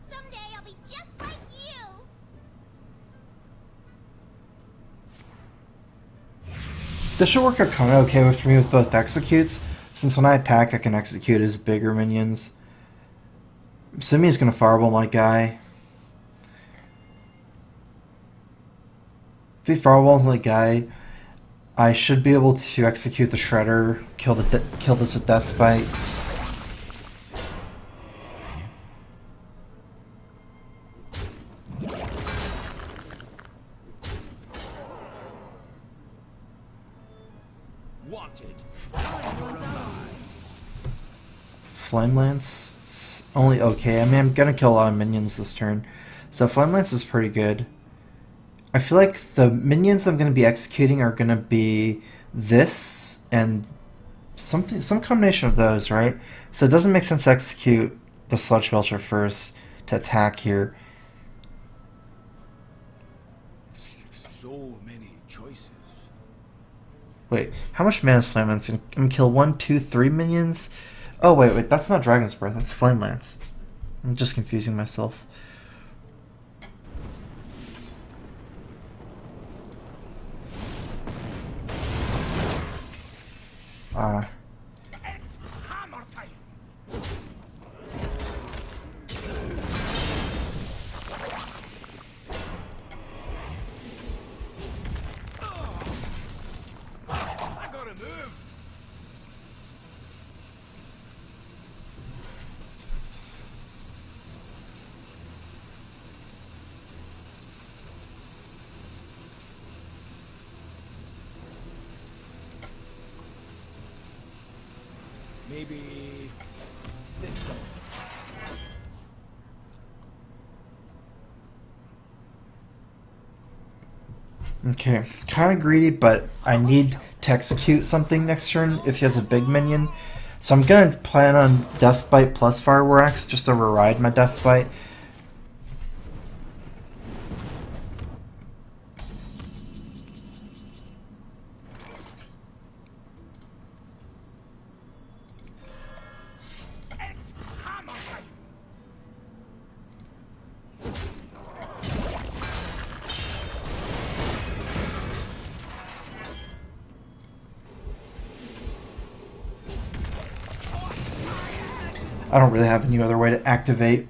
Someday I'll be just like you. This should work out kind of okay with me with both executes, since when I attack I can execute his bigger minions. I'm assuming he's going to fireball my guy. If he fireballs my guy, I should be able to execute the Shredder, kill this with Death Spite. Wanted. Flame Lance is only okay. I mean, I'm gonna kill a lot of minions this turn, so Flame Lance is pretty good. I feel like the minions I'm gonna be executing are gonna be this and some combination of those, right? So it doesn't make sense to execute the Sludge Belcher first to attack here. So many choices. Wait, how much mana is Flame Lance? I'm gonna kill 1, 2, 3 minions? Oh, wait, that's not Dragon's Breath, that's Flame Lance. I'm just confusing myself. It's hammer time. I gotta move. Maybe this one. Okay, kind of greedy, but I need to execute something next turn if he has a big minion. So I'm gonna plan on Deathbite plus Fireworks just to override my Deathbite. It's hammer time. I don't really have any other way to activate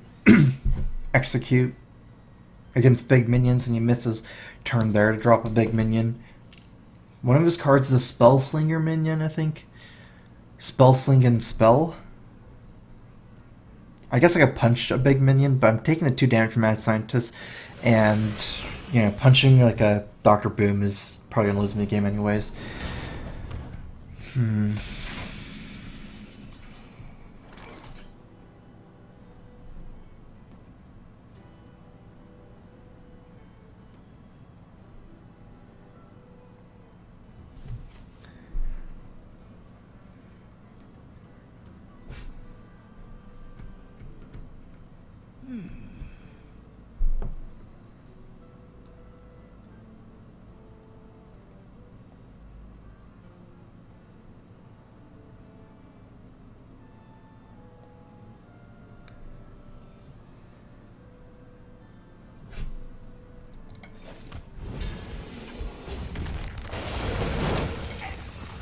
execute against big minions, and he misses turn there to drop a big minion. One of his cards is a Spellslinger minion, I think. Spellsling and Spell. I guess I could punch a big minion, but I'm taking the 2 damage from Mad Scientist, and you know, punching like a Dr. Boom is probably gonna lose me the game anyways.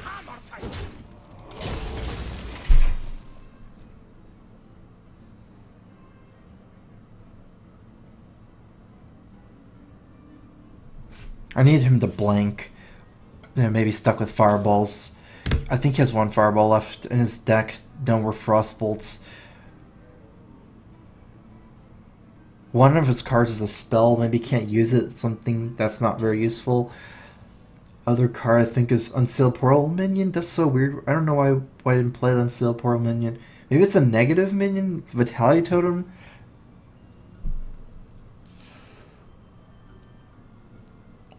Hammer time. I need him to blank. You know, maybe stuck with fireballs. I think he has 1 fireball left in his deck. No more frostbolts. One of his cards is a spell. Maybe can't use it. Something that's not very useful. Other card I think is Unsealed Portal minion. That's so weird. I don't know why I didn't play the Unsealed Portal minion. Maybe it's a negative minion. Vitality Totem.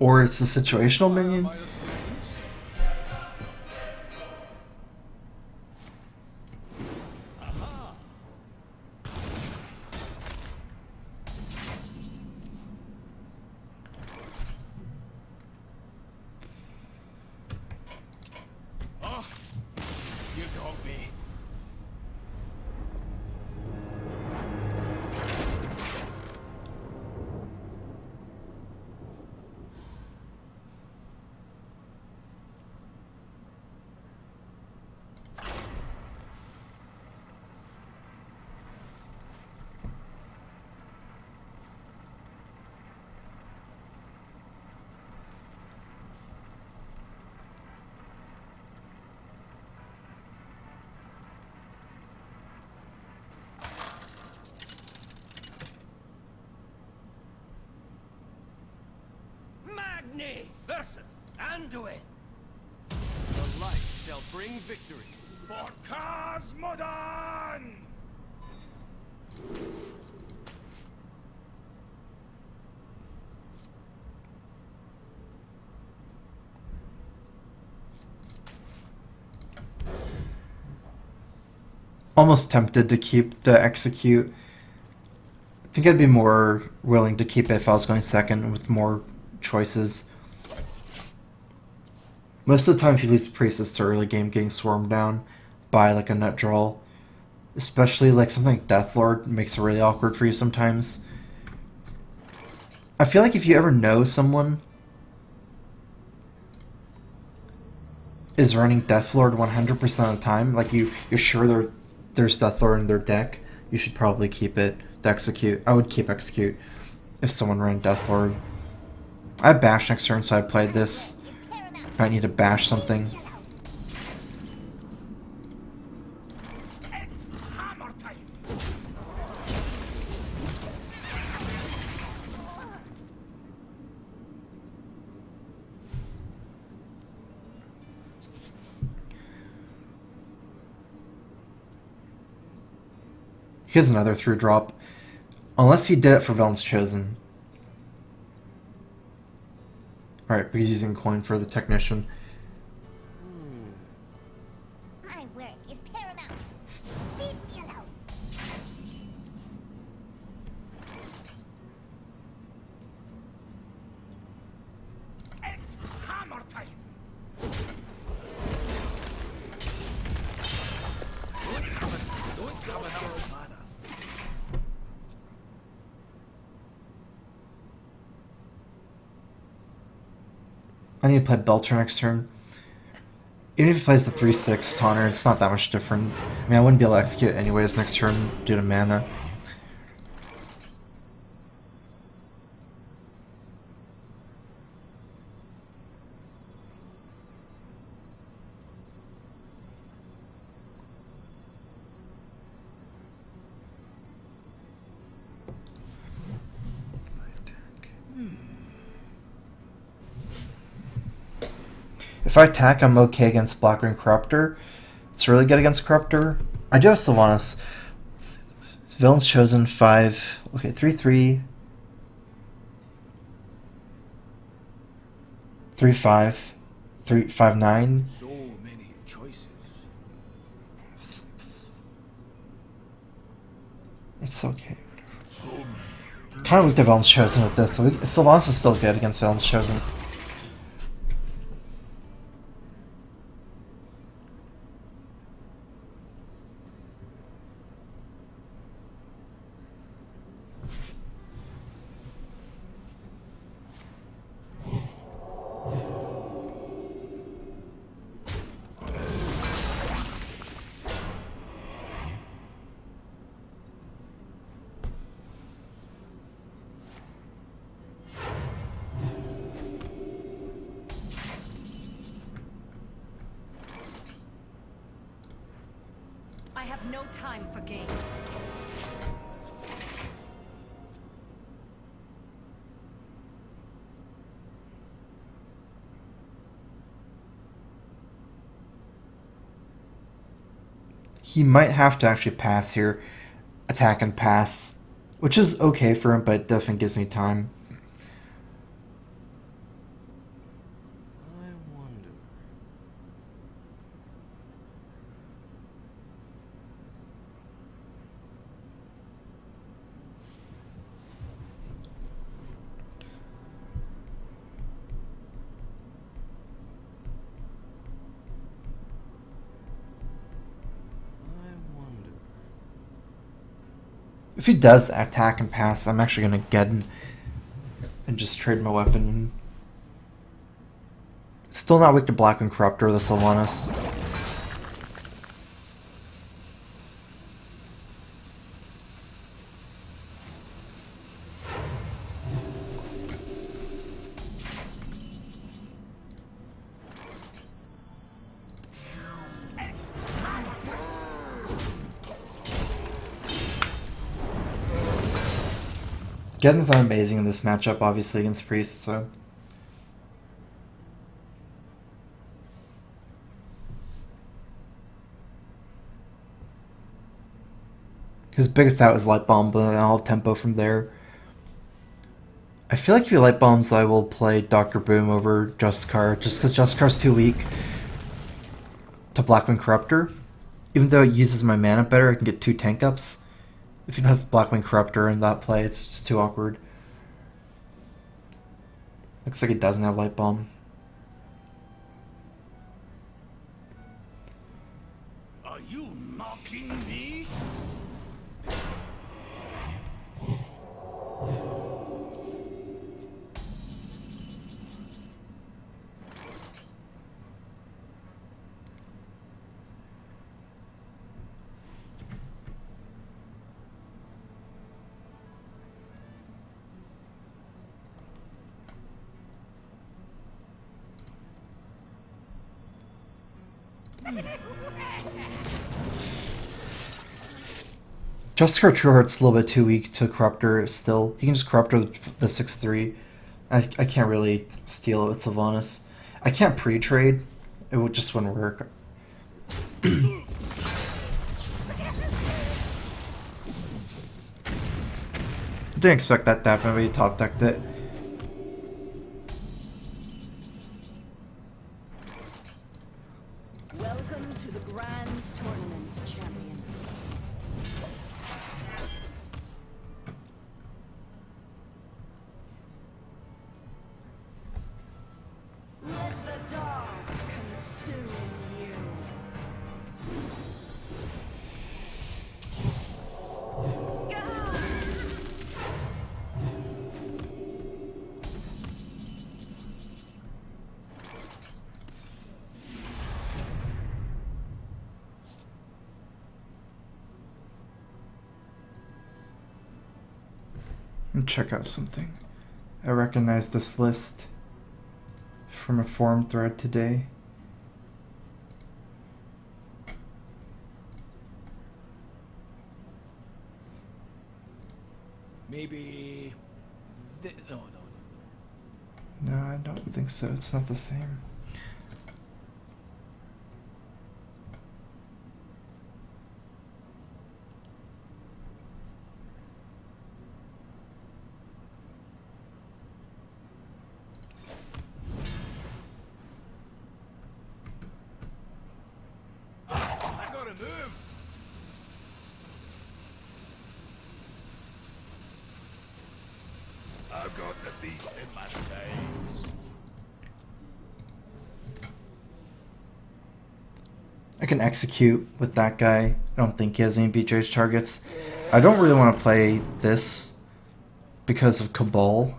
Or it's a situational minion. Oh, you got me. Magni versus Anduin. The light shall bring victory. For Cosmodon! Almost tempted to keep the execute. I think I'd be more willing to keep it if I was going second with more choices. Most of the time, if you lose Priestess to early game, getting swarmed down by like a nut draw Especially like something like Deathlord makes it really awkward for you sometimes. I feel like if you ever know someone is running Deathlord 100% of the time, like you're sure there's Deathlord in their deck, you should probably keep it. The Execute. I would keep Execute if someone ran Deathlord. I have Bash next turn, so I played this. If I need to bash something. It's hammer time. He has another through drop. Unless he did it for Villain's Chosen. Alright, but he's using coin for the Technician. My work is paramount. Leave me alone. It's hammer time. Don't have another mana. I need to play Belcher next turn. Even if he plays the 3/6 Taunter, it's not that much different. I mean, I wouldn't be able to execute it anyways next turn due to mana. If I attack, I'm okay against Blackwing Corruptor. It's really good against Corruptor. I do have Sylvanas. Villain's Chosen 5. Okay, 3/3. 3/5. 3/5/9. So many choices. It's okay. Kind of weak to Villain's Chosen with this. So Sylvanas is still good against Villain's Chosen. I have no time for games. He might have to actually pass here. Attack and pass. Which is okay for him, but it definitely gives me time. I wonder. If he does attack and pass, I'm actually going to get in and just trade my weapon. Still not weak to Blackwing Corruptor or the Sylvanas. Geddon's not amazing in this matchup, obviously, against Priest, so... His biggest out is Light Bomb, but I'll have tempo from there. I feel like if he Light Bombs, I will play Dr. Boom over Justicar, just because Justicar's too weak to Blackwing Corruptor. Even though it uses my mana better, I can get 2 tank ups. If he has Blackwing Corruptor in that play, it's just too awkward. Looks like he doesn't have Light Bomb. Are you mocking me? Justicar Trueheart's a little bit too weak to corrupt her still. He can just corrupt her with the 6-3. I can't really steal it with Sylvanas. I can't pre-trade. It would just wouldn't work. Didn't expect that to happen, but he top decked it. Welcome to the Grand Tournament, champion. Let the dark consume you. And check out something. I recognize this list from a forum thread today. Maybe... No. No, I don't think so. It's not the same. I gotta move. I've got the beast in my sails. I can execute with that guy. I don't think he has any BJ's targets. I don't really want to play this because of Cabal.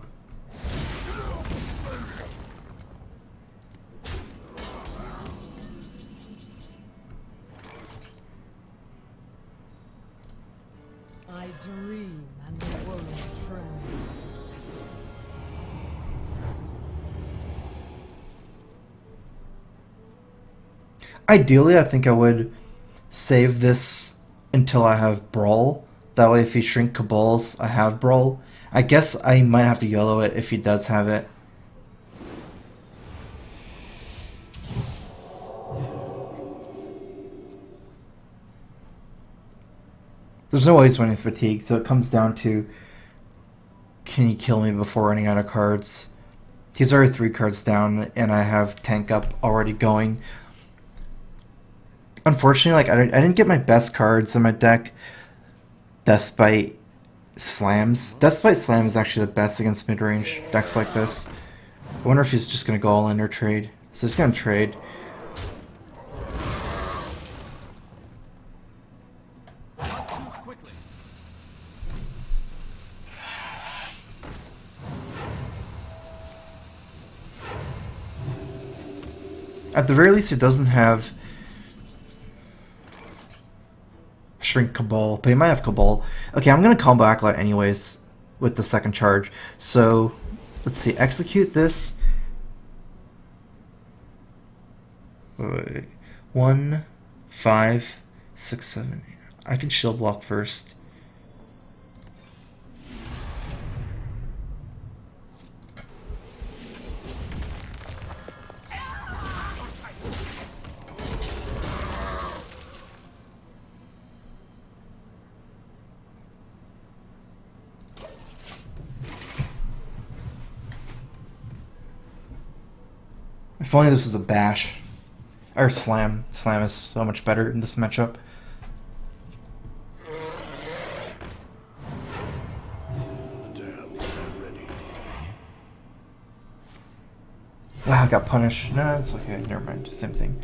I dream and the world trembles. Ideally, I think I would save this until I have Brawl. That way, if he shrink Cabals, I have Brawl. I guess I might have to YOLO it if he does have it. There's no way he's winning Fatigue, so it comes down to, can he kill me before running out of cards? He's already 3 cards down, and I have Tank Up already going. Unfortunately, like I didn't get my best cards in my deck. Despite Slams. Despite Slam is actually the best against mid-range decks like this. I wonder if he's just going to go all in or trade. So he's going to trade. Quickly. At the very least, it doesn't have Shrink Cabal, but he might have Cabal. Okay, I'm going to combo Acolyte anyways with the second charge. So, let's see, execute this. Wait. 1, 5, 6, 7, 8. I can shield block first. If only this was a bash. Or Slam. Slam is so much better in this matchup. Wow, I got punished. No, it's okay. Never mind. Same thing.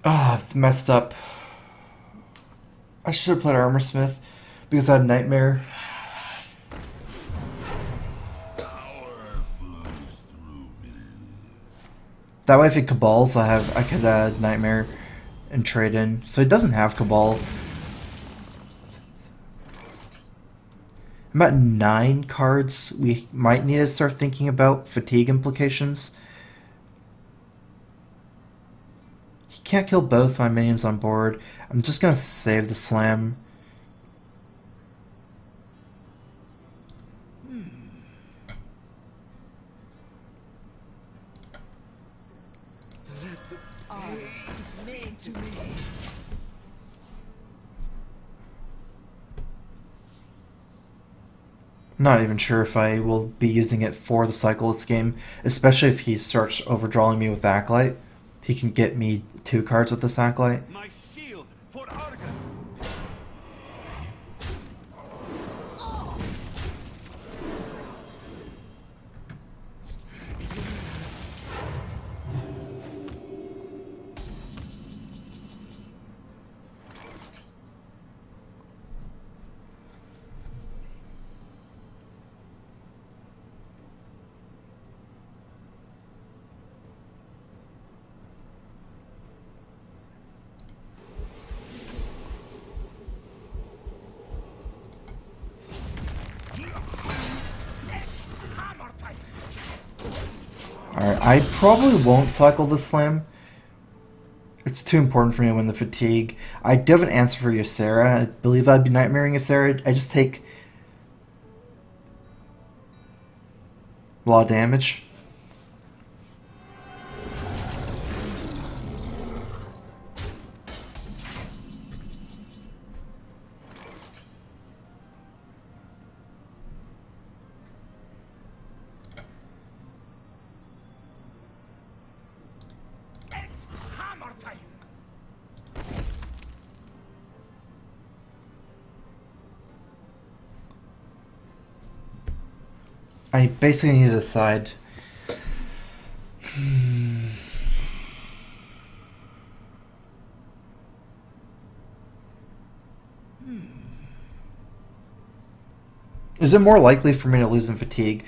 Ah, messed up. I should have played Armorsmith because I had Nightmare. That way if it Cabals, I could add Nightmare and trade in. So it doesn't have Cabal. I'm at 9 cards. We might need to start thinking about fatigue implications. He can't kill both my minions on board. I'm just gonna save the slam. Not even sure if I will be using it for the cycle this game, especially if he starts overdrawing me with Acolyte. He can get me 2 cards with this Acolyte. My shield for Argus. Alright, I probably won't cycle the slam. It's too important for me to win the fatigue. I do have an answer for Ysera. I believe I'd be Nightmaring Ysera. I just take a lot of damage. I basically need to decide. Is it more likely for me to lose in fatigue?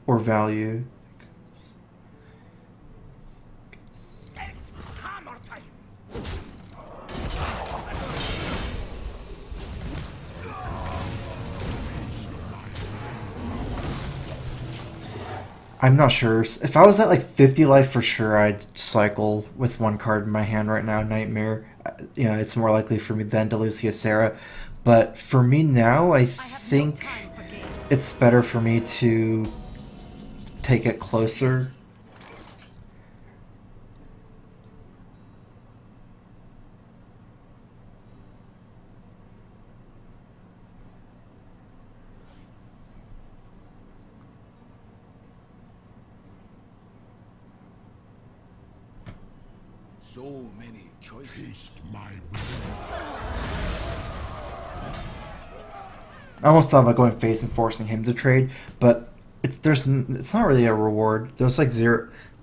Or value? I'm not sure. If I was at like 50 life for sure, I'd cycle with 1 card in my hand right now, Nightmare. You know, it's more likely for me then to lose Ysera. But for me now, I think it's better for me to take it closer. So many choices. I almost thought about going face and forcing him to trade, but it's not really a reward. There's like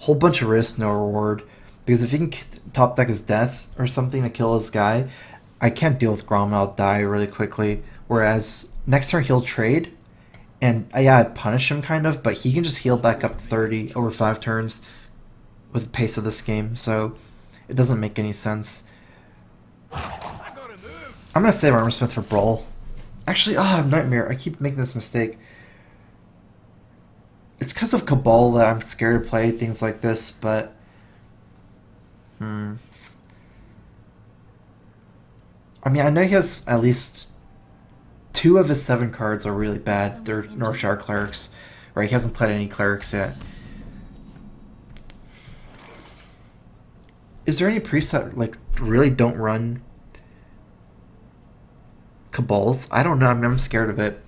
whole bunch of risk, no reward. Because if he can top deck his death or something to kill his guy, I can't deal with Grom and I'll die really quickly. Whereas next turn he'll trade, and yeah, I punish him kind of, but he can just heal back up 30 over 5 turns with the pace of this game, so it doesn't make any sense. I'm gonna save Armorsmith for Brawl. Actually, I have Nightmare. I keep making this mistake. It's because of Cabal that I'm scared to play things like this, but... I mean, I know he has at least 2 of his 7 cards are really bad. They're Northshire Clerics. Right, he hasn't played any Clerics yet. Is there any priests that, like, really don't run Cabals? I don't know. I mean, I'm scared of it.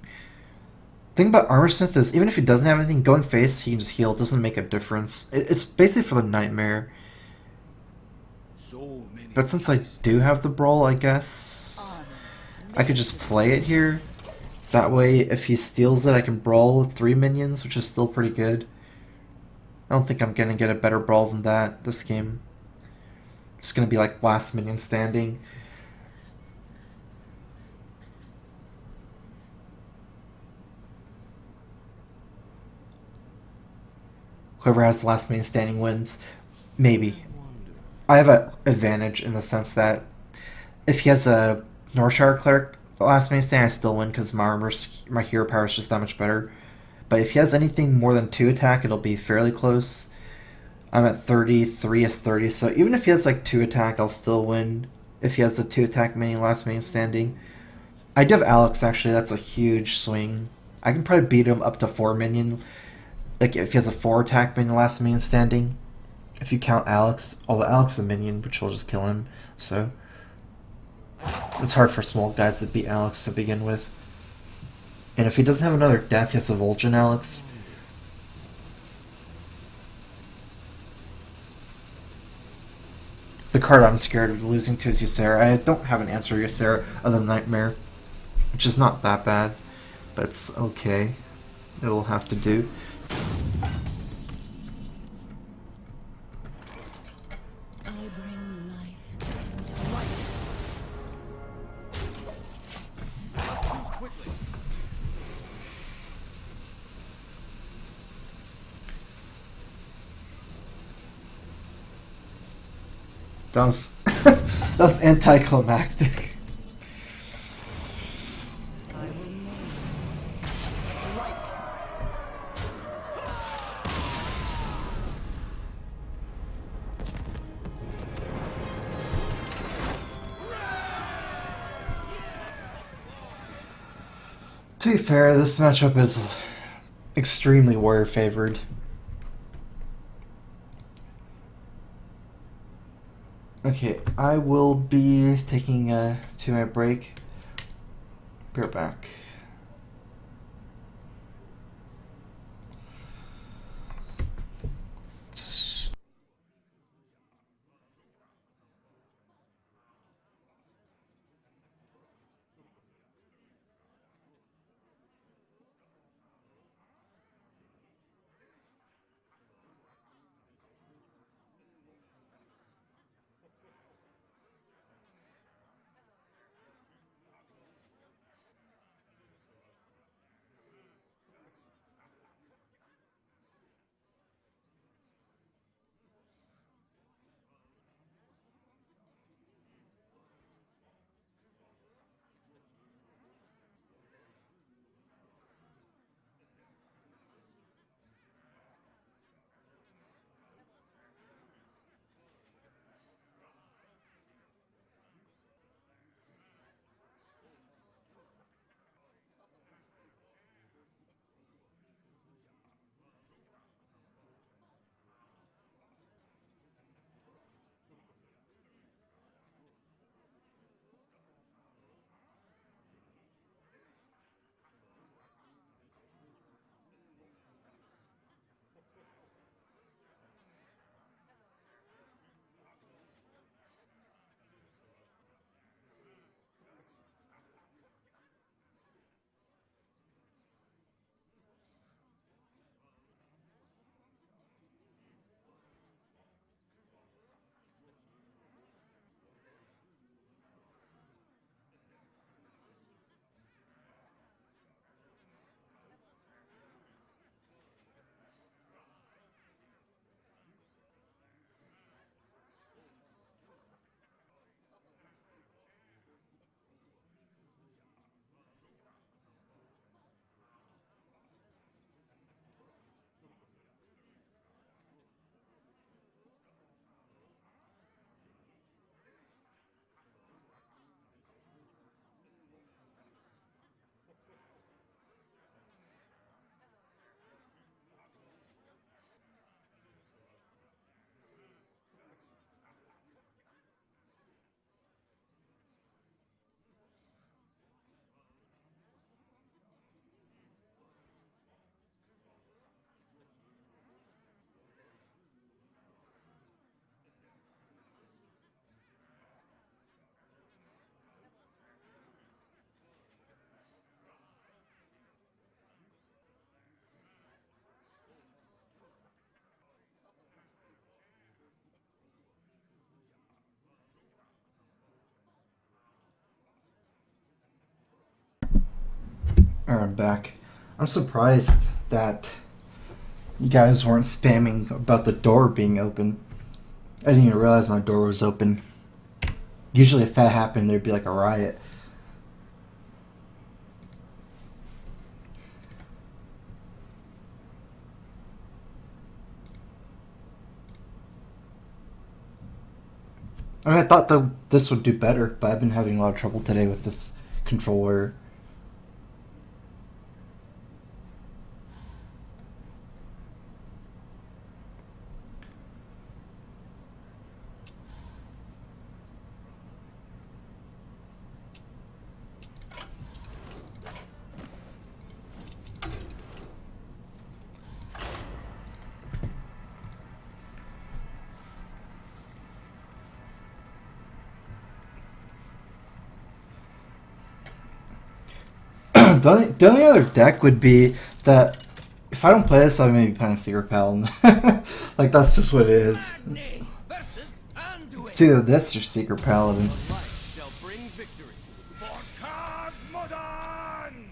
The thing about Armorsmith is, even if he doesn't have anything going face, he can just heal. It doesn't make a difference. It's basically for the Nightmare. But since I do have the Brawl, I guess I could just play it here. That way, if he steals it, I can brawl with 3 minions, which is still pretty good. I don't think I'm gonna get a better brawl than that this game. It's gonna be like last minion standing. Whoever has the last minion standing wins. Maybe. I have an advantage in the sense that if he has a Northshire Cleric, the last minion standing, I still win because my hero power is just that much better. But if he has anything more than 2 attack, it'll be fairly close. I'm at 30, 3 is 30, so even if he has like 2 attack, I'll still win. If he has the 2 attack minion, last minion standing. I do have Alex, actually, that's a huge swing. I can probably beat him up to 4 minion. Like if he has a 4 attack minion, last minion standing. If you count Alex, although Alex is a minion, which will just kill him, so it's hard for small guys to beat Alex to begin with. And if he doesn't have another death, he has a Vol'jin Alex. The card I'm scared of losing to is Ysera. I don't have an answer to Ysera other than Nightmare, which is not that bad, but it's okay. It'll have to do. I bring life. Quickly. That was that was anticlimactic. To be fair, this matchup is extremely warrior favored. Okay, I will be taking a 2-minute break. Be right back. Alright, I'm back. I'm surprised that you guys weren't spamming about the door being open. I didn't even realize my door was open. Usually if that happened, there'd be like a riot. I mean, I thought that this would do better, but I've been having a lot of trouble today with this controller. The only other deck would be that if I don't play this, I'm maybe playing Secret Paladin. Like, that's just what it is. Agni versus Anduin. It's either this or Secret Paladin. The light shall bring victory. For Cosmodon!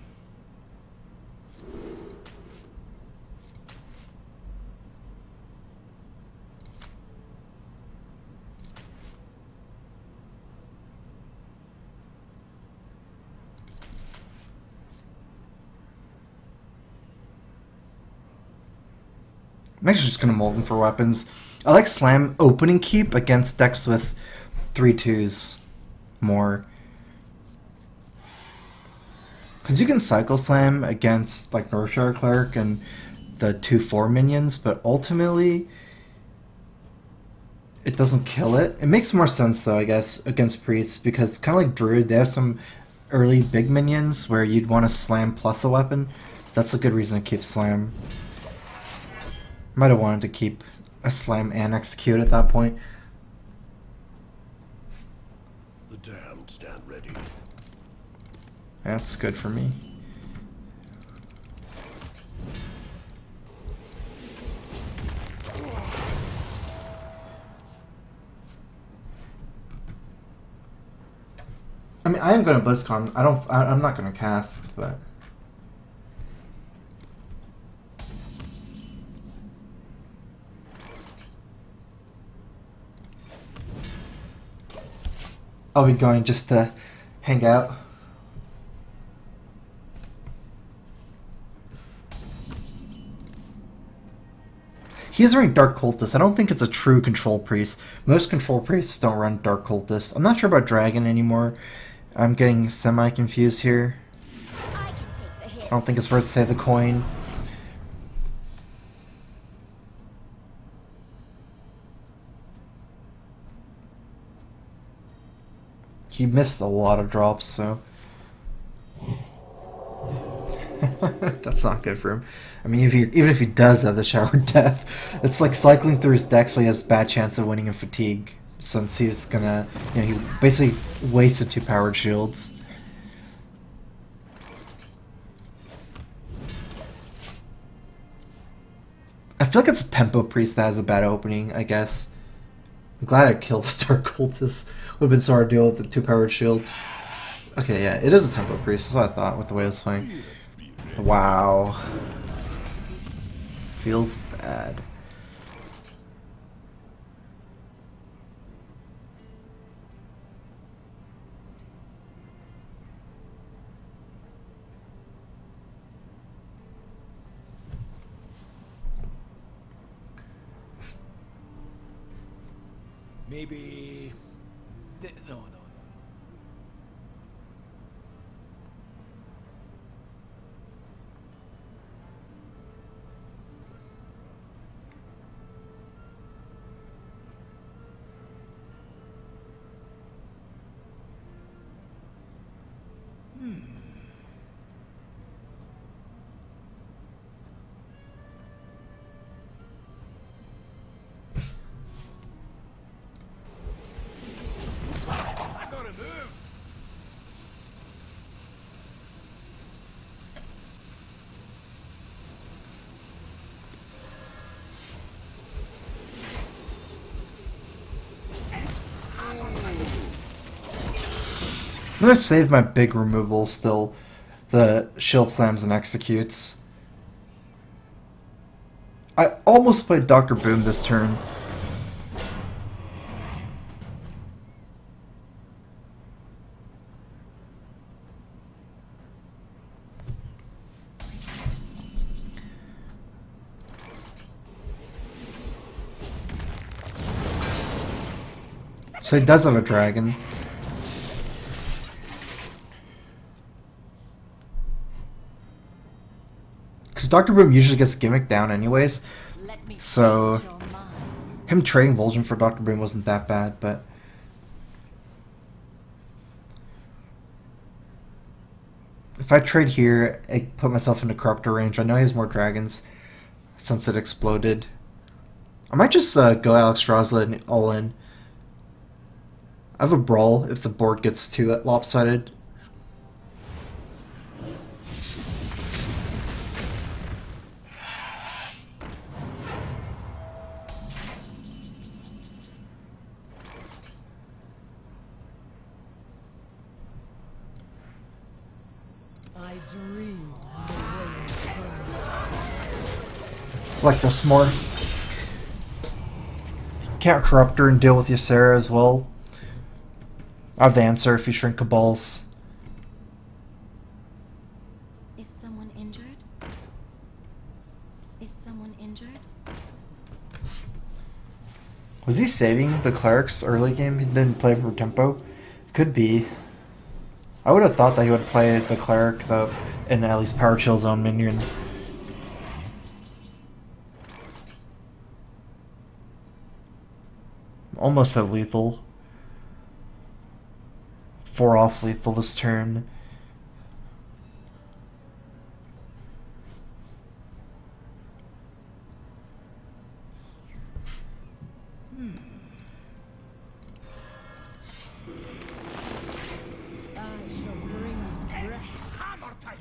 I'm actually just gonna Molten for weapons. I like Slam opening keep against decks with 3/2s more. Because you can Cycle Slam against like Northshire Cleric and the 2/4 minions, but ultimately it doesn't kill it. It makes more sense though, I guess, against Priests, because kind of like Druid, they have some early big minions where you'd want to Slam plus a weapon. That's a good reason to keep Slam. Might have wanted to keep a Slam and Execute at that point. The damned stand ready. That's good for me. I mean, I am going to BlizzCon. I'm not going to cast, but I'll be going just to hang out. He is running Dark Cultist. I don't think it's a true Control Priest. Most Control Priests don't run Dark Cultist. I'm not sure about Dragon anymore. I'm getting semi-confused here. I don't think it's worth to save the coin. He missed a lot of drops, so that's not good for him. I mean, even if he does have the Shower of Death, it's like cycling through his deck, so he has bad chance of winning in Fatigue, since he's gonna, he basically wasted 2 powered shields. I feel like it's a Tempo Priest that has a bad opening, I guess. I'm glad I killed the Star Cultist. Would have been so hard to deal with the 2 powered shields. Okay, yeah, it is a Tempo Priest, that's what I thought with the way it was playing. Wow. Feels bad. Maybe. No. I gotta move. I'm gonna save my big removal still, the shield slams and executes. I almost played Dr. Boom this turn. So he does have a dragon. Because Dr. Boom usually gets gimmicked down anyways. Let me So change your mind. him trading Vol'jin for Dr. Boom wasn't that bad, but if I trade here, I put myself into Corruptor range. I know he has more dragons since it exploded. I might just go Alex Strozza and all in. I have a Brawl if the board gets too lopsided. I dream the way Like this more. Can't Corruptor and deal with Ysera as well. I have the answer if you shrink Cabals. Is someone injured? Is someone injured? Was he saving the clerics early game? He didn't play for tempo? Could be. I would have thought that he would play the cleric though, and at least power chill his own minion. Almost at lethal. 4 off lethal this turn. I shall bring you rest. Hammer time!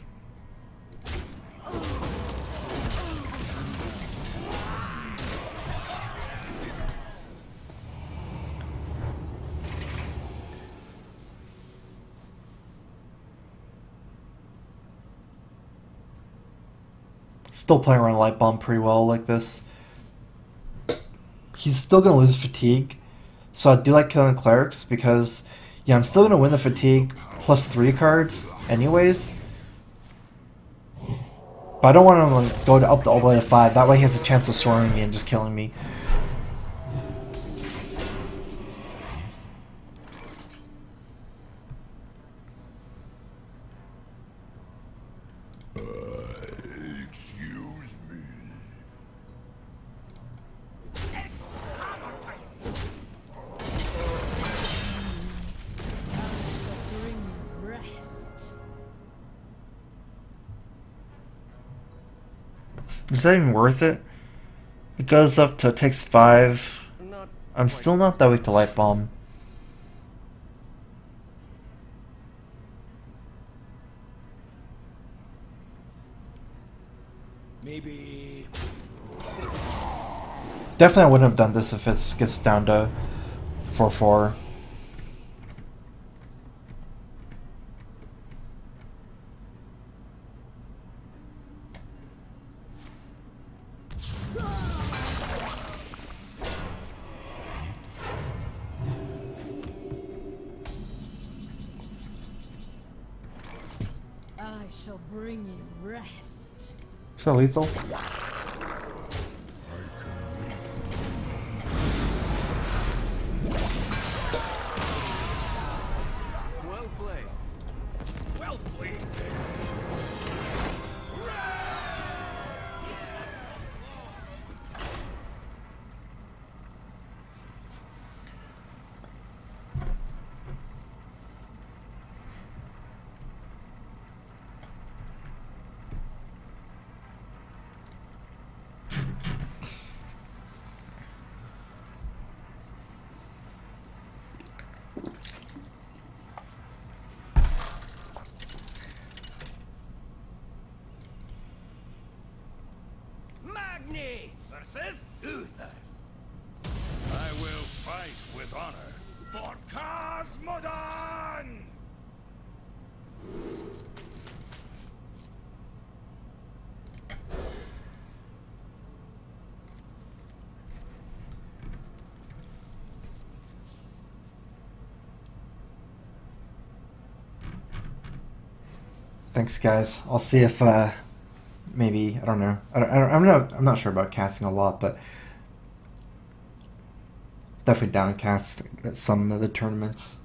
Still playing around Light Bomb pretty well like this. He's still going to lose Fatigue. So I do like killing clerics because, yeah, I'm still going to win the Fatigue plus 3 cards anyways. But I don't want him to go up all the way to 5. That way he has a chance of swarming me and just killing me. Excuse me. Hammer time! Bring you rest. Is that even worth it? It goes up to, it takes 5. Not I'm still not that weak to Light Bomb. Maybe... Definitely I wouldn't have done this if it gets down to 4-4. I shall bring you rest. Is that lethal? well played. Well played! Magni versus Uther. I will fight with honor. For Cosmodon! Thanks, guys. I'll see if maybe I don't know. I'm not sure about casting a lot, but definitely down to cast at some of the tournaments.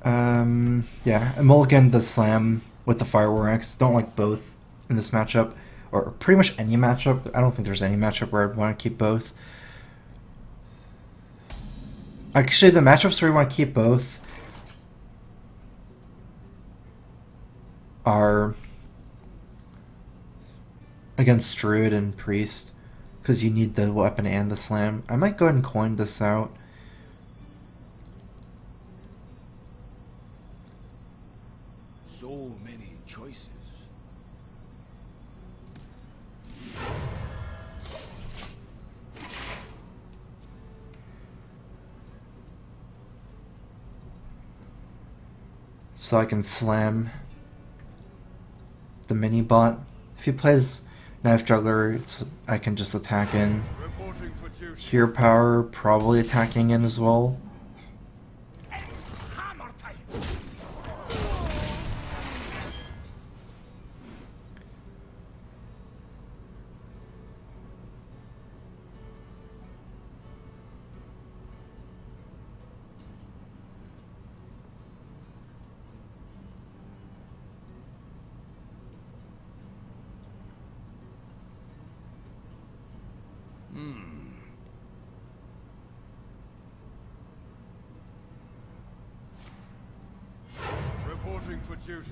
Yeah, a mulligan the slam with the fireworks. Don't like both in this matchup, or pretty much any matchup. I don't think there's any matchup where I'd want to keep both. Actually, the matchups where we want to keep both are against Druid and Priest, because you need the weapon and the slam. I might go ahead and coin this out. So many choices. So I can slam the mini bot. If he plays Knife Juggler, I can just attack in. Reporting for duty. Hero Power, probably attacking in as well. Hammer time. Reporting for duty.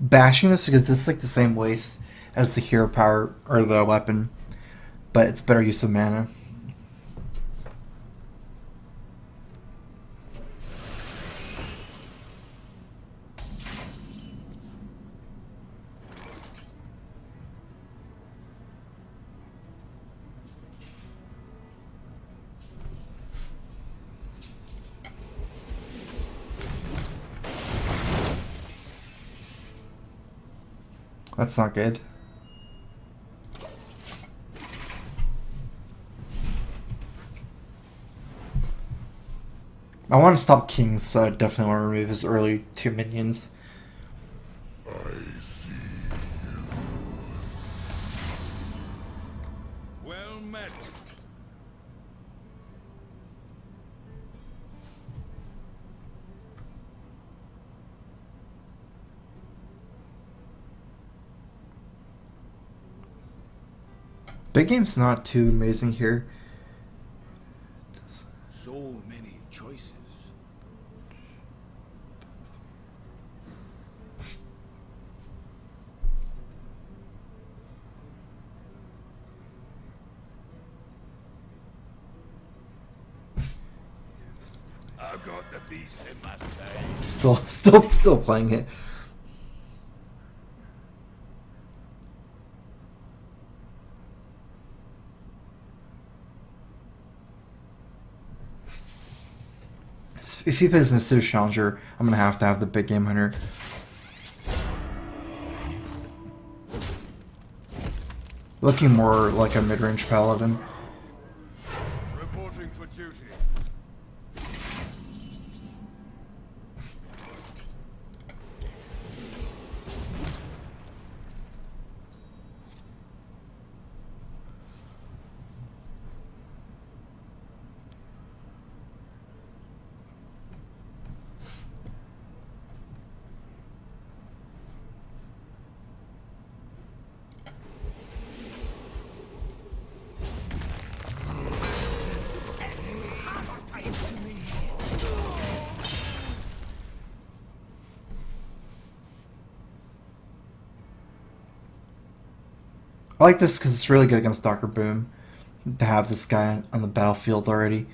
Bashing this because this is like the same waste as the Hero Power or the weapon, but it's better use of mana. That's not good. I want to stop Kings, so I definitely want to remove his early 2 minions. Well met. Big game's not too amazing here. So many choices. I've got the beast in my sight. Still playing it. If he plays Mr. Challenger, I'm gonna have to have the big game hunter. Looking more like a mid-range paladin. Reporting for duty. I like this because it's really good against Dr. Boom to have this guy on the battlefield already.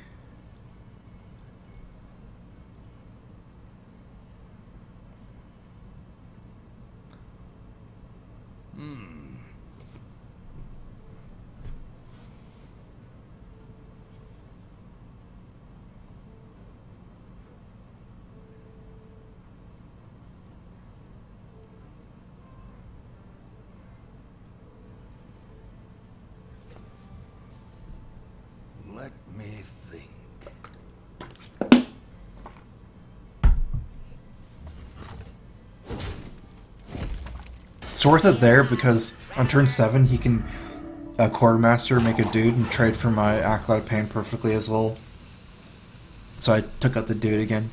me think. It's worth it there because on turn 7 he can quartermaster, make a dude, and trade for my Acolyte of Pain perfectly as well. So I took out the dude again.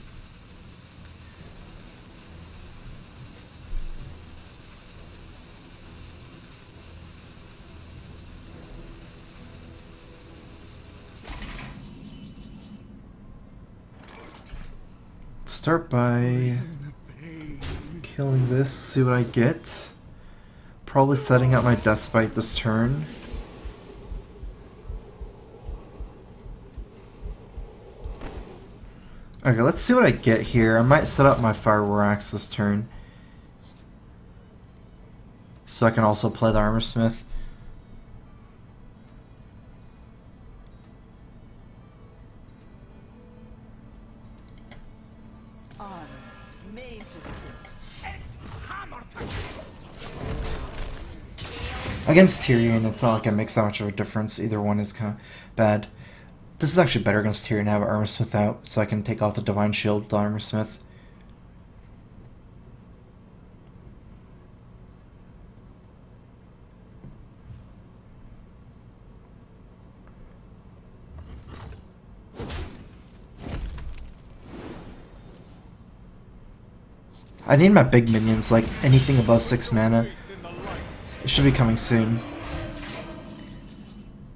Start by killing this, see what I get. Probably setting up my Death Spite this turn. Okay, let's see what I get here. I might set up my Fire War Axe this turn, so I can also play the Armor Smith. Against Tyrion, it's not like it makes that much of a difference. Either one is kind of bad. This is actually better against Tyrion to have Armor Smith out, so I can take off the Divine Shield with the Armor Smith. I need my big minions, like anything above 6 mana. It should be coming soon.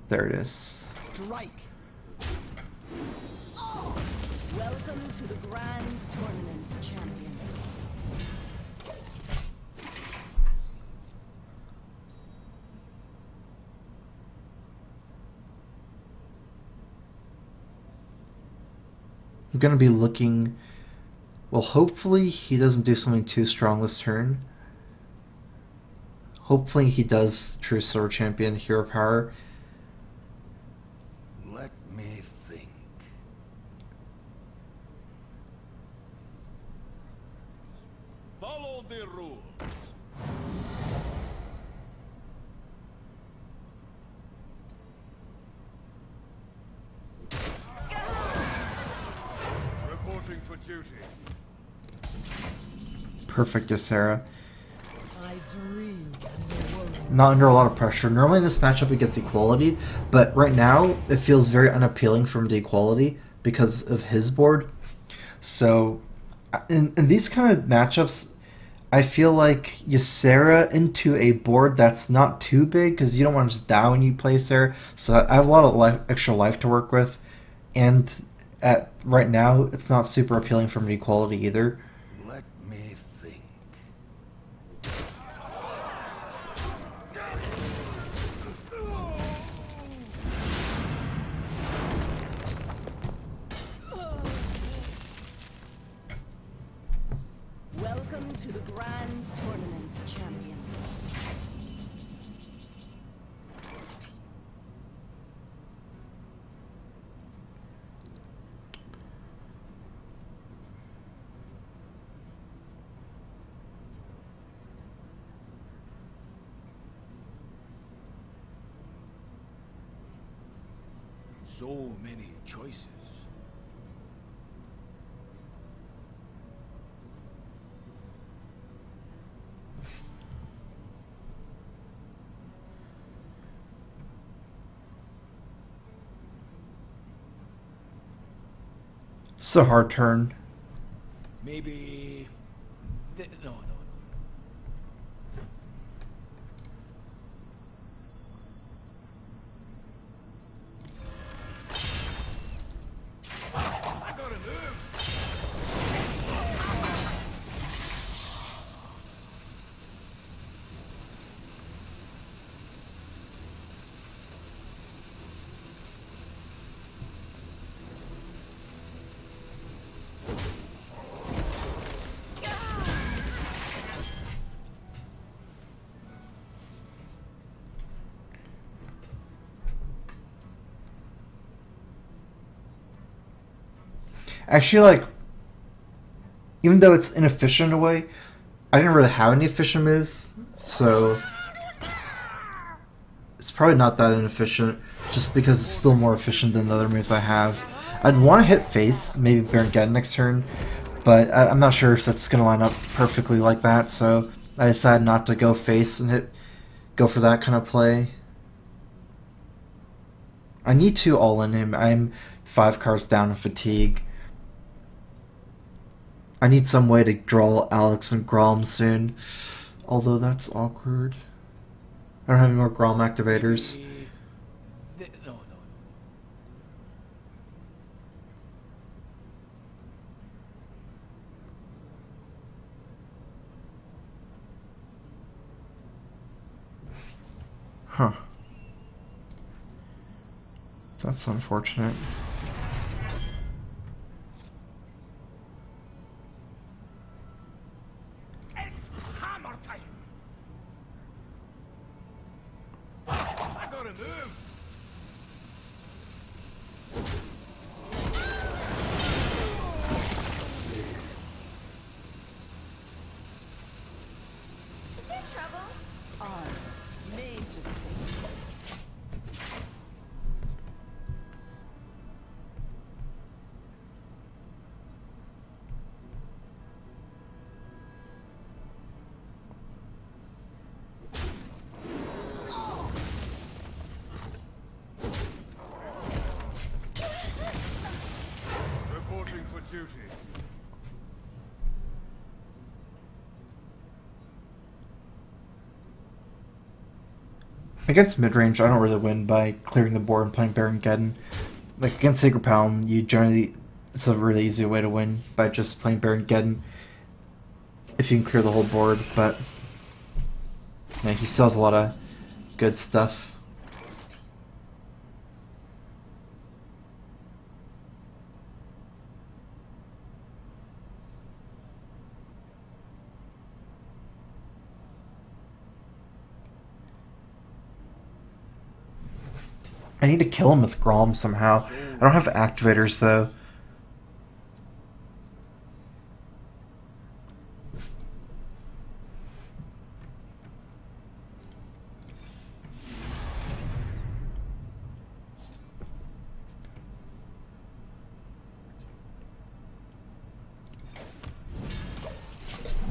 There it is. Strike. Welcome to the Grand Tournament, champion. I'm gonna be looking. Well, hopefully he doesn't do something too strong this turn. Hopefully he does True Sword Champion Hero Power. Let me think. Follow the rules. Reporting for duty. Perfect, Ysera. Not under a lot of pressure. Normally in this matchup it gets equality, but right now it feels very unappealing from the equality because of his board. So in these kind of matchups, I feel like Ysera into a board that's not too big, because you don't want to just die when you play Ysera. So I have a lot of extra life to work with, and right now it's not super appealing from the equality either. Let me think. Welcome to the Grand Tournament, champion. So many choices. It's a hard turn. Maybe. No. I got a nerve. Actually, like, even though it's inefficient in a way, I didn't really have any efficient moves, so it's probably not that inefficient, just because it's still more efficient than the other moves I have. I'd want to hit face, maybe Baron Geddon next turn, but I'm not sure if that's going to line up perfectly like that, so I decided not to go face and go for that kind of play. I need to all-in him. I'm 5 cards down in fatigue. I need some way to draw Alex and Grom soon, although that's awkward. I don't have any more Grom activators. No. Huh. That's unfortunate. It's hammer time. I gotta move. Is there trouble? Major. Reporting for duty. Against mid-range, I don't really win by clearing the board and playing Baron Geddon. Like, against Sacred Pound, it's a really easy way to win by just playing Baron Geddon if you can clear the whole board, but yeah, he still has a lot of good stuff. I need to kill him with Grom somehow. I don't have activators though.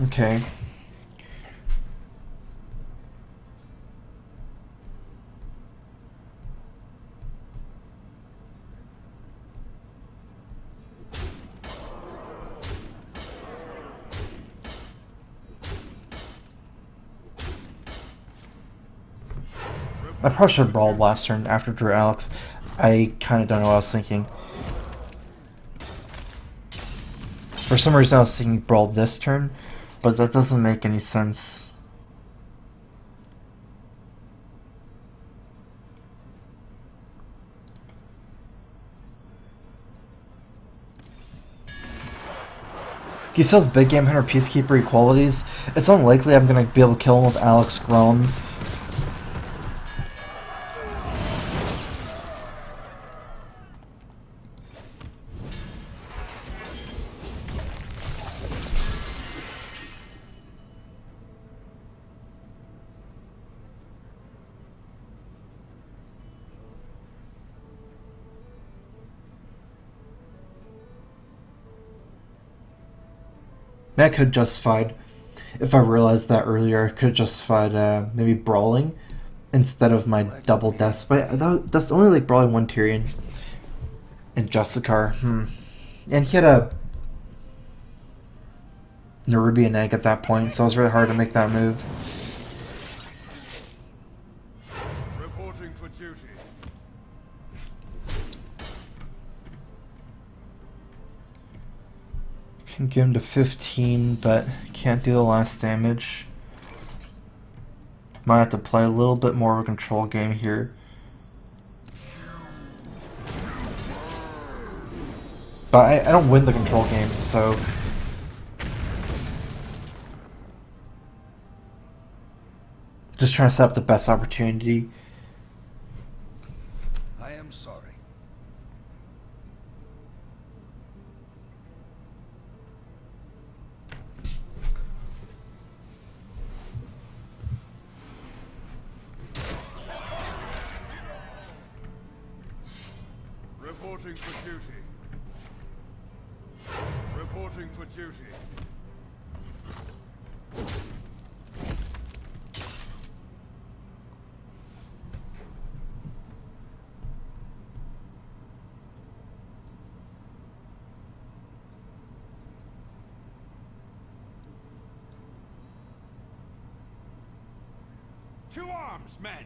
Okay. I probably should have brawled last turn after Drew Alex. I kind of don't know what I was thinking. For some reason I was thinking brawl this turn, but that doesn't make any sense. He still has Big Game Hunter Peacekeeper equalities. It's unlikely I'm going to be able to kill him with Alex Grom. I could have justified, if I realized that earlier, I could have justified maybe brawling instead of my double deaths. But that's only like brawling one Tyrion and Justicar. And he had a Nerubian egg at that point, so it was really hard to make that move. Reporting for duty. Can get him to 15, but can't do the last damage. Might have to play a little bit more of a control game here. But I don't win the control game, so... Just trying to set up the best opportunity. I am sorry. for duty. Reporting for duty. To arms, men!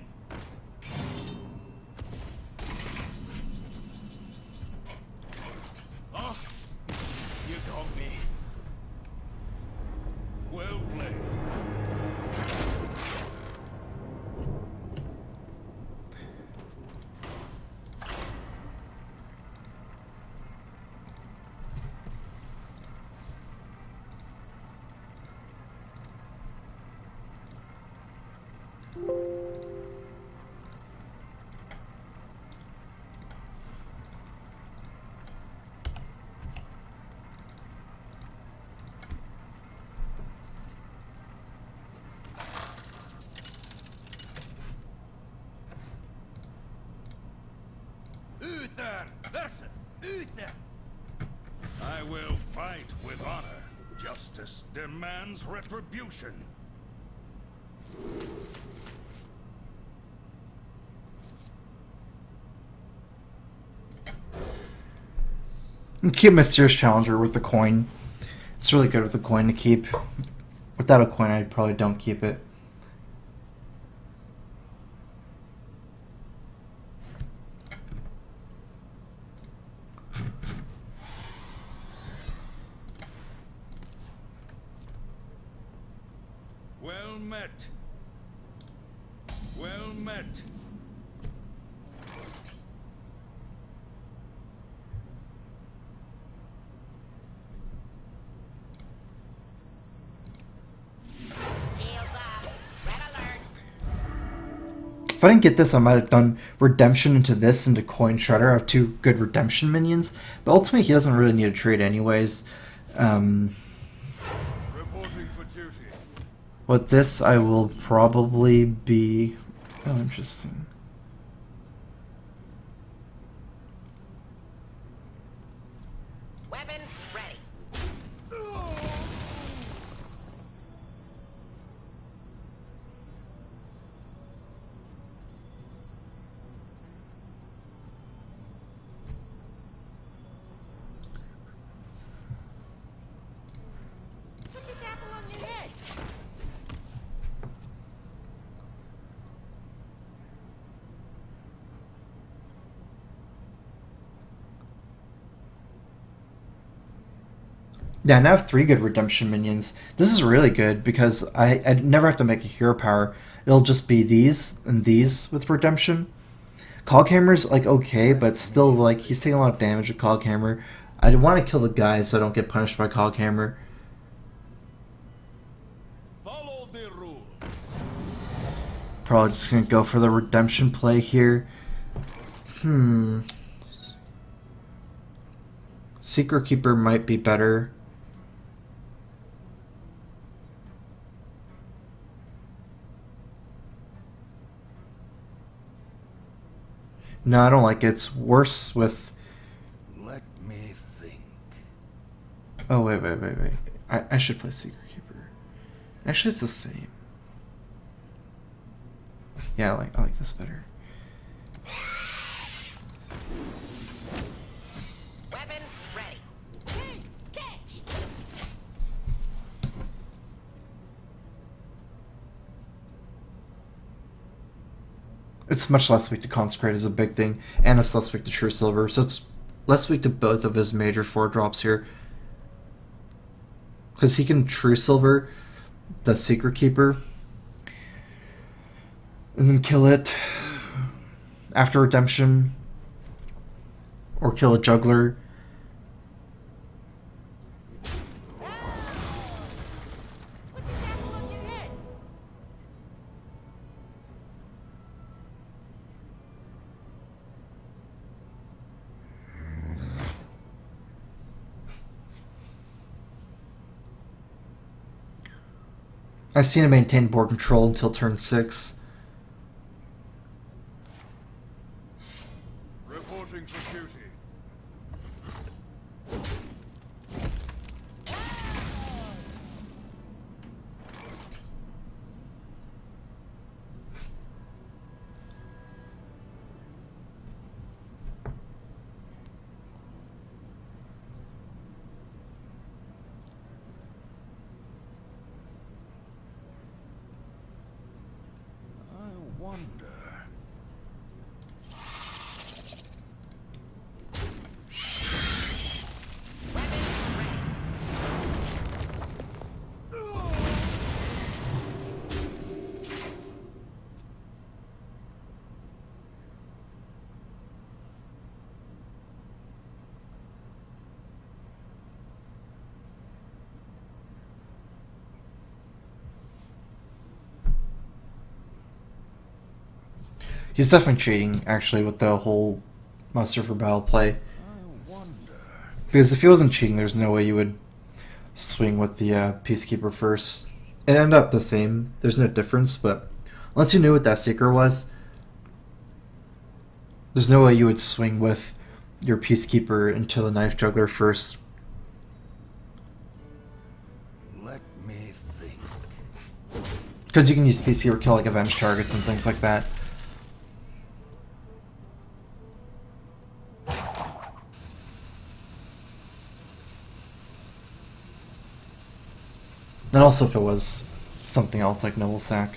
Oh, you got me. Well played. Uther versus Uther. I will fight with honor. Justice demands retribution. Keep Mysterious Challenger with the coin. It's really good with the coin to keep. Without a coin, I probably don't keep it. Well met. Well met. If I didn't get this, I might have done Redemption into this, into Coin Shredder. I have two good Redemption minions, but ultimately he doesn't really need a trade anyways. Reporting for duty. With this, I will probably be... Oh, interesting. Weapons ready. Put this apple on your head. Yeah, I now have 3 good Redemption minions. This is really good because I never have to make a hero power. It'll just be these and these with Redemption. Coghammer's like okay, but still like he's taking a lot of damage with Coghammer. I want to kill the guy so I don't get punished by Coghammer. Follow the rule. Probably just gonna go for the Redemption play here. Secret Keeper might be better. No, I don't like it. It's worse with... Let me think. Oh, wait. I should play Secret Keeper. Actually, it's the same. Yeah, I like this better. Weapons ready. Hey, catch! It's much less weak to Consecrate is a big thing, and it's less weak to True Silver, so it's less weak to both of his major 4-drops here. Because he can True Silver the Secret Keeper, and then kill it after Redemption, or kill a Juggler. Put this apple on your head. I've seen him maintain board control until turn 6. Reporting for duty. wonder. He's definitely cheating, actually, with the whole Muster for Battle play. I wonder. Because if he wasn't cheating, there's no way you would swing with the Peacekeeper first. It ended up the same. There's no difference, but unless you knew what that Seeker was, there's no way you would swing with your Peacekeeper into the Knife Juggler first. Let me think. Because you can use Peacekeeper to kill like avenged targets and things like that. And also if it was something else like Noble Sack.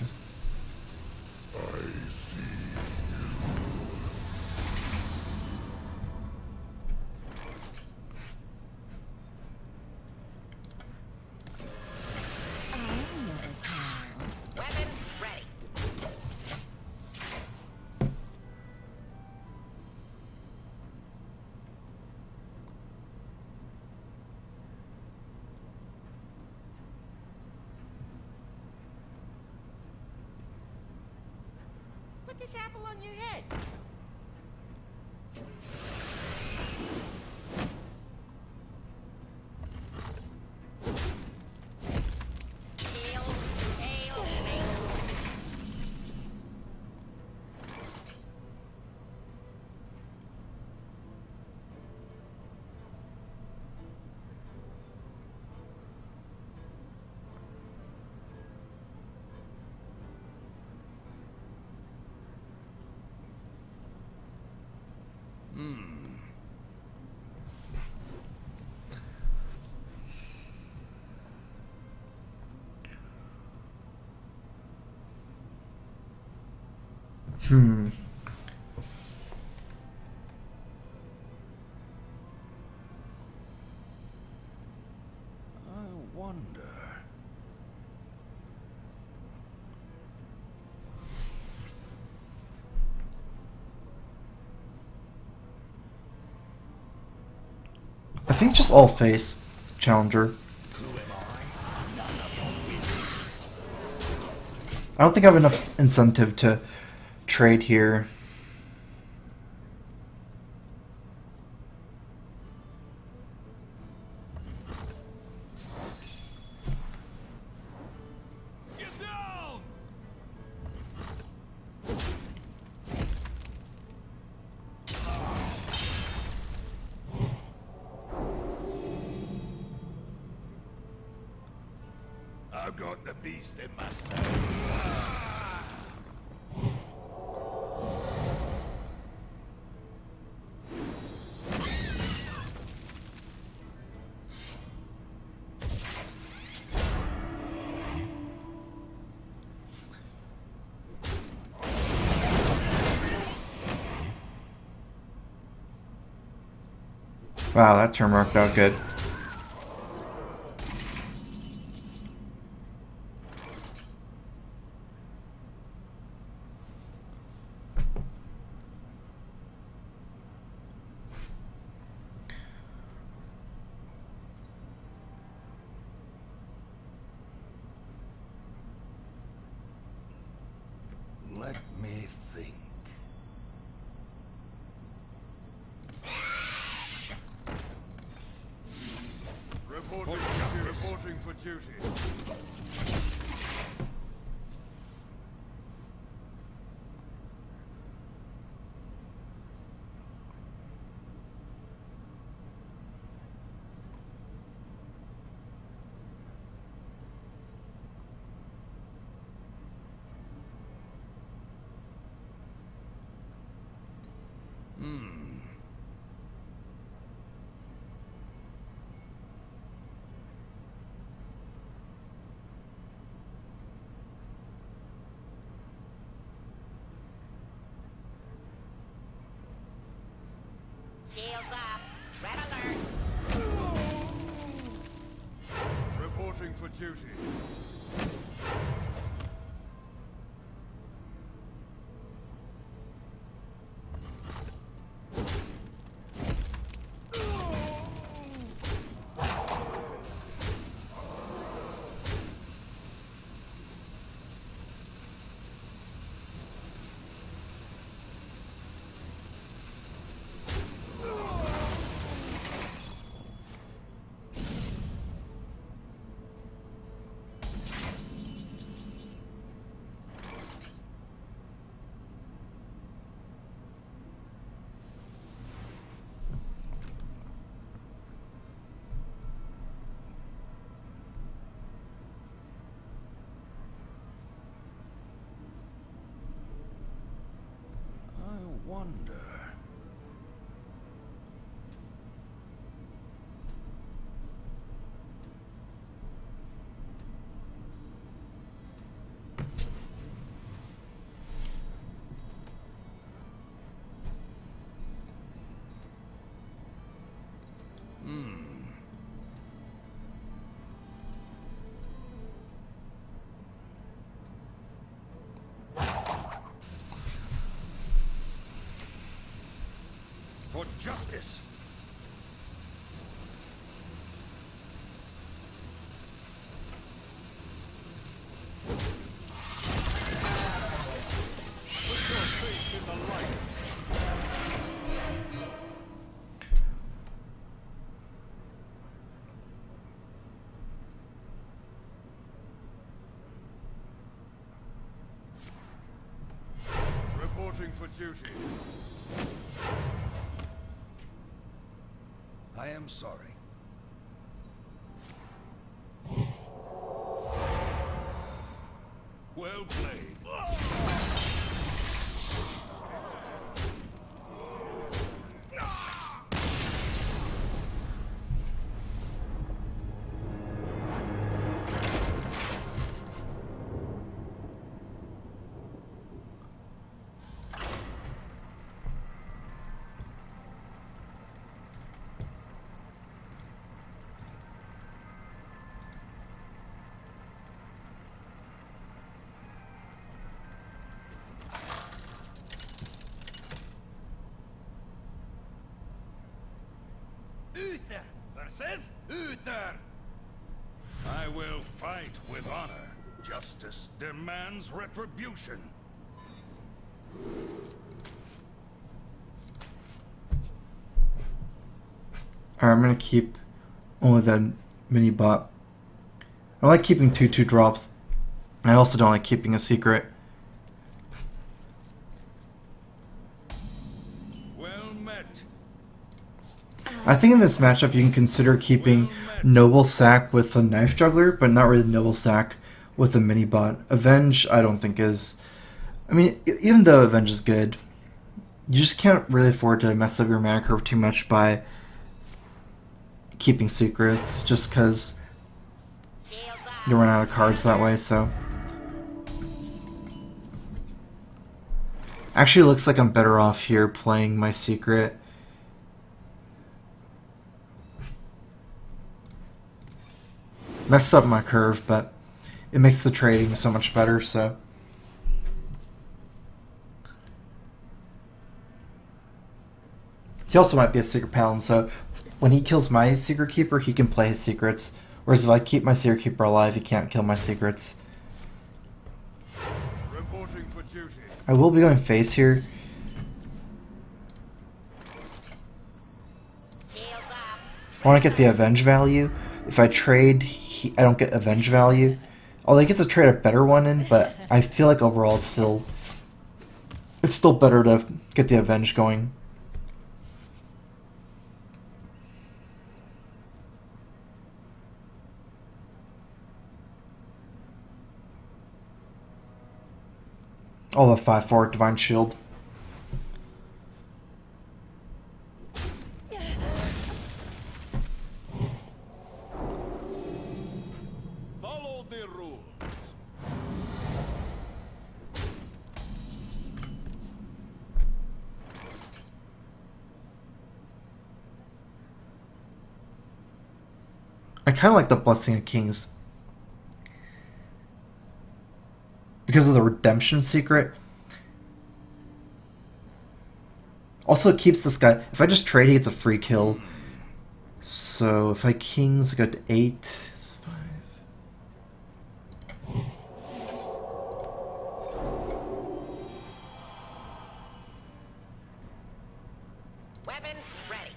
Weapons ready. Put this apple on your head. Hail, hail, hail. Hmm. I wonder. I think just all face Challenger. I don't think I have enough incentive to trade here. Get down! I've got the beast in my sight. Wow, that turn worked out good. Let me think. Reporting for duty. Shields up. Red alert. Reporting for duty. I wonder. For justice. Put your faith in the light. Reporting for duty. I am sorry. Well played. Uther versus Uther. I will fight with honor. Justice demands retribution. Alright, I'm gonna keep only that mini bot. I like keeping 2/2 drops. I also don't like keeping a secret. Well met. I think in this matchup you can consider keeping Noble Sack with a Knife Juggler, but not really Noble Sack with a mini bot. Avenge, I don't think is... I mean, even though Avenge is good, you just can't really afford to mess up your mana curve too much by keeping secrets, just because you run out of cards that way, so... Actually, it looks like I'm better off here playing my secret. Messed up my curve, but it makes the trading so much better, so... He also might be a Secret Paladin, so when he kills my Secret Keeper, he can play his secrets. Whereas if I keep my Secret Keeper alive, he can't kill my secrets. Reporting for duty. I will be going face here. I want to get the Avenge value. If I trade, I don't get Avenge value. Although he gets to trade a better one in, but I feel like overall it's still better to get the Avenge going. Oh, the 5/4 Divine Shield. Follow the rules. I kind of like the Blessing of Kings because of the redemption secret. Also, it keeps this guy. If I just trade, he gets a free kill. So if I Kings, I go to 8. It's 5. Weapons ready.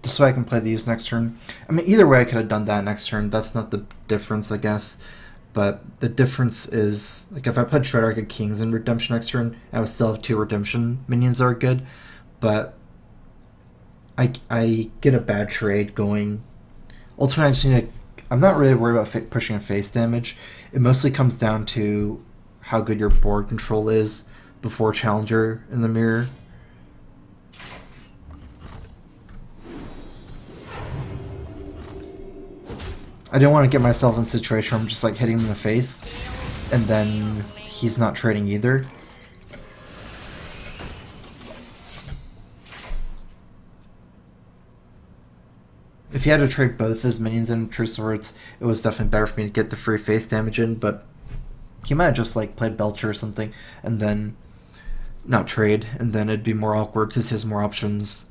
Just so I can play these next turn. I mean, either way, I could have done that next turn. That's not the difference, I guess. But the difference is, like, if I played Shredder, I could Kings in Redemption next turn, I would still have 2 Redemption minions that are good. But I get a bad trade going. Ultimately, I just need to... I'm not really worried about pushing a face damage. It mostly comes down to how good your board control is before Challenger in the mirror. I don't want to get myself in a situation where I'm just like hitting him in the face and then he's not trading either. If he had to trade both his minions in True Swords, it was definitely better for me to get the free face damage in, but he might have just like played Belcher or something and then not trade, and then it'd be more awkward because he has more options.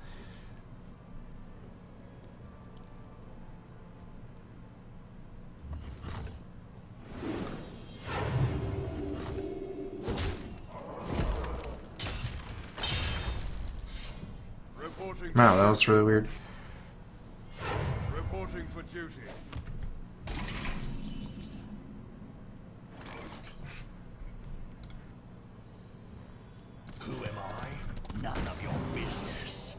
Wow, that was really weird. Reporting for duty. Who am I? None of your business.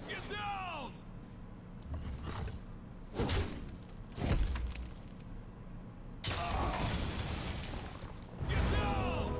Get down! Get down!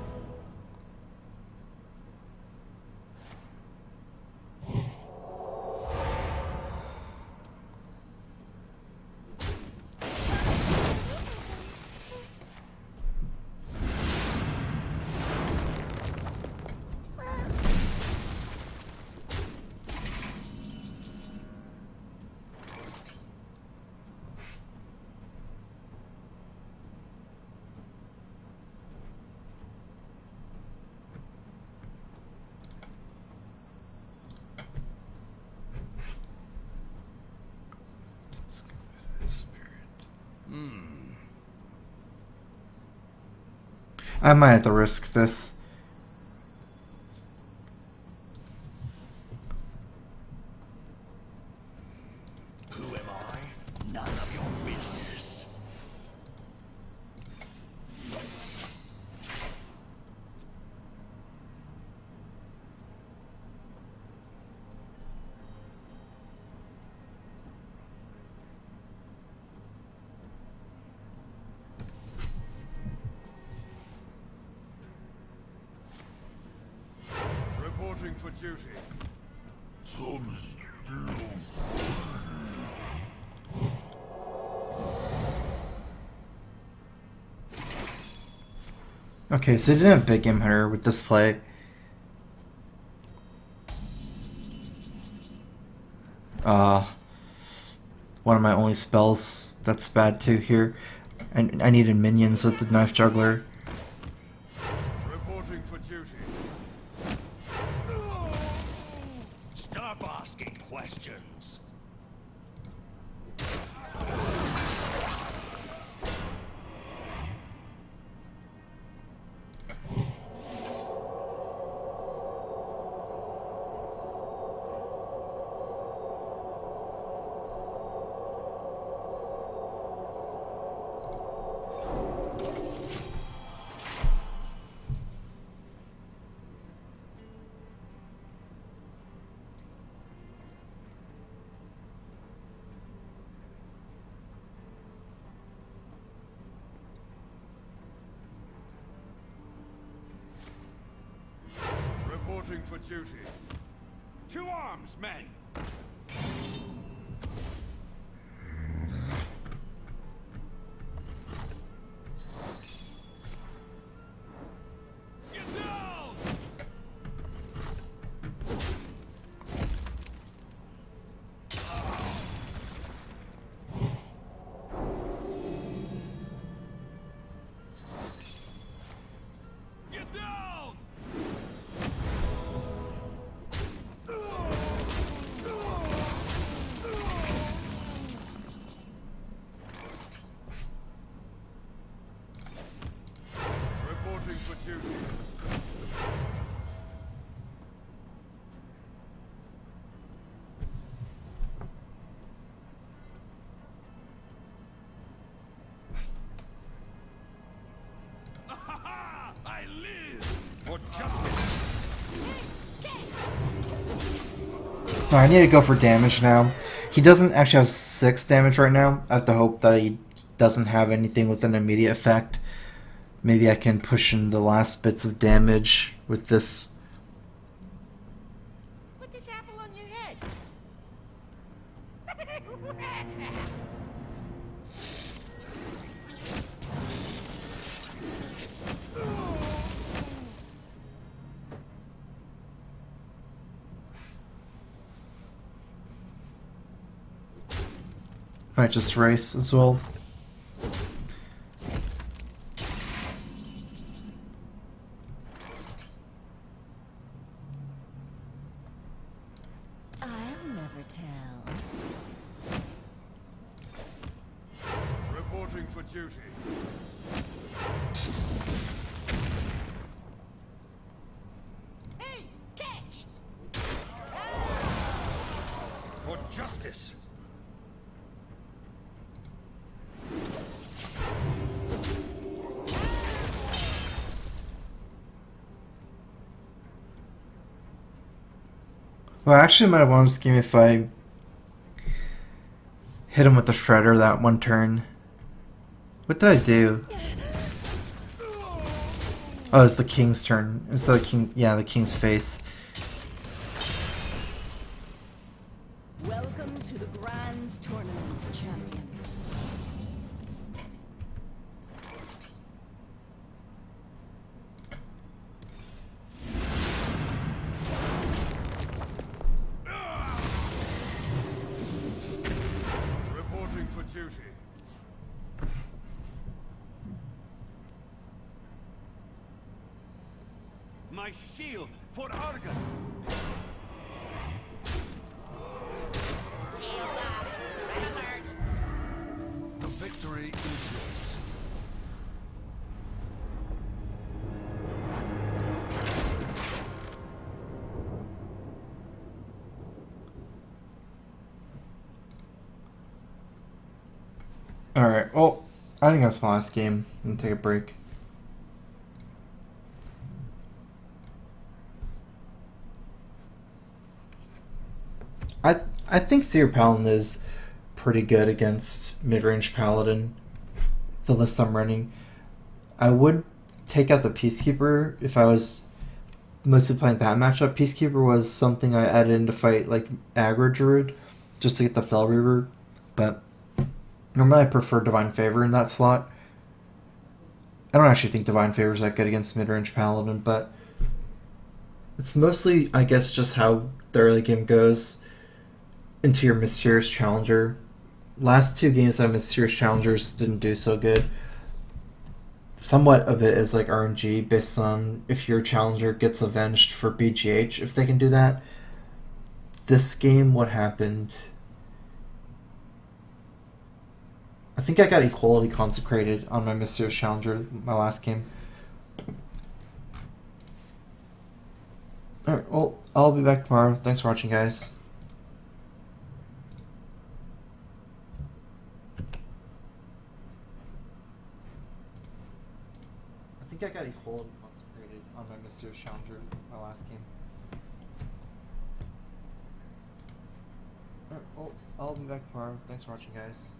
I might have to risk this. Who am I? None of your business. Reporting for duty. Okay, so he didn't have Big Game Hunter with this play. One of my only spells that's bad too here. I needed minions with the Knife Juggler. Reporting for duty. Stop asking questions. Reporting for duty. To arms, men! Get down! Get down! Reporting for duty. I live for justice. I need to go for damage now. He doesn't actually have 6 damage right now. I have to hope that he doesn't have anything with an immediate effect. Maybe I can push in the last bits of damage with this. Put this apple on your head. Might just race as well. I'll never tell. Reporting for duty. Hey, catch! For justice. Well, I actually might have won this game if I hit him with the shredder that one turn. What did I do? Oh, it's the king's turn. It's the king. Yeah, the king's face. Welcome to the Grand Tournament, champion. Reporting for duty. My shield for Argus. Shields up. Red alert. The victory is yours. Alright, well, I think that's my last game. I'm gonna take a break. I think Seer Paladin is pretty good against mid-range Paladin, the list I'm running. I would take out the Peacekeeper if I was mostly playing that matchup. Peacekeeper was something I added in to fight like aggro Druid, just to get the Fel Reaver, but normally I prefer Divine Favor in that slot. I don't actually think Divine Favor is that good against mid-range Paladin, but it's mostly, I guess, just how the early game goes into your Mysterious Challenger. Last 2 games that Mysterious Challengers didn't do so good. Somewhat of it is like RNG based on if your Challenger gets avenged for BGH, if they can do that. This game, what happened? I think I got Equality Consecrated on my Mysterious Challenger, my last game. Alright, well, I'll be back tomorrow. Thanks for watching, guys. I think I got Equality Consecrated on my Mysterious Challenger, my last game. Alright, well, I'll be back tomorrow. Thanks for watching, guys.